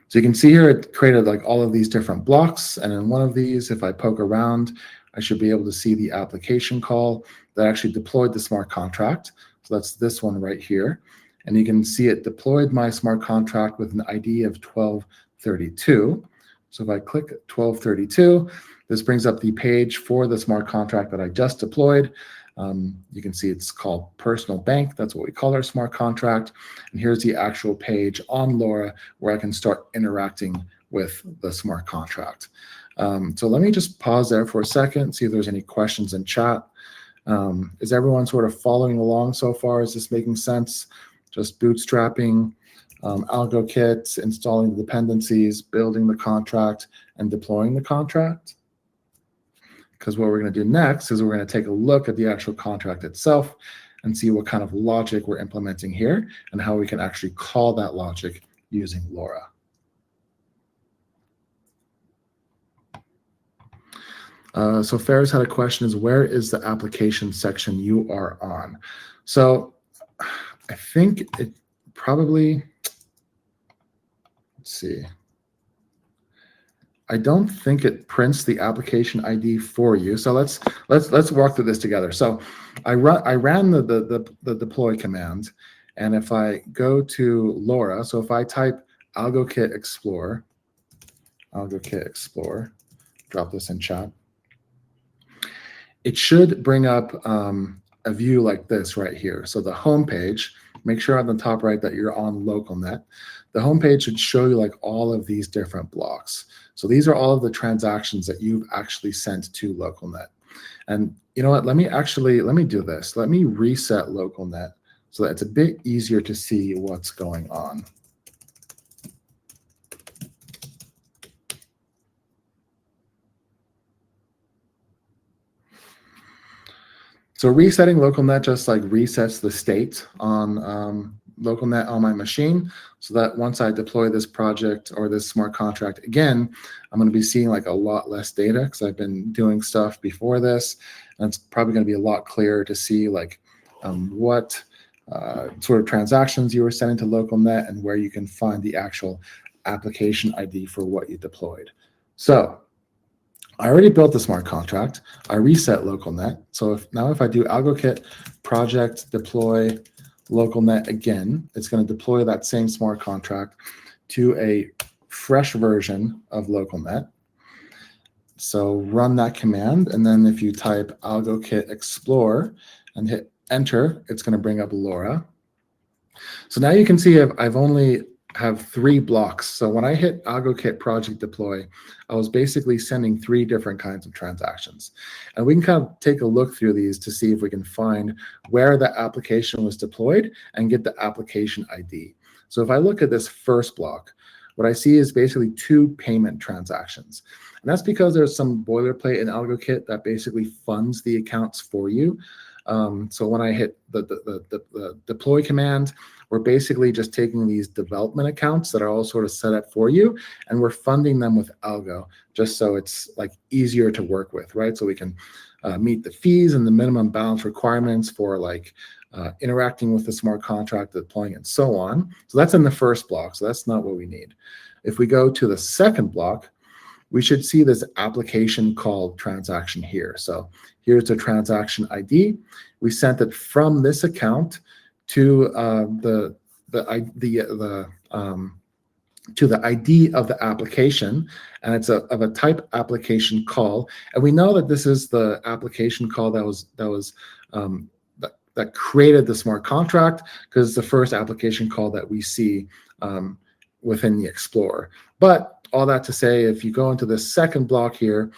A: So you can see here it created like all of these different blocks, and in one of these, if I poke around, I should be able to see the application call that actually deployed the smart contract. So that's this one right here. And you can see it deployed my smart contract with an ID of 1232. So if I click 1232, this brings up the page for the smart contract that I just deployed. You can see it's called Personal Bank. That's what we call our smart contract. And here's the actual page on LoRa where I can start interacting with the smart contract. So let me just pause there for a second, see if there's any questions in chat. Is everyone sort of following along so far? Is this making sense? Just bootstrapping AlgoKit, installing the dependencies, building the contract, and deploying the contract? Because what we're going to do next is we're going to take a look at the actual contract itself and see what kind of logic we're implementing here and how we can actually call that logic using LoRa. So Ferris had a question, is where is the application section you are on? So I think it probably, let's see. I don't think it prints the application ID for you. So let's walk through this together. So I ran the deploy command, and if I go to LoRa, so if I type AlgoKit Explore, drop this in chat, it should bring up a view like this right here. So the home page, make sure on the top right that you're on localnet. The home page should show you like all of these different blocks. So these are all of the transactions that you've actually sent to localnet. And you know what, let me do this. Let me reset localnet so that it's a bit easier to see what's going on. So resetting localnet just like resets the state on localnet on my machine, so that once I deploy this project or this smart contract again, I'm going to be seeing like a lot less data because I've been doing stuff before this, and it's probably going to be a lot clearer to see like what sort of transactions you were sending to localnet and where you can find the actual application ID for what you deployed. So I already built the smart contract. I reset localnet. So now if I do AlgoKit project deploy localnet again, it's going to deploy that same smart contract to a fresh version of localnet. So run that command, and then if you type AlgoKit Explore and hit enter, it's going to bring up LoRa. So now you can see I've only have 3 blocks. So when I hit AlgoKit project deploy, I was basically sending 3 different kinds of transactions. And we can kind of take a look through these to see if we can find where the application was deployed and get the application ID. So if I look at this first block, what I see is basically 2 payment transactions. And that's because there's some boilerplate in AlgoKit that basically funds the accounts for you. So when I hit the deploy command, we're basically just taking these development accounts that are all sort of set up for you, and we're funding them with Algo, just so it's like easier to work with, right? So we can meet the fees and the minimum balance requirements for like interacting with the smart contract, deploying, and so on. So that's in the first block, so that's not what we need. If we go to the second block, we should see this application called transaction here. So here's the transaction ID. We sent it from this account to the ID of the application, and it's of a type application call. And we know that this is the application call that created the smart contract, because it's the first application call that we see within the Explorer. But all that to say, if you go into the second block here,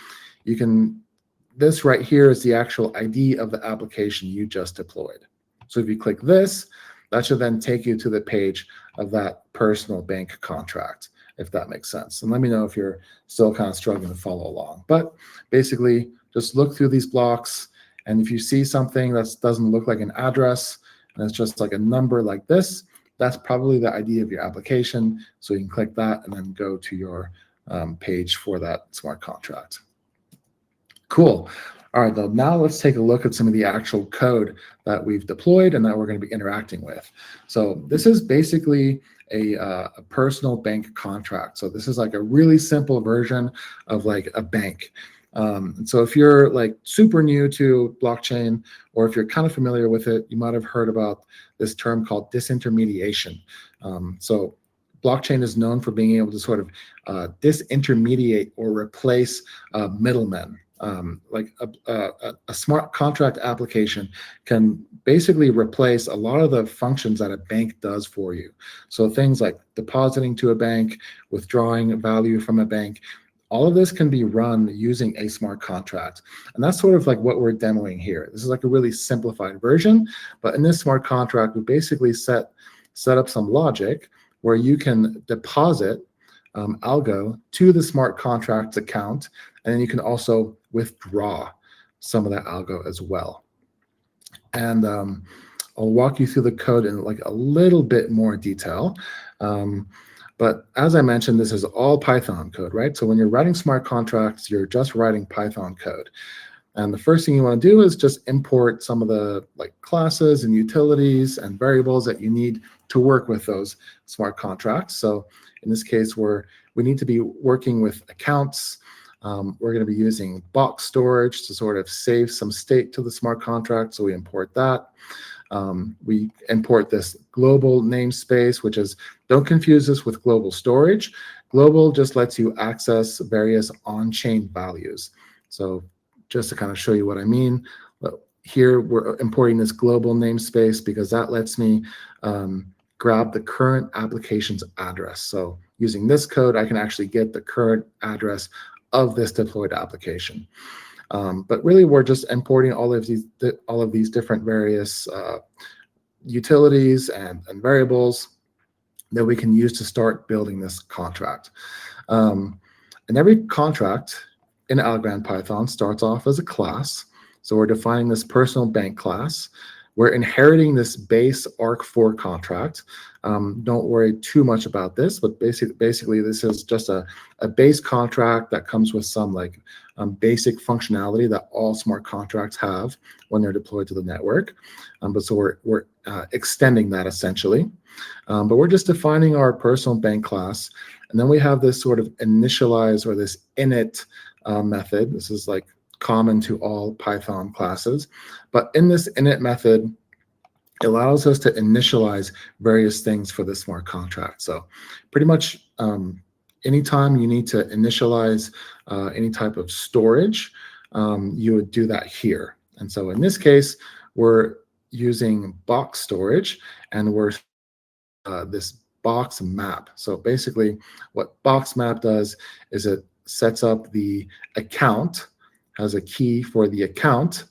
A: this right here is the actual ID of the application you just deployed. So if you click this, that should then take you to the page of that personal bank contract, if that makes sense. And let me know if you're still kind of struggling to follow along. But basically, just look through these blocks, and if you see something that doesn't look like an address, and it's just like a number like this, that's probably the ID of your application. So you can click that and then go to your page for that smart contract. Cool. All right, now let's take a look at some of the actual code that we've deployed and that we're going to be interacting with. So this is basically a personal bank contract. So this is like a really simple version of like a bank. And so if you're like super new to blockchain, or if you're kind of familiar with it, you might have heard about this term called disintermediation. So blockchain is known for being able to sort of disintermediate or replace middlemen. Like a smart contract application can basically replace a lot of the functions that a bank does for you. So things like depositing to a bank, withdrawing value from a bank, all of this can be run using a smart contract. And that's sort of like what we're demoing here. This is like a really simplified version, but in this smart contract, we basically set up some logic where you can deposit algo to the smart contracts account, and then you can also withdraw some of that algo as well. And I'll walk you through the code in like a little bit more detail. But as I mentioned, this is all Python code, right? So when you're writing smart contracts, you're just writing Python code. And the first thing you want to do is just import some of the like classes and utilities and variables that you need to work with those smart contracts. So in this case, we need to be working with accounts. We're going to be using box storage to sort of save some state to the smart contract. So we import that. We import this global namespace, which is, don't confuse this with global storage. Global just lets you access various on-chain values. So just to kind of show you what I mean, here we're importing this global namespace because that lets me grab the current application's address. So using this code, I can actually get the current address of this deployed application. But really, we're just importing all of these different various utilities and variables that we can use to start building this contract. And every contract in Algorand Python starts off as a class. So we're defining this personal bank class. We're inheriting this base Arc4 contract. Don't worry too much about this, but basically this is just a base contract that comes with some like basic functionality that all smart contracts have when they're deployed to the network. But so we're extending that essentially. But we're just defining our personal bank class. And then we have this sort of initialize or this init method. This is like common to all Python classes. But in this init method, it allows us to initialize various things for the smart contract. So pretty much anytime you need to initialize any type of storage, you would do that here. And so in this case, we're using box storage, and we're this box map. So basically what box map does is it sets up the account, has a key for the account,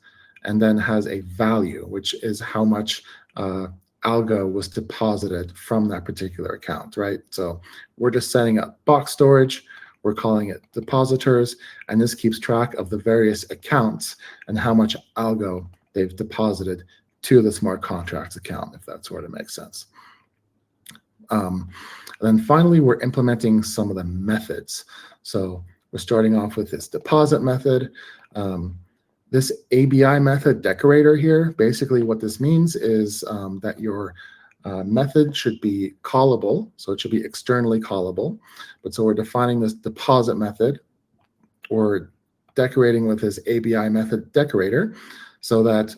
A: and then has a value, which is how much algo was deposited from that particular account, right? So we're just setting up box storage, we're calling it depositors, and this keeps track of the various accounts and how much algo they've deposited to the smart contracts account, if that sort of makes sense. And then finally, we're implementing some of the methods. So we're starting off with this deposit method. This ABI method decorator here, basically what this means is that your method should be callable, so it should be externally callable. But so we're defining this deposit method, or decorating with this ABI method decorator, so that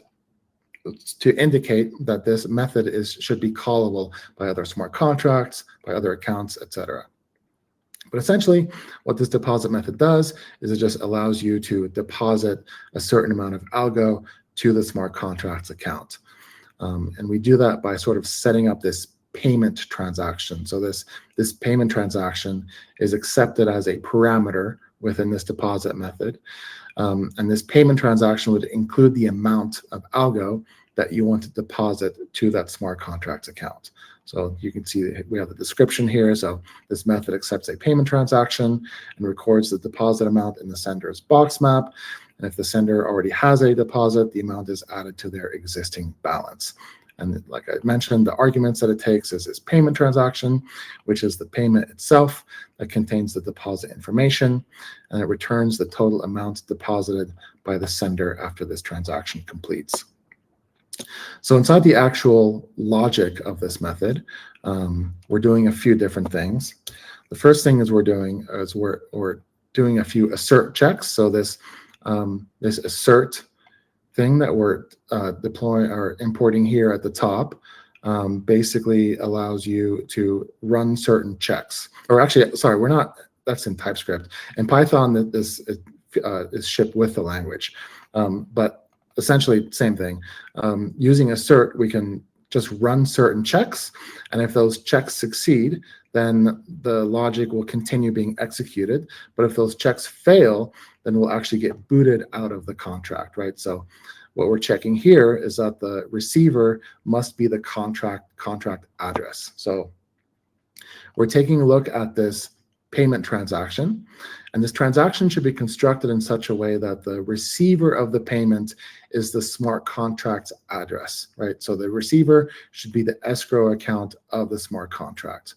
A: to indicate that this method should be callable by other smart contracts, by other accounts, etc. But essentially, what this deposit method does is it just allows you to deposit a certain amount of algo to the smart contracts account. And we do that by sort of setting up this payment transaction. So this payment transaction is accepted as a parameter within this deposit method. And this payment transaction would include the amount of algo that you want to deposit to that smart contracts account. So you can see we have the description here. So this method accepts a payment transaction and records the deposit amount in the sender's box map. And if the sender already has a deposit, the amount is added to their existing balance. And like I mentioned, the arguments that it takes is this payment transaction, which is the payment itself that contains the deposit information, and it returns the total amount deposited by the sender after this transaction completes. So inside the actual logic of this method, we're doing a few different things. The first thing is we're doing a few assert checks. So this assert thing that we're deploying or importing here at the top basically allows you to run certain checks. Or actually, sorry, we're not. That's in TypeScript. In Python, this is shipped with the language, but essentially same thing. Using assert, we can just run certain checks, and if those checks succeed, then the logic will continue being executed. But if those checks fail, then we'll actually get booted out of the contract, right? So what we're checking here is that the receiver must be the contract address. So we're taking a look at this payment transaction, and this transaction should be constructed in such a way that the receiver of the payment is the smart contract's address, right? So the receiver should be the escrow account of the smart contract.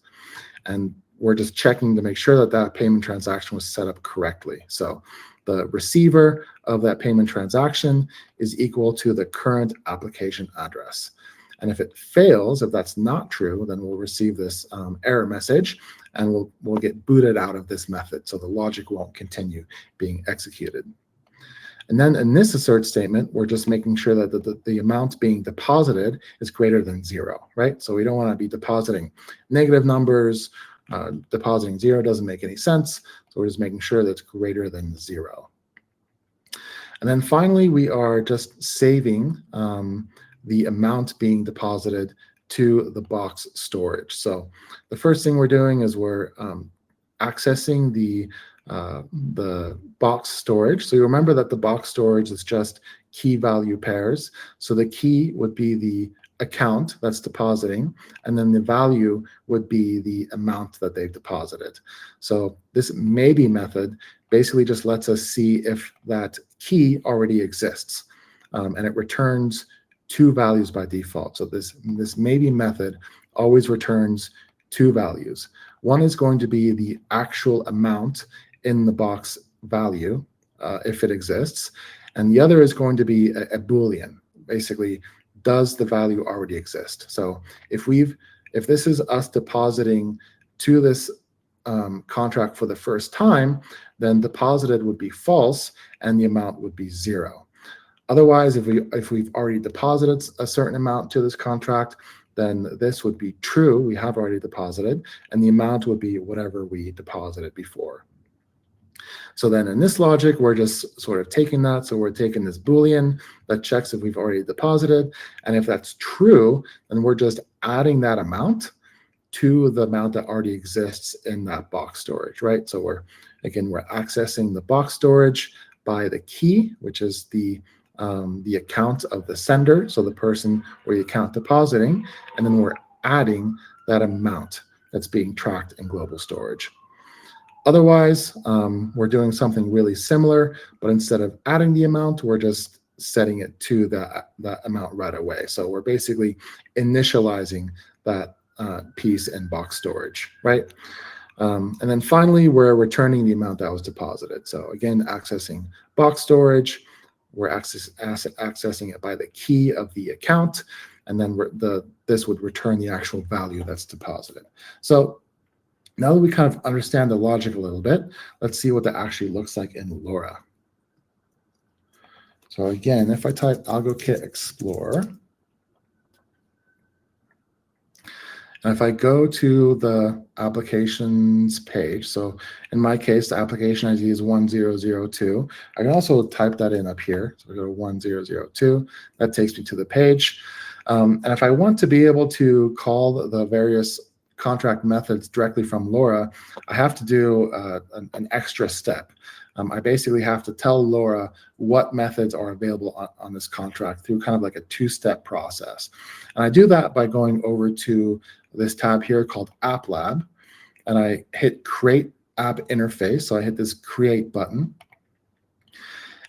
A: And we're just checking to make sure that that payment transaction was set up correctly. So the receiver of that payment transaction is equal to the current application address. And if it fails, if that's not true, then we'll receive this error message, and we'll get booted out of this method. So the logic won't continue being executed. And then in this assert statement, we're just making sure that the amount being deposited is greater than 0, right? So we don't want to be depositing negative numbers. Depositing 0 doesn't make any sense. So we're just making sure that it's greater than 0. And then finally, we are just saving the amount being deposited to the box storage. So the first thing we're doing is we're accessing the box storage. So you remember that the box storage is just key value pairs. So the key would be the account that's depositing, and then the value would be the amount that they've deposited. So this maybe method basically just lets us see if that key already exists, and it returns 2 values by default. So this maybe method always returns 2 values. One is going to be the actual amount in the box value, if it exists, and the other is going to be a Boolean. Basically, does the value already exist? So if this is us depositing to this contract for the first time, then deposited would be false and the amount would be 0. Otherwise, if we've already deposited a certain amount to this contract, then this would be true. We have already deposited, and the amount would be whatever we deposited before. So then in this logic, we're just sort of taking that. So we're taking this Boolean that checks if we've already deposited. And if that's true, then we're just adding that amount to the amount that already exists in that box storage, right? So we're accessing the box storage by the key, which is the account of the sender, so the person or the account depositing, and then we're adding that amount that's being tracked in global storage. Otherwise, we're doing something really similar, but instead of adding the amount, we're just setting it to that amount right away. So we're basically initializing that piece in box storage, right? And then finally, we're returning the amount that was deposited. So again, accessing box storage, we're accessing it by the key of the account, and then this would return the actual value that's deposited. So now that we kind of understand the logic a little bit, let's see what that actually looks like in LoRa. So again, if I type AlgoKit Explorer, and if I go to the applications page, so in my case, the application ID is 1002. I can also type that in up here. So I go to 1002. That takes me to the page. And if I want to be able to call the various contract methods directly from LoRa, I have to do an extra step. I basically have to tell LoRa what methods are available on this contract through kind of like a two-step process. And I do that by going over to this tab here called App Lab, and I hit Create App Interface. So I hit this Create button.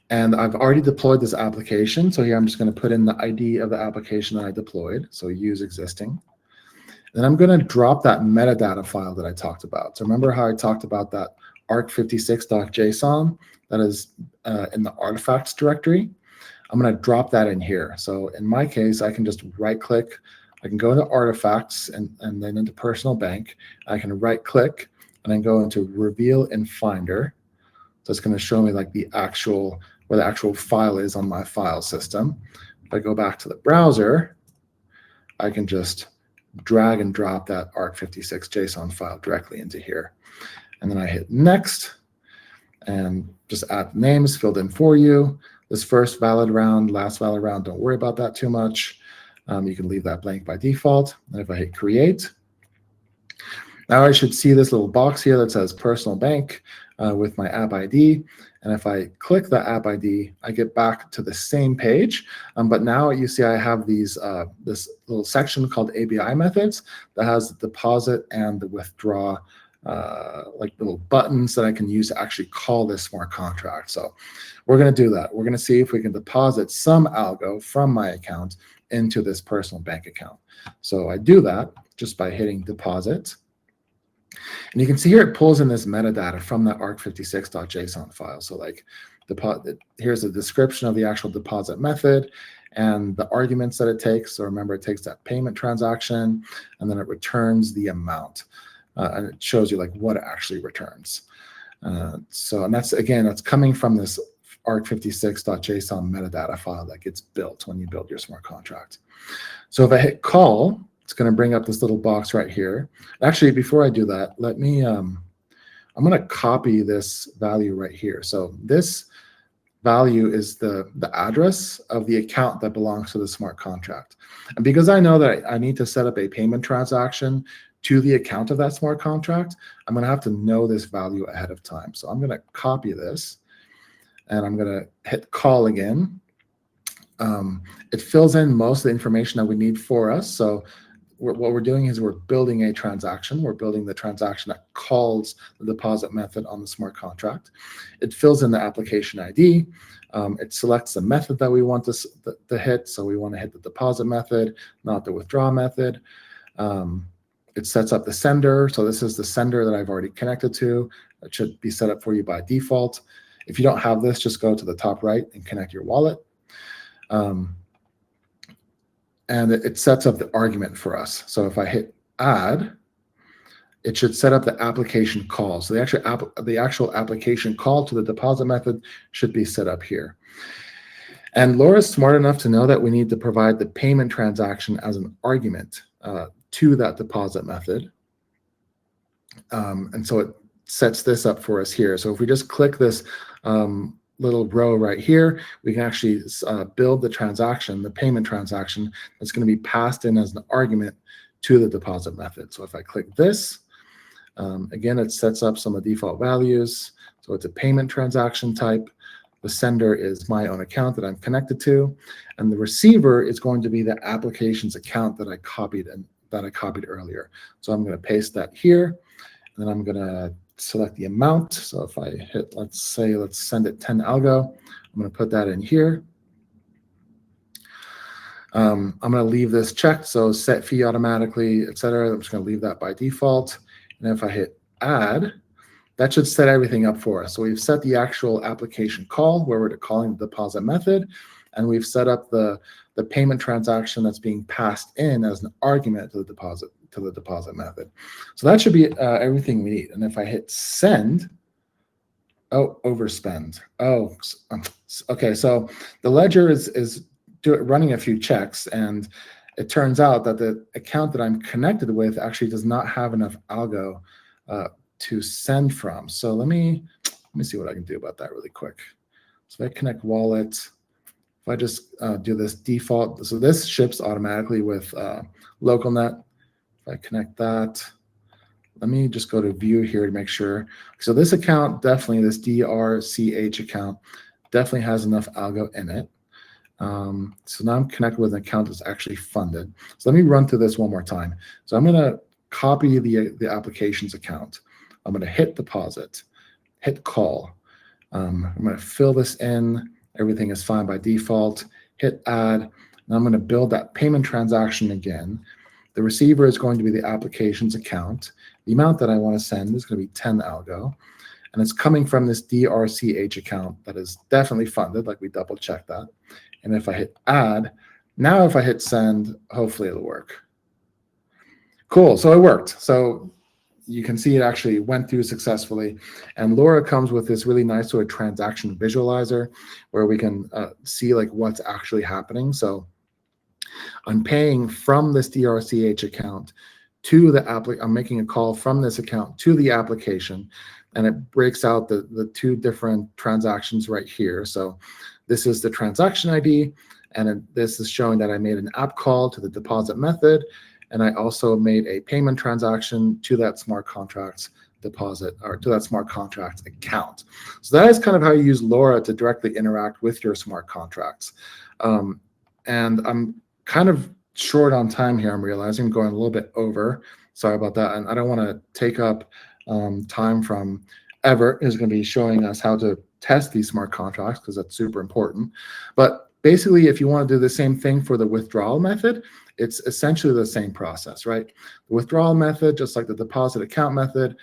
A: And I've already deployed this application. So here I'm just going to put in the ID of the application that I deployed. So use existing. Then I'm going to drop that metadata file that I talked about. So remember how I talked about that arc56.json that is in the artifacts directory? I'm going to drop that in here. So in my case, I can just right click. I can go into artifacts and then into personal bank. I can right click and then go into reveal in Finder. So it's going to show me like the actual, where the actual file is on my file system. If I go back to the browser, I can just drag and drop that arc56 JSON file directly into here. And then I hit next and just add names filled in for you. This first valid round, last valid round, don't worry about that too much. You can leave that blank by default. And if I hit create, now I should see this little box here that says personal bank with my app ID. And if I click the app ID, I get back to the same page. But now you see I have these this little section called ABI methods that has the deposit and the withdraw like little buttons that I can use to actually call this smart contract. So we're going to do that. We're going to see if we can deposit some algo from my account into this personal bank account. So I do that just by hitting deposit. And you can see here it pulls in this metadata from that arc56.json file. So like here's a description of the actual deposit method and the arguments that it takes. So remember, it takes that payment transaction and then it returns the amount. And it shows you like what it actually returns. And that's coming from this arc56.json metadata file that gets built when you build your smart contract. So if I hit call, it's going to bring up this little box right here. Actually, before I do that, let me, I'm going to copy this value right here. So this value is the address of the account that belongs to the smart contract. And because I know that I need to set up a payment transaction to the account of that smart contract, I'm going to have to know this value ahead of time. So I'm going to copy this and I'm going to hit call again. It fills in most of the information that we need for us. So what we're doing is we're building a transaction. We're building the transaction that calls the deposit method on the smart contract. It fills in the application ID. It selects the method that we want to hit. So we want to hit the deposit method, not the withdraw method. It sets up the sender. So this is the sender that I've already connected to. It should be set up for you by default. If you don't have this, just go to the top right and connect your wallet. And it sets up the argument for us. So if I hit add, it should set up the application call. So the actual application call to the deposit method should be set up here. And LoRa is smart enough to know that we need to provide the payment transaction as an argument to that deposit method. And so it sets this up for us here. So if we just click this little row right here, we can actually build the transaction, the payment transaction that's going to be passed in as an argument to the deposit method. So if I click this, again, it sets up some of the default values. So it's a payment transaction type. The sender is my own account that I'm connected to, and the receiver is going to be the application's account that I copied earlier. So I'm going to paste that here, and then I'm going to select the amount. So if I hit, let's send it 10 algo, I'm going to put that in here. I'm going to leave this checked, so set fee automatically, etc. I'm just going to leave that by default. And if I hit add, that should set everything up for us. So we've set the actual application call where we're calling the deposit method, and we've set up the payment transaction that's being passed in as an argument to the deposit method. So that should be everything we need. And if I hit send, overspend. Okay. So the ledger is running a few checks, and it turns out that the account that I'm connected with actually does not have enough algo to send from. So let me see what I can do about that really quick. So if I connect wallet, if I just do this default, so this ships automatically with LocalNet. If I connect that, let me just go to view here to make sure. So this account, definitely, this DRCH account, definitely has enough algo in it. So now I'm connected with an account that's actually funded. So let me run through this one more time. So I'm going to copy the applications account. I'm going to hit deposit, hit call. I'm going to fill this in. Everything is fine by default. Hit add. And I'm going to build that payment transaction again. The receiver is going to be the applications account. The amount that I want to send is going to be 10 algo. And it's coming from this DRCH account that is definitely funded, like we double checked that. And if I hit add, now if I hit send, hopefully it'll work. Cool, so it worked. So you can see it actually went through successfully. And Laura comes with this really nice sort of transaction visualizer where we can see like what's actually happening. So I'm paying from this DRCH account to the I'm making a call from this account to the application, and it breaks out the two different transactions right here. So this is the transaction ID, and this is showing that I made an app call to the deposit method, and I also made a payment transaction to that smart contracts deposit, or to that smart contract account. So that is kind of how you use LoRa to directly interact with your smart contracts. And I'm kind of short on time here. I'm realizing I'm going a little bit over. Sorry about that. And I don't want to take up time from Everett, who's going to be showing us how to test these smart contracts, because that's super important. But basically, if you want to do the same thing for the withdrawal method, it's essentially the same process, right? The withdrawal method, just like the deposit account method,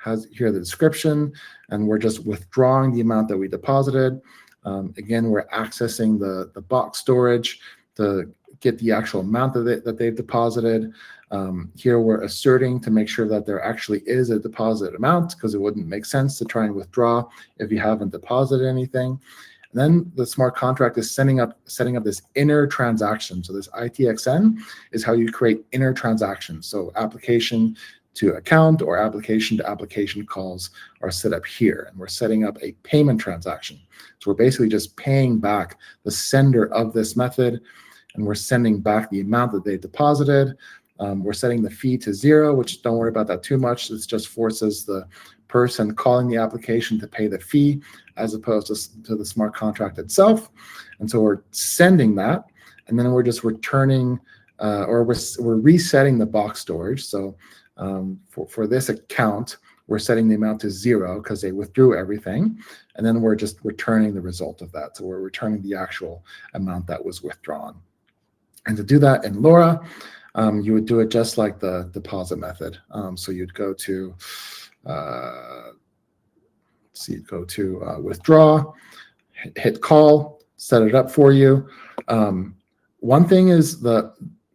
A: has here the description, and we're just withdrawing the amount that we deposited. Again, we're accessing the box storage to get the actual amount that they've deposited. Here we're asserting to make sure that there actually is a deposit amount, because it wouldn't make sense to try and withdraw if you haven't deposited anything. And then the smart contract is setting up this inner transaction. So this ITXN is how you create inner transactions. So application to account or application to application calls are set up here, and we're setting up a payment transaction. So we're basically just paying back the sender of this method, and we're sending back the amount that they deposited. We're setting the fee to 0, which don't worry about that too much. It just forces the person calling the application to pay the fee as opposed to the smart contract itself. And so we're sending that, and then we're just returning, or we're resetting the box storage. So for this account, we're setting the amount to 0 because they withdrew everything, and then we're just returning the result of that. So we're returning the actual amount that was withdrawn. And to do that in LoRa, you would do it just like the deposit method. So you'd go to, withdraw, hit call, set it up for you. One thing is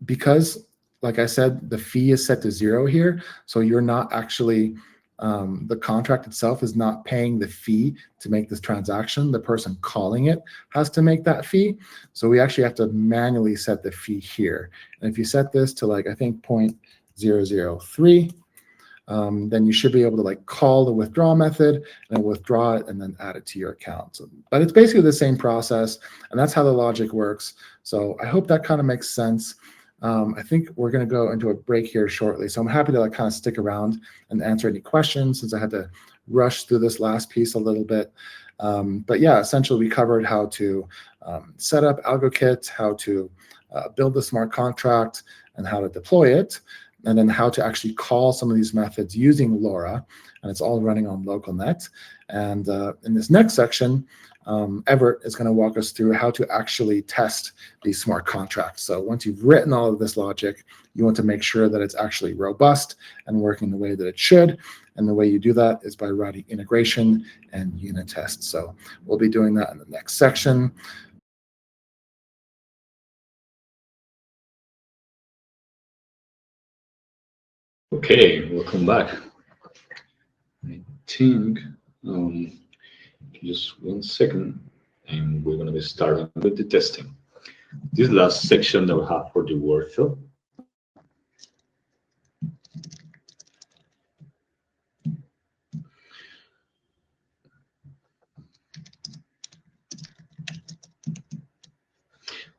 A: because, like I said, the fee is set to 0 here, so you're not actually, the contract itself is not paying the fee to make this transaction. The person calling it has to make that fee. So we actually have to manually set the fee here. And if you set this to, like, I think 0.003, then you should be able to like call the withdrawal method and withdraw it and then add it to your account. So, but it's basically the same process, and that's how the logic works. So I hope that kind of makes sense. I think we're going to go into a break here shortly, so I'm happy to like kind of stick around and answer any questions, since I had to rush through this last piece a little bit. But yeah, essentially we covered how to set up AlgoKit, how to build the smart contract, and how to deploy it, and then how to actually call some of these methods using LoRa, and it's all running on LocalNet. And in this next section, Everett is going to walk us through how to actually test these smart contracts. So once you've written all of this logic, you want to make sure that it's actually robust and working the way that it should. And the way you do that is by writing integration and unit tests. So we'll be doing that in the next section.
B: Okay, welcome back. I think just 1 second, and we're going to be starting with the testing. This last section that we have for the workflow.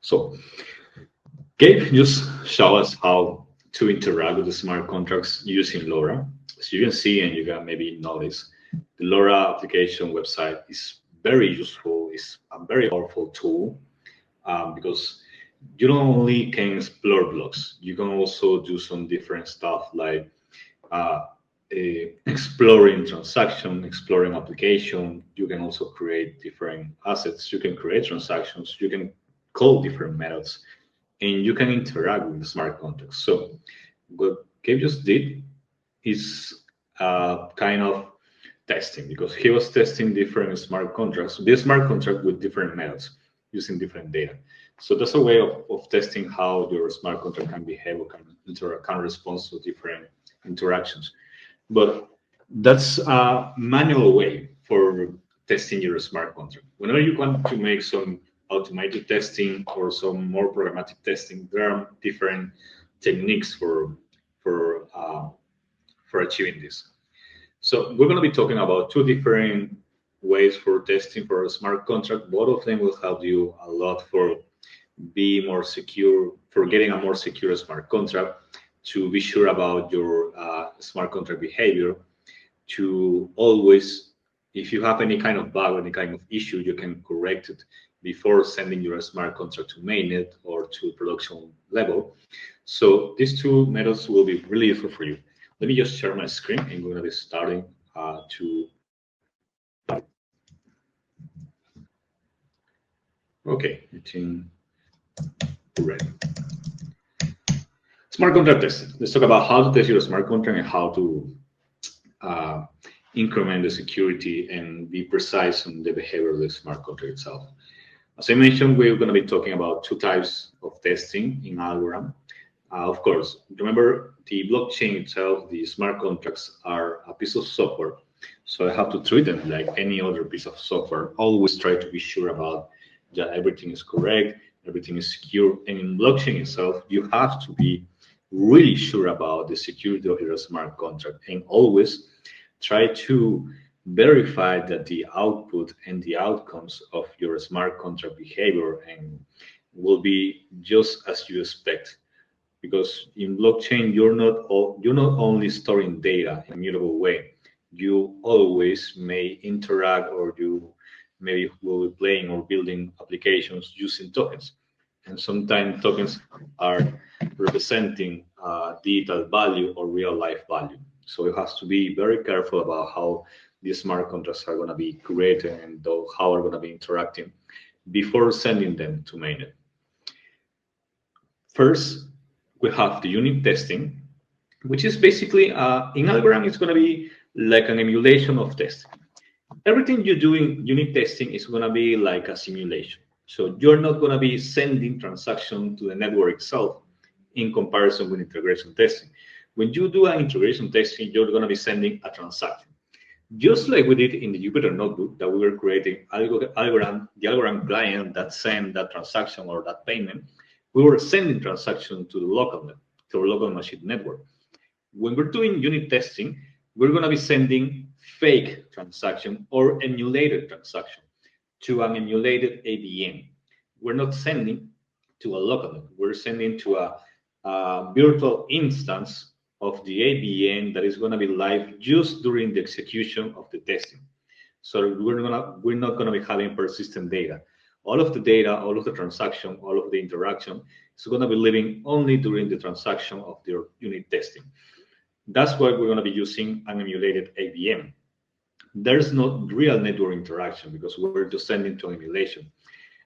B: So Gabe just showed us how to interact with the smart contracts using LoRa. As you can see, and you can maybe notice, the LoRa application website is very useful. It's a very powerful tool because you not only can explore blocks, you can also do some different stuff like exploring transaction, exploring application. You can also create different assets. You can create transactions. You can call different methods, and you can interact with the smart contracts. So what Gabe just did is kind of testing, because he was testing different smart contracts, this smart contract with different methods using different data. So that's a way of testing how your smart contract can behave or can respond to different interactions. But that's a manual way for testing your smart contract. Whenever you want to make some automated testing or some more programmatic testing, there are different techniques for achieving this. So we're going to be talking about two different ways for testing for a smart contract. Both of them will help you a lot for be more secure, for getting a more secure smart contract, to be sure about your smart contract behavior, to always, if you have any kind of bug, any kind of issue, you can correct it before sending your smart contract to mainnet or to production level. So these two methods will be really useful for you. Let me just share my screen, and we're going to be starting Okay, I think we're ready. Smart contract testing. Let's talk about how to test your smart contract and how to increment the security and be precise on the behavior of the smart contract itself. As I mentioned, we're going to be talking about two types of testing in Algorand. Of course, remember the blockchain itself, the smart contracts are a piece of software. So I have to treat them like any other piece of software. Always try to be sure about that everything is correct, everything is secure. And in blockchain itself, you have to be really sure about the security of your smart contract, and always try to verify that the output and the outcomes of your smart contract behavior and will be just as you expect. Because in blockchain, you're not only storing data in a mutable way. You always may interact, or you maybe will be playing or building applications using tokens. And sometimes tokens are representing digital value or real life value. So it has to be very careful about how these smart contracts are going to be created and how are going to be interacting before sending them to mainnet. First, we have the unit testing, which is basically in Algorand, it's going to be like an emulation of testing. Everything you do in unit testing is going to be like a simulation. So you're not going to be sending transaction to the network itself in comparison with integration testing. When you do an integration testing, you're going to be sending a transaction. Just like we did in the Jupyter notebook that we were creating Algorand, the Algorand client that sent that transaction or that payment, we were sending transaction to the local machine network. When we're doing unit testing, we're going to be sending fake transaction or emulated transaction to an emulated AVM. We're not sending to a local network. We're sending to a virtual instance of the AVM that is going to be live just during the execution of the testing. So we're not going to be having persistent data. All of the data, all of the transaction, all of the interaction is going to be living only during the transaction of their unit testing. That's why we're going to be using an emulated AVM. There's no real network interaction because we're just sending to an emulation.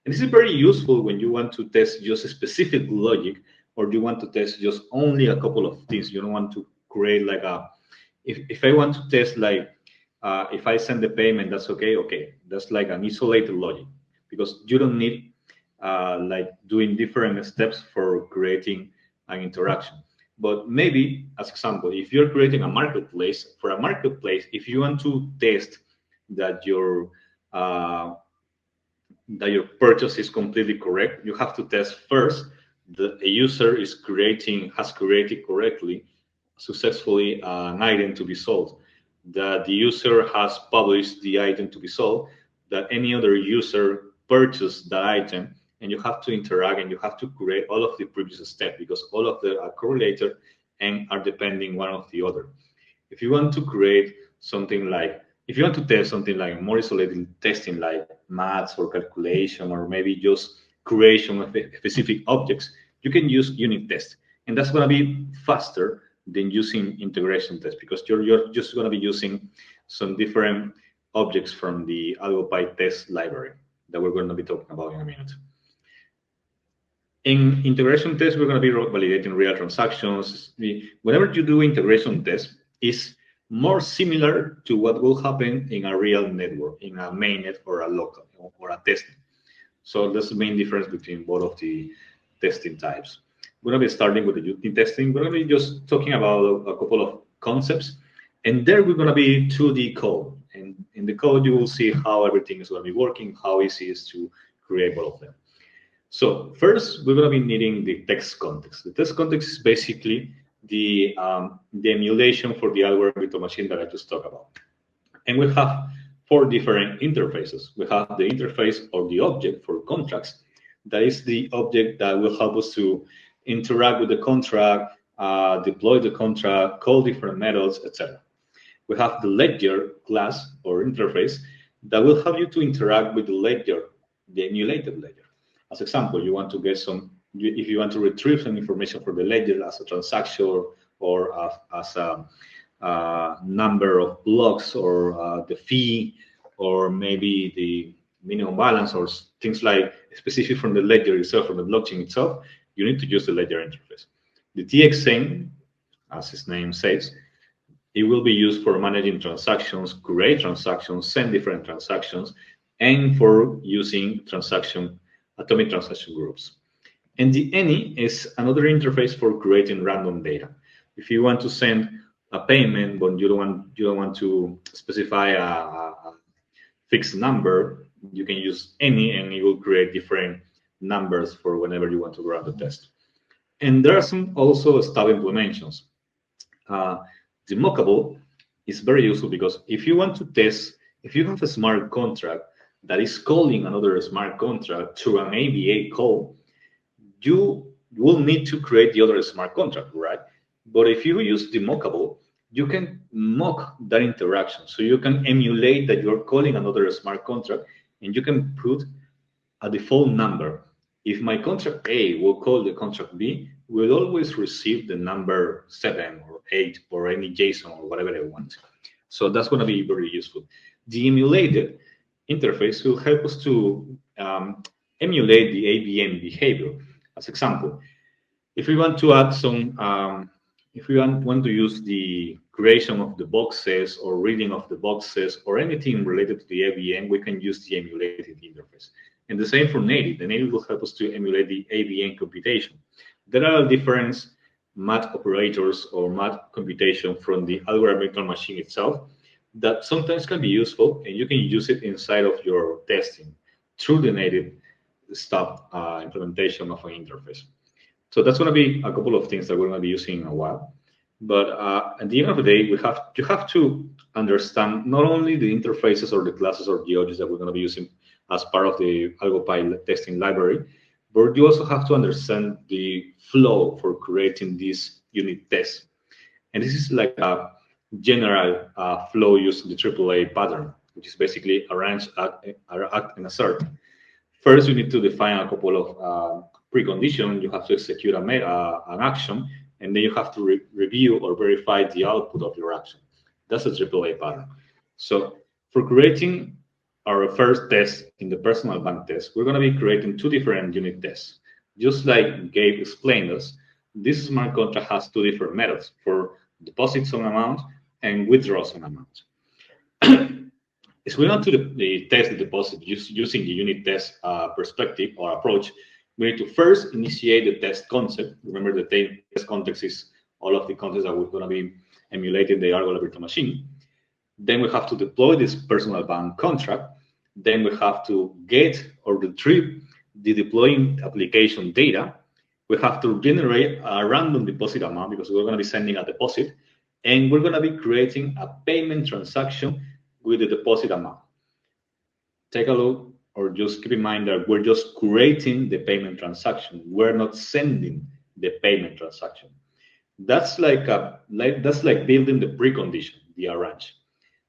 B: And this is very useful when you want to test just a specific logic, or you want to test just only a couple of things. You don't want to create like if I want to test like, if I send the payment, that's okay. That's like an isolated logic, because you don't need like doing different steps for creating an interaction. But maybe, as example, if you're creating a marketplace, for a marketplace, if you want to test that your purchase is completely correct, you have to test first that a user has created correctly, successfully an item to be sold, that the user has published the item to be sold, that any other user purchased that item, and you have to interact and you have to create all of the previous steps, because all of them are correlated and are depending one of the other. If you want to create something like, if you want to test something like more isolated testing, like maths or calculation, or maybe just creation of specific objects, you can use unit test. And that's going to be faster than using integration test, because you're just going to be using some different objects from the AlgoKit test library that we're going to be talking about in a minute. In integration test, we're going to be validating real transactions. Whenever you do integration test, it's more similar to what will happen in a real network, in a mainnet or a local or a testing. So that's the main difference between both of the testing types. We're going to be starting with the unit testing. We're going to be just talking about a couple of concepts, and there we're going to be 2D code. And in the code, you will see how everything is going to be working, how easy it is to create both of them. So first, we're going to be needing the text context. The text context is basically the emulation for the Algorand virtual machine that I just talked about. And we have 4 different interfaces. We have the interface or the object for contracts. That is the object that will help us to interact with the contract, deploy the contract, call different methods, etc. We have the ledger class or interface that will help you to interact with the ledger, the emulated ledger. As example, you want to get if you want to retrieve some information from the ledger as a transaction or as a number of blocks or the fee or maybe the minimum balance or things like specific from the ledger itself, from the blockchain itself, you need to use the ledger interface. The TXN, as its name says, it will be used for managing transactions, create transactions, send different transactions, and for using atomic transaction groups. And the ANY is another interface for creating random data. If you want to send a payment, but you don't want to specify a fixed number, you can use ANY, and it will create different numbers for whenever you want to run the test. And there are some also stub implementations. The mockable is very useful because if you want to test, if you have a smart contract that is calling another smart contract through an ABA call, you will need to create the other smart contract, right? But if you use the mockable, you can mock that interaction. So you can emulate that you're calling another smart contract, and you can put a default number. If my contract A will call the contract B, we'll always receive the number 7 or 8 or any JSON or whatever I want. So that's going to be very useful. The emulated interface will help us to emulate the ABM behavior. As example, if we want to add some, if we want to use the creation of the boxes or reading of the boxes or anything related to the ABM, we can use the emulated interface. And the same for native. The native will help us to emulate the ABM computation. There are different math operators or math computation from the Algorand virtual machine itself that sometimes can be useful, and you can use it inside of your testing through the native stub implementation of an interface. So that's going to be a couple of things that we're going to be using in a while. But at the end of the day, you have to understand not only the interfaces or the classes or the objects that we're going to be using as part of the AlgoKit testing library, but you also have to understand the flow for creating these unit tests. And this is like a general flow using the AAA pattern, which is basically arrange, act, and assert. First, you need to define a couple of preconditions. You have to execute an action, and then you have to review or verify the output of your action. That's a AAA pattern. So for creating our first test in the personal bank test, we're going to be creating 2 different unit tests. Just like Gabe explained us, this smart contract has 2 different methods for deposit some amount and withdraw some amount. If we want to test the deposit using the unit test perspective or approach, we need to first initiate the test concept. Remember, the test context is all of the concepts that we're going to be emulating the Algorand virtual machine. Then we have to deploy this personal bank contract. Then we have to get or retrieve the deploying application data. We have to generate a random deposit amount because we're going to be sending a deposit. And we're going to be creating a payment transaction with the deposit amount. Take a look, or just keep in mind that we're just creating the payment transaction. We're not sending the payment transaction. That's that's like building the precondition, the arrange.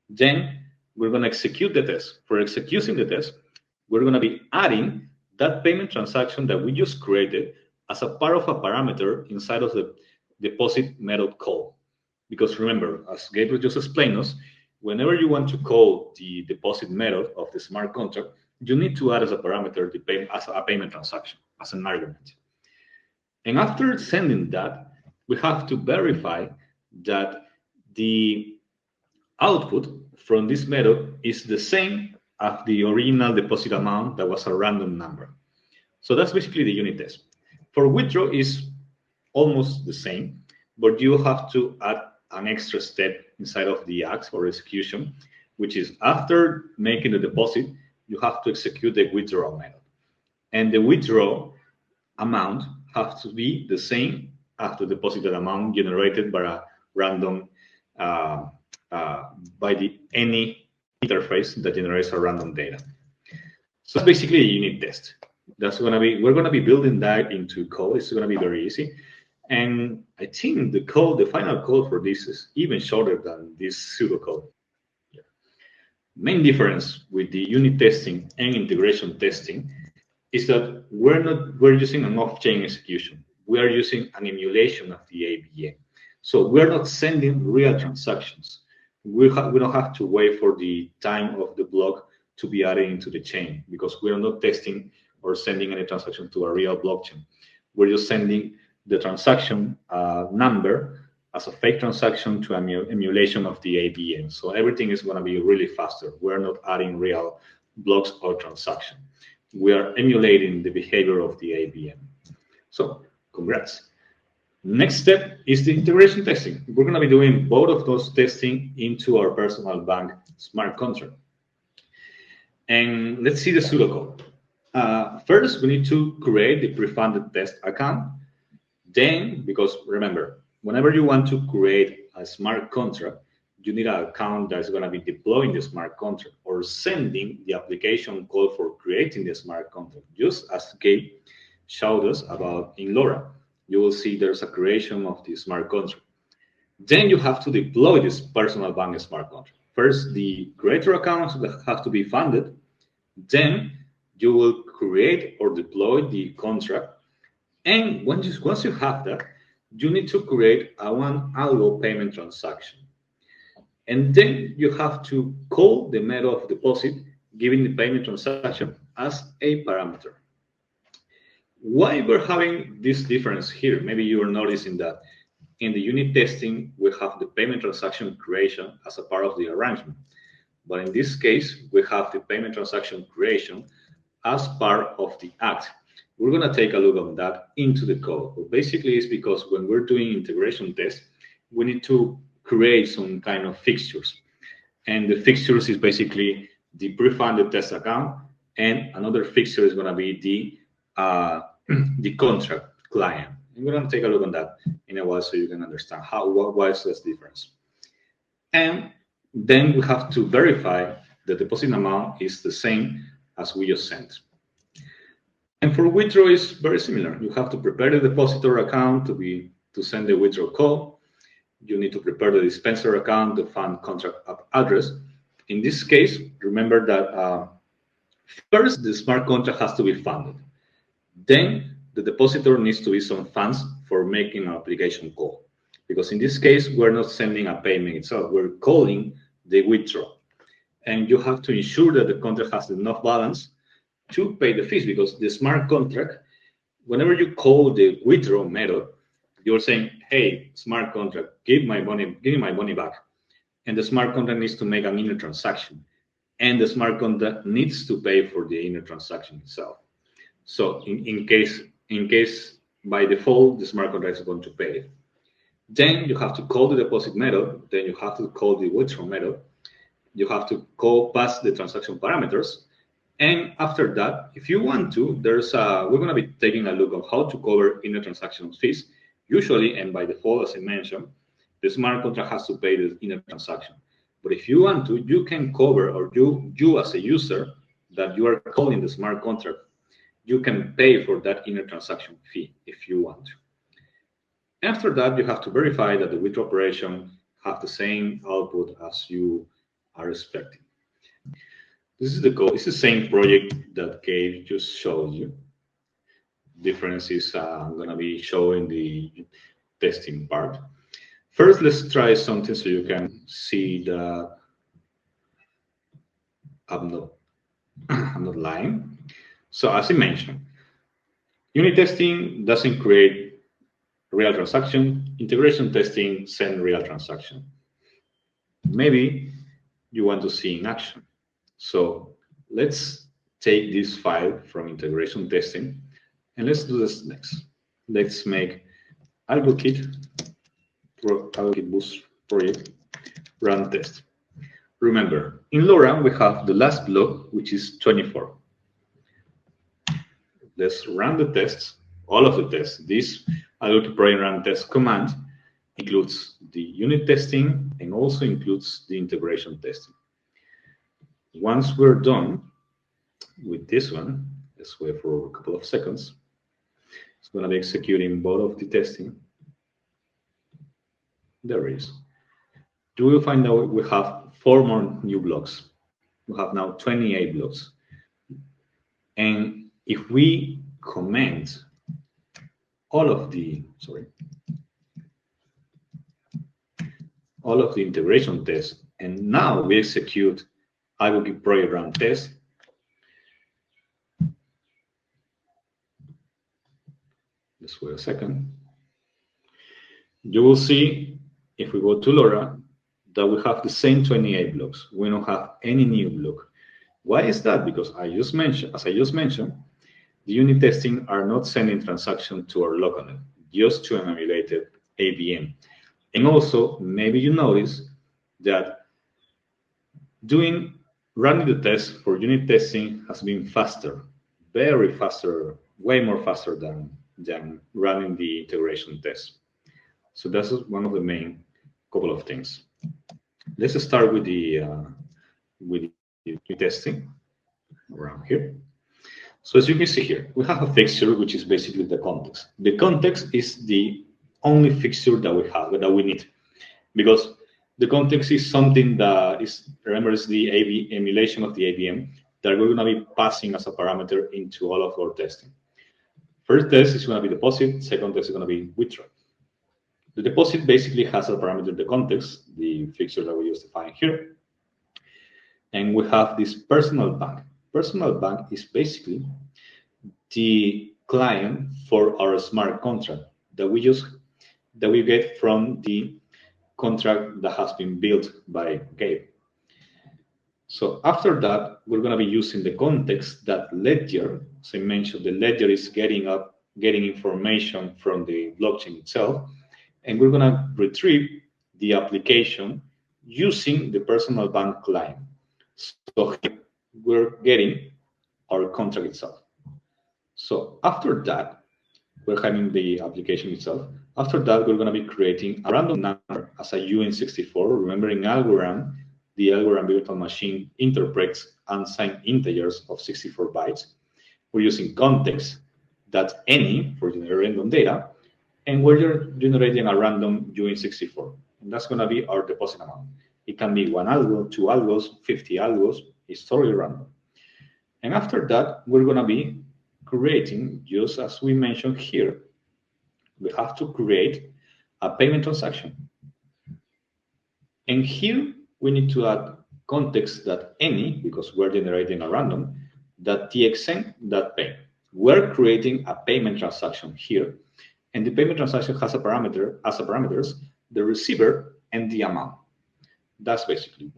B: Then we're going to execute the test. For executing the test, we're going to be adding that payment transaction that we just created as a part of a parameter inside of the deposit method call. Because remember, as Gabriel just explained us, whenever you want to call the deposit method of the smart contract, you need to add as a parameter as a payment transaction, as an argument. And after sending that, we have to verify that the output from this method is the same as the original deposit amount that was a random number. So that's basically the unit test. For withdraw is almost the same, but you have to add an extra step inside of the act or execution, which is after making the deposit, you have to execute the withdrawal method. And the withdrawal amount has to be the same as the deposited amount generated by a random by any interface that generates a random data. So it's basically a unit test. We're gonna be building that into code. It's gonna be very easy. And I think the final code for this is even shorter than this pseudocode. Yeah. Main difference with the unit testing and integration testing is that we're using an off-chain execution. We are using an emulation of the ABM. So we're not sending real transactions. We don't have to wait for the time of the block to be added into the chain because we are not testing or sending any transaction to a real blockchain. We're just sending the transaction number as a fake transaction to an emulation of the ABM. So everything is going to be really faster. We're not adding real blocks or transaction. We are emulating the behavior of the ABM. So congrats. Next step is the integration testing. We're going to be doing both of those testing into our personal bank smart contract. And let's see the pseudocode. First, we need to create the pre-funded test account. Then, because remember, whenever you want to create a smart contract, you need an account that's going to be deploying the smart contract or sending the application code for creating the smart contract, just as Gabe showed us about in LoRa. You will see there's a creation of the smart contract. Then you have to deploy this personal bank smart contract. First, the creator accounts have to be funded. Then you will create or deploy the contract. And once you have that, you need to create a one algo payment transaction. And then you have to call the method of deposit, giving the payment transaction as a parameter. Why we're having this difference here? Maybe you are noticing that in the unit testing, we have the payment transaction creation as a part of the arrangement. But in this case, we have the payment transaction creation as part of the act. We're going to take a look at that into the code. But basically, it's because when we're doing integration tests, we need to create some kind of fixtures. And the fixtures is basically the pre-funded test account, and another fixture is going to be the contract client. And we're going to take a look on that in a while so you can understand why is this difference. And then we have to verify the deposit amount is the same as we just sent. And for withdraw is very similar. You have to prepare the depositor account to send the withdraw call. You need to prepare the dispenser account to fund contract address. In this case, remember that first the smart contract has to be funded. Then the depositor needs to be some funds for making an application call. Because in this case, we're not sending a payment itself, we're calling the withdrawal. And you have to ensure that the contract has enough balance to pay the fees, because the smart contract, whenever you call the withdraw method, you're saying, hey, smart contract, give me my money back. And the smart contract needs to make an inner transaction. And the smart contract needs to pay for the inner transaction itself. So in case by default, the smart contract is going to pay it. Then you have to call the deposit method. Then you have to call the withdraw method. You have to pass the transaction parameters. And after that, if you want to, we're going to be taking a look at how to cover inner transaction fees. Usually, and by default, as I mentioned, the smart contract has to pay the inner transaction. But if you want to, you can cover, or you as a user that you are calling the smart contract, you can pay for that inner transaction fee if you want to. After that, you have to verify that the withdraw operation have the same output as you are expecting. This is the code. It's the same project that Gabe just showed you. Difference is I'm going to be showing the testing part. First, let's try something so you can see that I'm not lying. So as I mentioned, unit testing doesn't create real transaction. Integration testing send real transaction. Maybe you want to see in action. So let's take this file from integration testing and let's do this next. Let's make AlgoKit Boost project run test. Remember, in LoRa we have the last block, which is 24. Let's run the tests, all of the tests. This AlgoKit project run test command includes the unit testing and also includes the integration testing. Once we're done with this one, let's wait for a couple of seconds. It's going to be executing both of the testing. There it is. You will find out we have 4 more new blocks. We have now 28 blocks. And if we comment all of the integration tests, and now we execute AlgoKit project run test, let's wait a second. You will see, if we go to LoRa, that we have the same 28 blocks. We don't have any new block. Why is that? Because as I just mentioned, the unit testing are not sending transaction to our local net, just to an emulated AVM. And also, maybe you notice that running the test for unit testing has been faster, very faster, way more faster than running the integration test. So that's one of the main couple of things. Let's start with the testing around here. So as you can see here, we have a fixture which is basically the context. The context is the only fixture that we have, that we need, because the context is something that is, remember, it's the emulation of the AVM that we're going to be passing as a parameter into all of our testing. First test is going to be deposit. Second test is going to be withdraw. The deposit basically has a parameter, the context, the fixture that we just defined here. And we have this personal bank. Personal bank is basically the client for our smart contract that we get from the contract that has been built by Gabe. So after that, we're going to be using the context that ledger. As I mentioned, the ledger is getting information from the blockchain itself, and we're going to retrieve the application using the personal bank client. So we're getting our contract itself. So after that, we're having the application itself. After that, we're going to be creating a random number as a UN64. Remember, in Algorand, the Algorand virtual machine interprets unsigned integers of 64 bytes. We're using context that any for generating random data, and we're generating a random UN64. And that's going to be our deposit amount. It can be 1 algo, 2 algos, 50 algos. It's totally random. And after that, we're going to be creating, just as we mentioned here, we have to create a payment transaction. And here we need to add context that any, because we're generating a random, that TXN that pay. We're creating a payment transaction here, and the payment transaction has a parameter as a parameters the receiver and the amount. That's basically,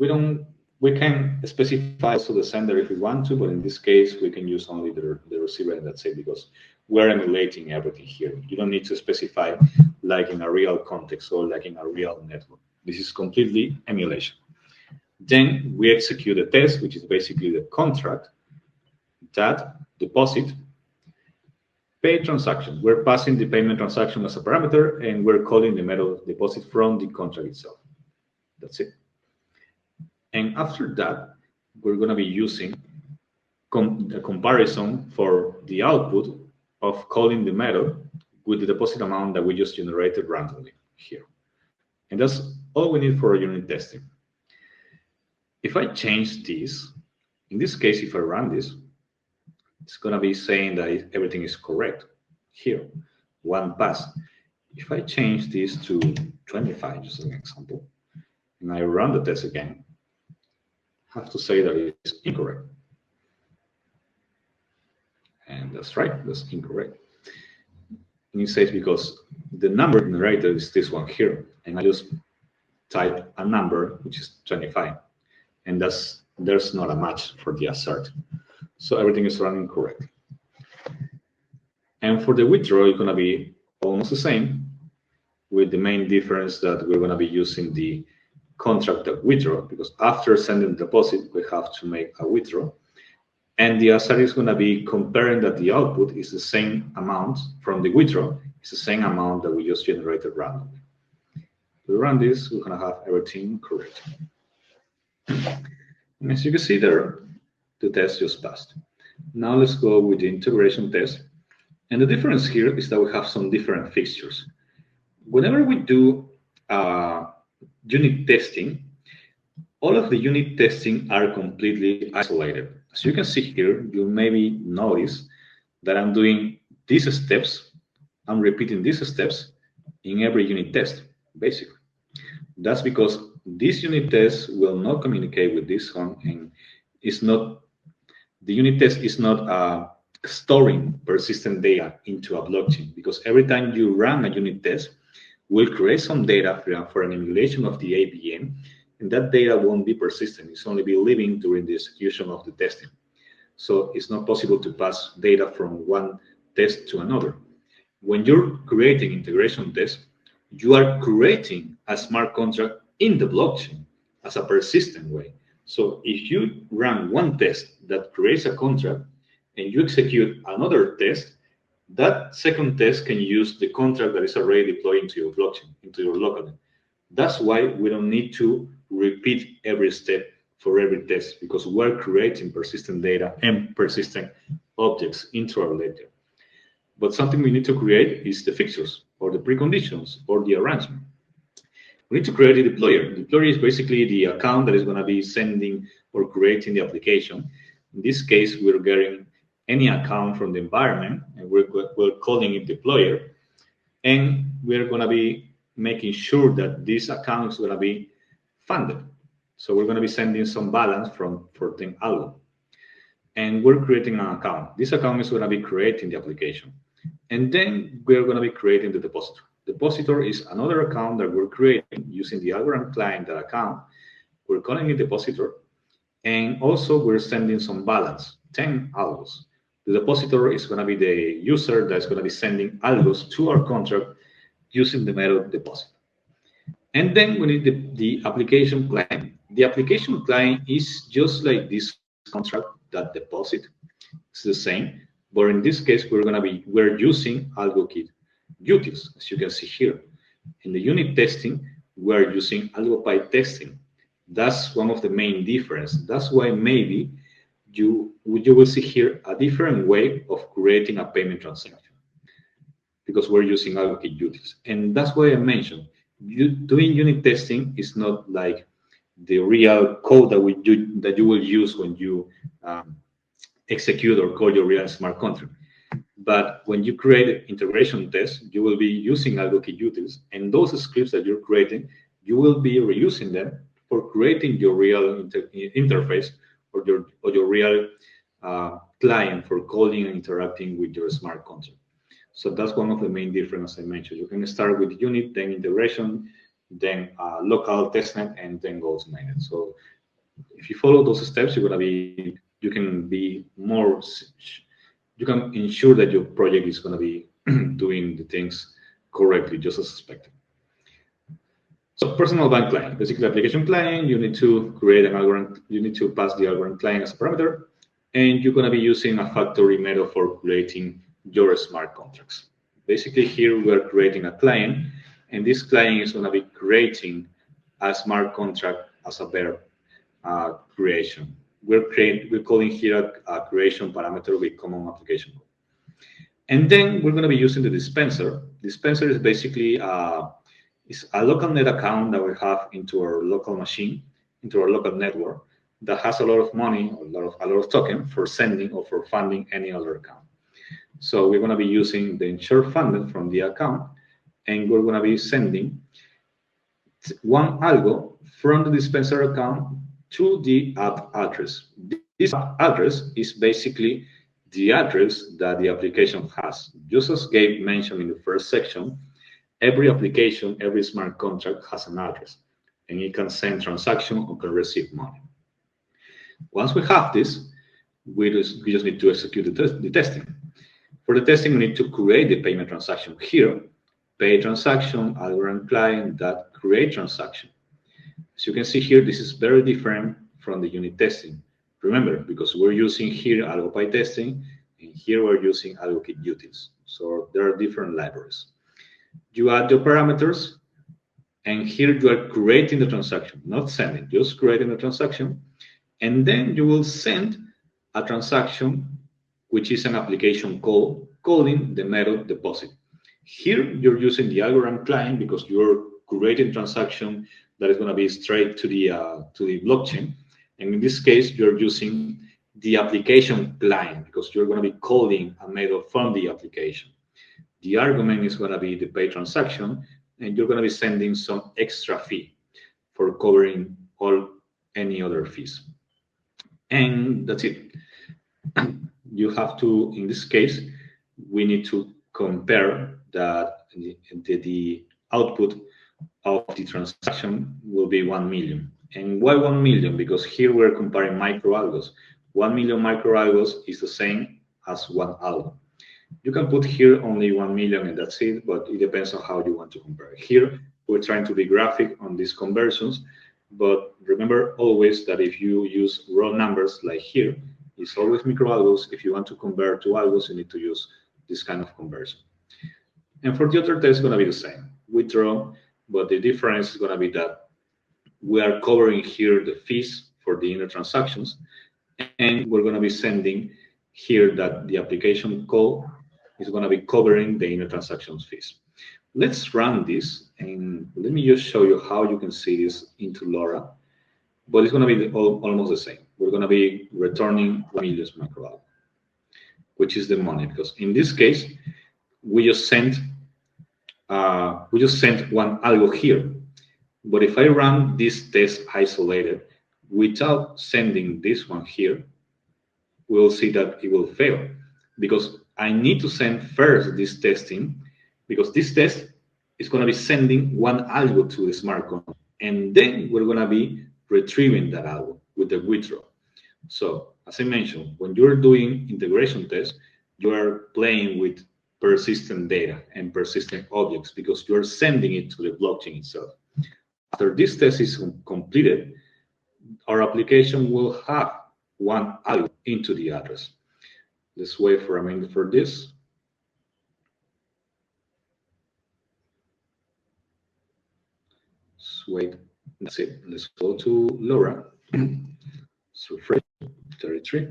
B: we can specify also the sender if we want to, but in this case we can use only the receiver, and that's it, because we're emulating everything here. You don't need to specify like in a real context or like in a real network. This is completely emulation. Then we execute a test, which is basically the contract that deposit pay transaction. We're passing the payment transaction as a parameter, and we're calling the method deposit from the contract itself. That's it. And after that, we're going to be using the comparison for the output of calling the method with the deposit amount that we just generated randomly here. And that's all we need for unit testing. If I change this, in this case, if I run this, it's going to be saying that everything is correct here, one pass. If I change this to 25, just as an example, and I run the test again, I have to say that it's incorrect. And that's right, that's incorrect. And it says because the number generated is this one here, and I just type a number which is 25, and there's not a match for the assert. So everything is running correctly. And for the withdraw, it's going to be almost the same, with the main difference that we're going to be using the contract of withdraw, because after sending the deposit, we have to make a withdraw. And the assert is going to be comparing that the output is the same amount from the withdraw, it's the same amount that we just generated randomly. We run this, we're going to have everything correct. And as you can see there, the test just passed. Now let's go with the integration test. And the difference here is that we have some different fixtures. Whenever we do unit testing, all of the unit testing are completely isolated. As you can see here, you maybe notice that I'm doing these steps, I'm repeating these steps in every unit test, basically. That's because this unit test will not communicate with this one, and it's not, the unit test is not storing persistent data into a blockchain, because every time you run a unit test, we'll create some data for an emulation of the APM, and that data won't be persistent. It's only be living during the execution of the testing. So it's not possible to pass data from one test to another. When you're creating integration tests, you are creating a smart contract in the blockchain as a persistent way. So if you run one test that creates a contract and you execute another test, that second test can use the contract that is already deployed into your blockchain, into your local. That's why we don't need to repeat every step for every test, because we're creating persistent data and persistent objects into our ledger. But something we need to create is the fixtures or the preconditions or the arrangement. We need to create a deployer. The deployer is basically the account that is going to be sending or creating the application. In this case, we're getting any account from the environment, and we're calling it deployer. And we're going to be making sure that this account is going to be funded. So we're going to be sending some balance from the Algo. And we're creating an account. This account is going to be creating the application. And then we're going to be creating the depositor. Depositor is another account that we're creating using the Algorand client, that account. We're calling it depositor. And also we're sending some balance, 10 algos. The depositor is going to be the user that's going to be sending algos to our contract using the method deposit. And then we need the application client. The application client is just like this contract that deposit. It's the same, but in this case, we're using AlgoKit Utils, as you can see here. In the unit testing, we're using AlgoPy testing. That's one of the main differences. That's why maybe you will see here a different way of creating a payment transaction, because we're using AlgoKit Utils. And that's why I mentioned, doing unit testing is not like the real code that you will use when you execute or call your real smart contract. But when you create integration tests, you will be using AlgoKit Utils, and those scripts that you're creating, you will be reusing them for creating your real interface or your real client for calling and interacting with your smart contract. So that's one of the main differences I mentioned. You can start with unit, then integration, then local testnet, and then go to mainnet. So if you follow those steps, you can ensure that your project is going to be doing the things correctly, just as expected. So personal bank client, basically application client, you need to create an Algorand, you need to pass the Algorand client as a parameter, and you're going to be using a factory method for creating your smart contracts. Basically here we're creating a client, and this client is going to be creating a smart contract as a better creation. We're calling here a creation parameter with common application code. And then we're going to be using the dispenser. Dispenser is basically is a local net account that we have into our local machine, into our local network, that has a lot of money, or a lot of token for sending or for funding any other account. So we're going to be using the insured funded from the account, and we're going to be sending one algo from the dispenser account to the app address. This app address is basically the address that the application has. Just as Gabe mentioned in the first section, every application, every smart contract has an address, and it can send transaction or can receive money. Once we have this, we just need to execute the testing. For the testing, we need to create the payment transaction here. Pay transaction, Algorand client that create transaction. As you can see here, this is very different from the unit testing. Remember, because we're using here AlgoPy testing, and here we're using AlgoKit Utils. So there are different libraries. You add your parameters, and here you are creating the transaction, not sending, just creating the transaction. And then you will send a transaction, which is an application call, calling the method deposit. Here, you're using the Algorand client because you're creating transaction that is going to be straight to the blockchain. And in this case, you're using the application client because you're going to be calling a method from the application. The argument is going to be the pay transaction, and you're going to be sending some extra fee for covering any other fees. And that's it. You have to, in this case, we need to compare that the output of the transaction will be 1 million. And why 1 million? Because here we're comparing micro algos. 1 million micro algos is the same as one algo. You can put here only 1 million and that's it, but it depends on how you want to compare. Here, we're trying to be graphic on these conversions, but remember always that if you use raw numbers like here, it's always micro algos. If you want to convert to algos, you need to use this kind of conversion. And for the other test, it's going to be the same. Withdraw, but the difference is going to be that we are covering here the fees for the inner transactions, and we're going to be sending here that the application call is going to be covering the inner transactions fees. Let's run this, and let me just show you how you can see this into LoRa, but it's going to be almost the same. We're going to be returning 1 million micro algo, which is the money, because in this case, we just sent one algo here. But if I run this test isolated without sending this one here, we'll see that it will fail, because I need to send first this testing, because this test is going to be sending one algo to the smart contract, and then we're going to be retrieving that algo with the withdraw. So as I mentioned, when you're doing integration tests, you are playing with persistent data and persistent objects because you're sending it to the blockchain itself. After this test is completed, our application will have one algo into the address. Let's wait for a minute for this. Let's wait. That's it. Let's go to LoRa. So refresh 33.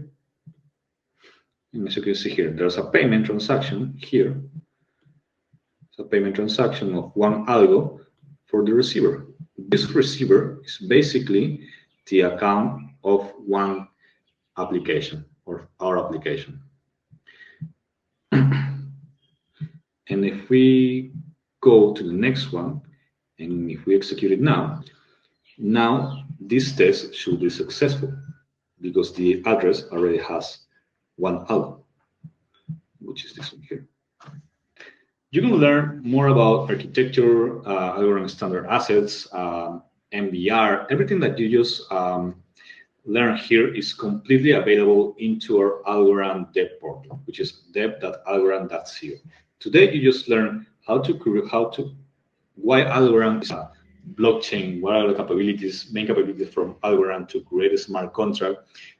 B: And as you can see here, there's a payment transaction here. It's a payment transaction of one algo for the receiver. This receiver is basically the account of one application or our application. And if we go to the next one, and if we execute it now this test should be successful because the address already has one algo, which is this one here. You can learn more about architecture, Algorand standard assets, MBR, everything that you just learn here is completely available into our Algorand dev portal, which is dev.algorand.co. Today, you just learn why Algorand is a blockchain, what are the main capabilities from Algorand to create a smart contract.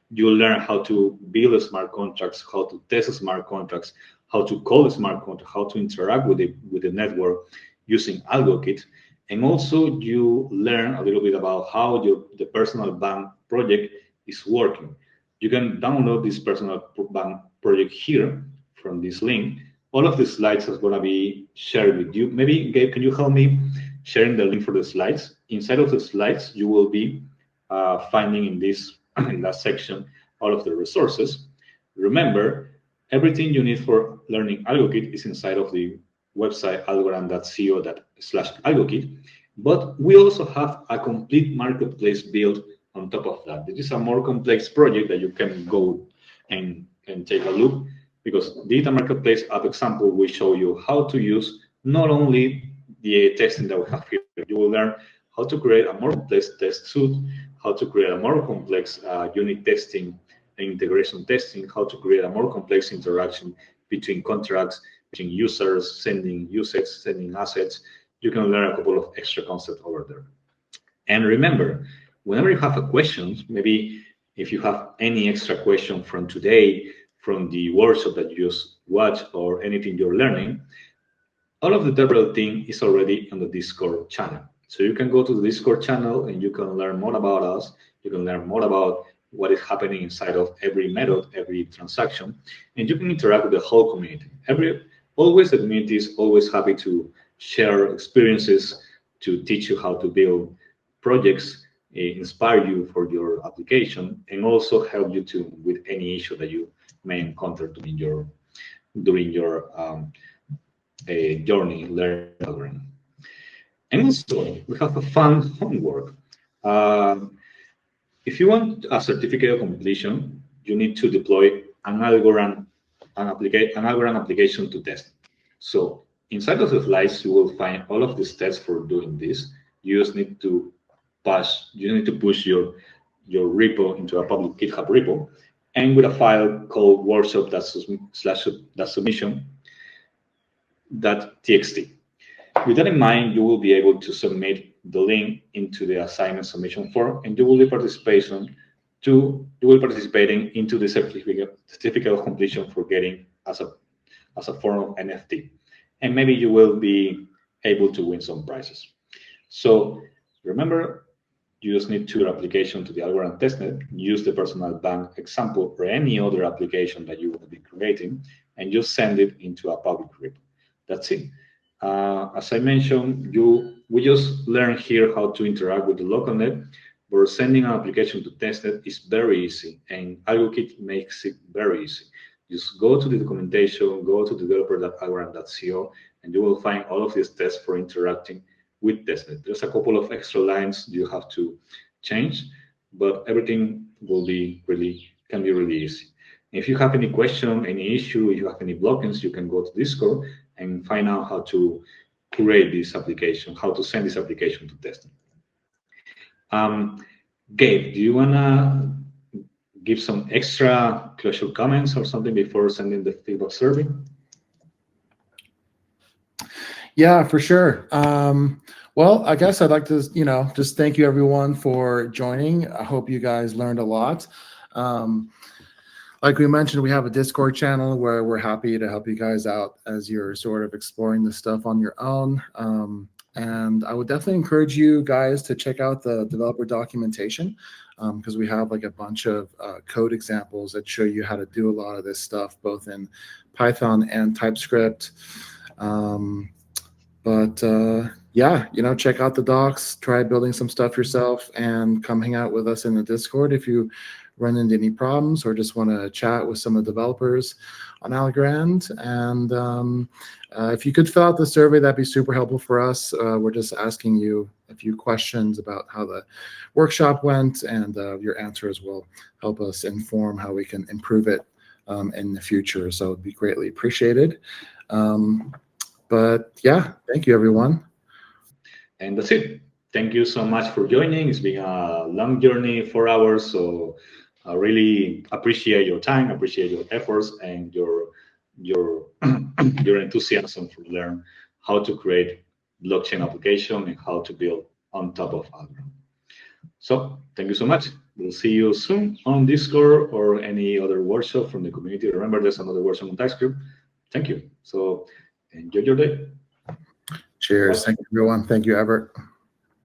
B: You'll learn how to build smart contracts, how to test smart contracts, how to call a smart contract, how to interact with the network using AlgoKit. And also you learn a little bit about how the personal bank project is working. You can download this personal bank project here from this link, All of the slides are going to be shared with you. Maybe, Gabe, can you help me sharing the link for the slides? Inside of the slides, you will be finding in this in that section all of the resources. Remember, everything you need for learning AlgoKit is inside of the website algorand.co/algokit, but we also have a complete marketplace built on top of that. This is a more complex project that you can go and take a look, because data marketplace app example will show you how to use not only the testing that we have here. You will learn how to create a more complex test suite, how to create a more complex unit testing and integration testing, how to create a more complex interaction between contracts, between users, sending usage, sending assets. You can learn a couple of extra concepts over there. And remember, whenever you have a question, maybe if you have any extra question from today, from the workshop that you just watched, or anything you're learning, all of the tutorial team is already on the Discord channel. So you can go to the Discord channel and you can learn more about us. You can learn more about what is happening inside of every method, every transaction, and you can interact with the whole community. Always the community is always happy to share experiences, to teach you how to build projects, inspire you for your application, and also help you with any issue that you may encounter during your journey learning Algorand. And also, we have a fun homework. If you want a certificate of completion, you need to deploy an Algorand application to test. So inside of the slides, you will find all of the steps for doing this. You just need to push your repo into a public GitHub repo, and with a file called workshop.submission.txt. With that in mind, you will be able to submit the link into the assignment submission form, and you will be participating into the certificate of completion for getting as a form of NFT. And maybe you will be able to win some prizes. So remember, you just need to your application to the Algorand testnet, use the personal bank example or any other application that you will be creating, and just send it into a public repo. That's it. As I mentioned, we just learned here how to interact with the local net, but sending an application to testnet is very easy, and AlgoKit makes it very easy. Just go to the documentation, go to developer.algorand.co, and you will find all of these tests for interacting with testnet. There's a couple of extra lines you have to change, but everything can be really easy. If you have any question, any issue, if you have any blockings, you can go to Discord and find out how to create this application, how to send this application to testnet. Gabe, do you wanna give some extra closure comments or something before sending the feedback survey?
A: Yeah, for sure. Well, I guess I'd like to, just thank you everyone for joining. I hope you guys learned a lot. Like we mentioned, we have a Discord channel where we're happy to help you guys out as you're sort of exploring this stuff on your own. And I would definitely encourage you guys to check out the developer documentation, because we have like a bunch of code examples that show you how to do a lot of this stuff, both in Python and TypeScript. Yeah, check out the docs, try building some stuff yourself, and come hang out with us in the Discord if you run into any problems or just want to chat with some of the developers on Algorand. And if you could fill out the survey, that'd be super helpful for us. We're just asking you a few questions about how the workshop went, and your answers will help us inform how we can improve it in the future. So it'd be greatly appreciated. But yeah, thank you, everyone.
B: And that's it. Thank you so much for joining. It's been a long journey, 4 hours. So I really appreciate your time, appreciate your efforts, and your enthusiasm to learn how to create blockchain application and how to build on top of Algorand. So thank you so much. We'll see you soon on Discord or any other workshop from the community. Remember, there's another workshop on TypeScript. Thank you. So enjoy your day.
A: Cheers. Bye. Thank you, everyone. Thank you, Everett.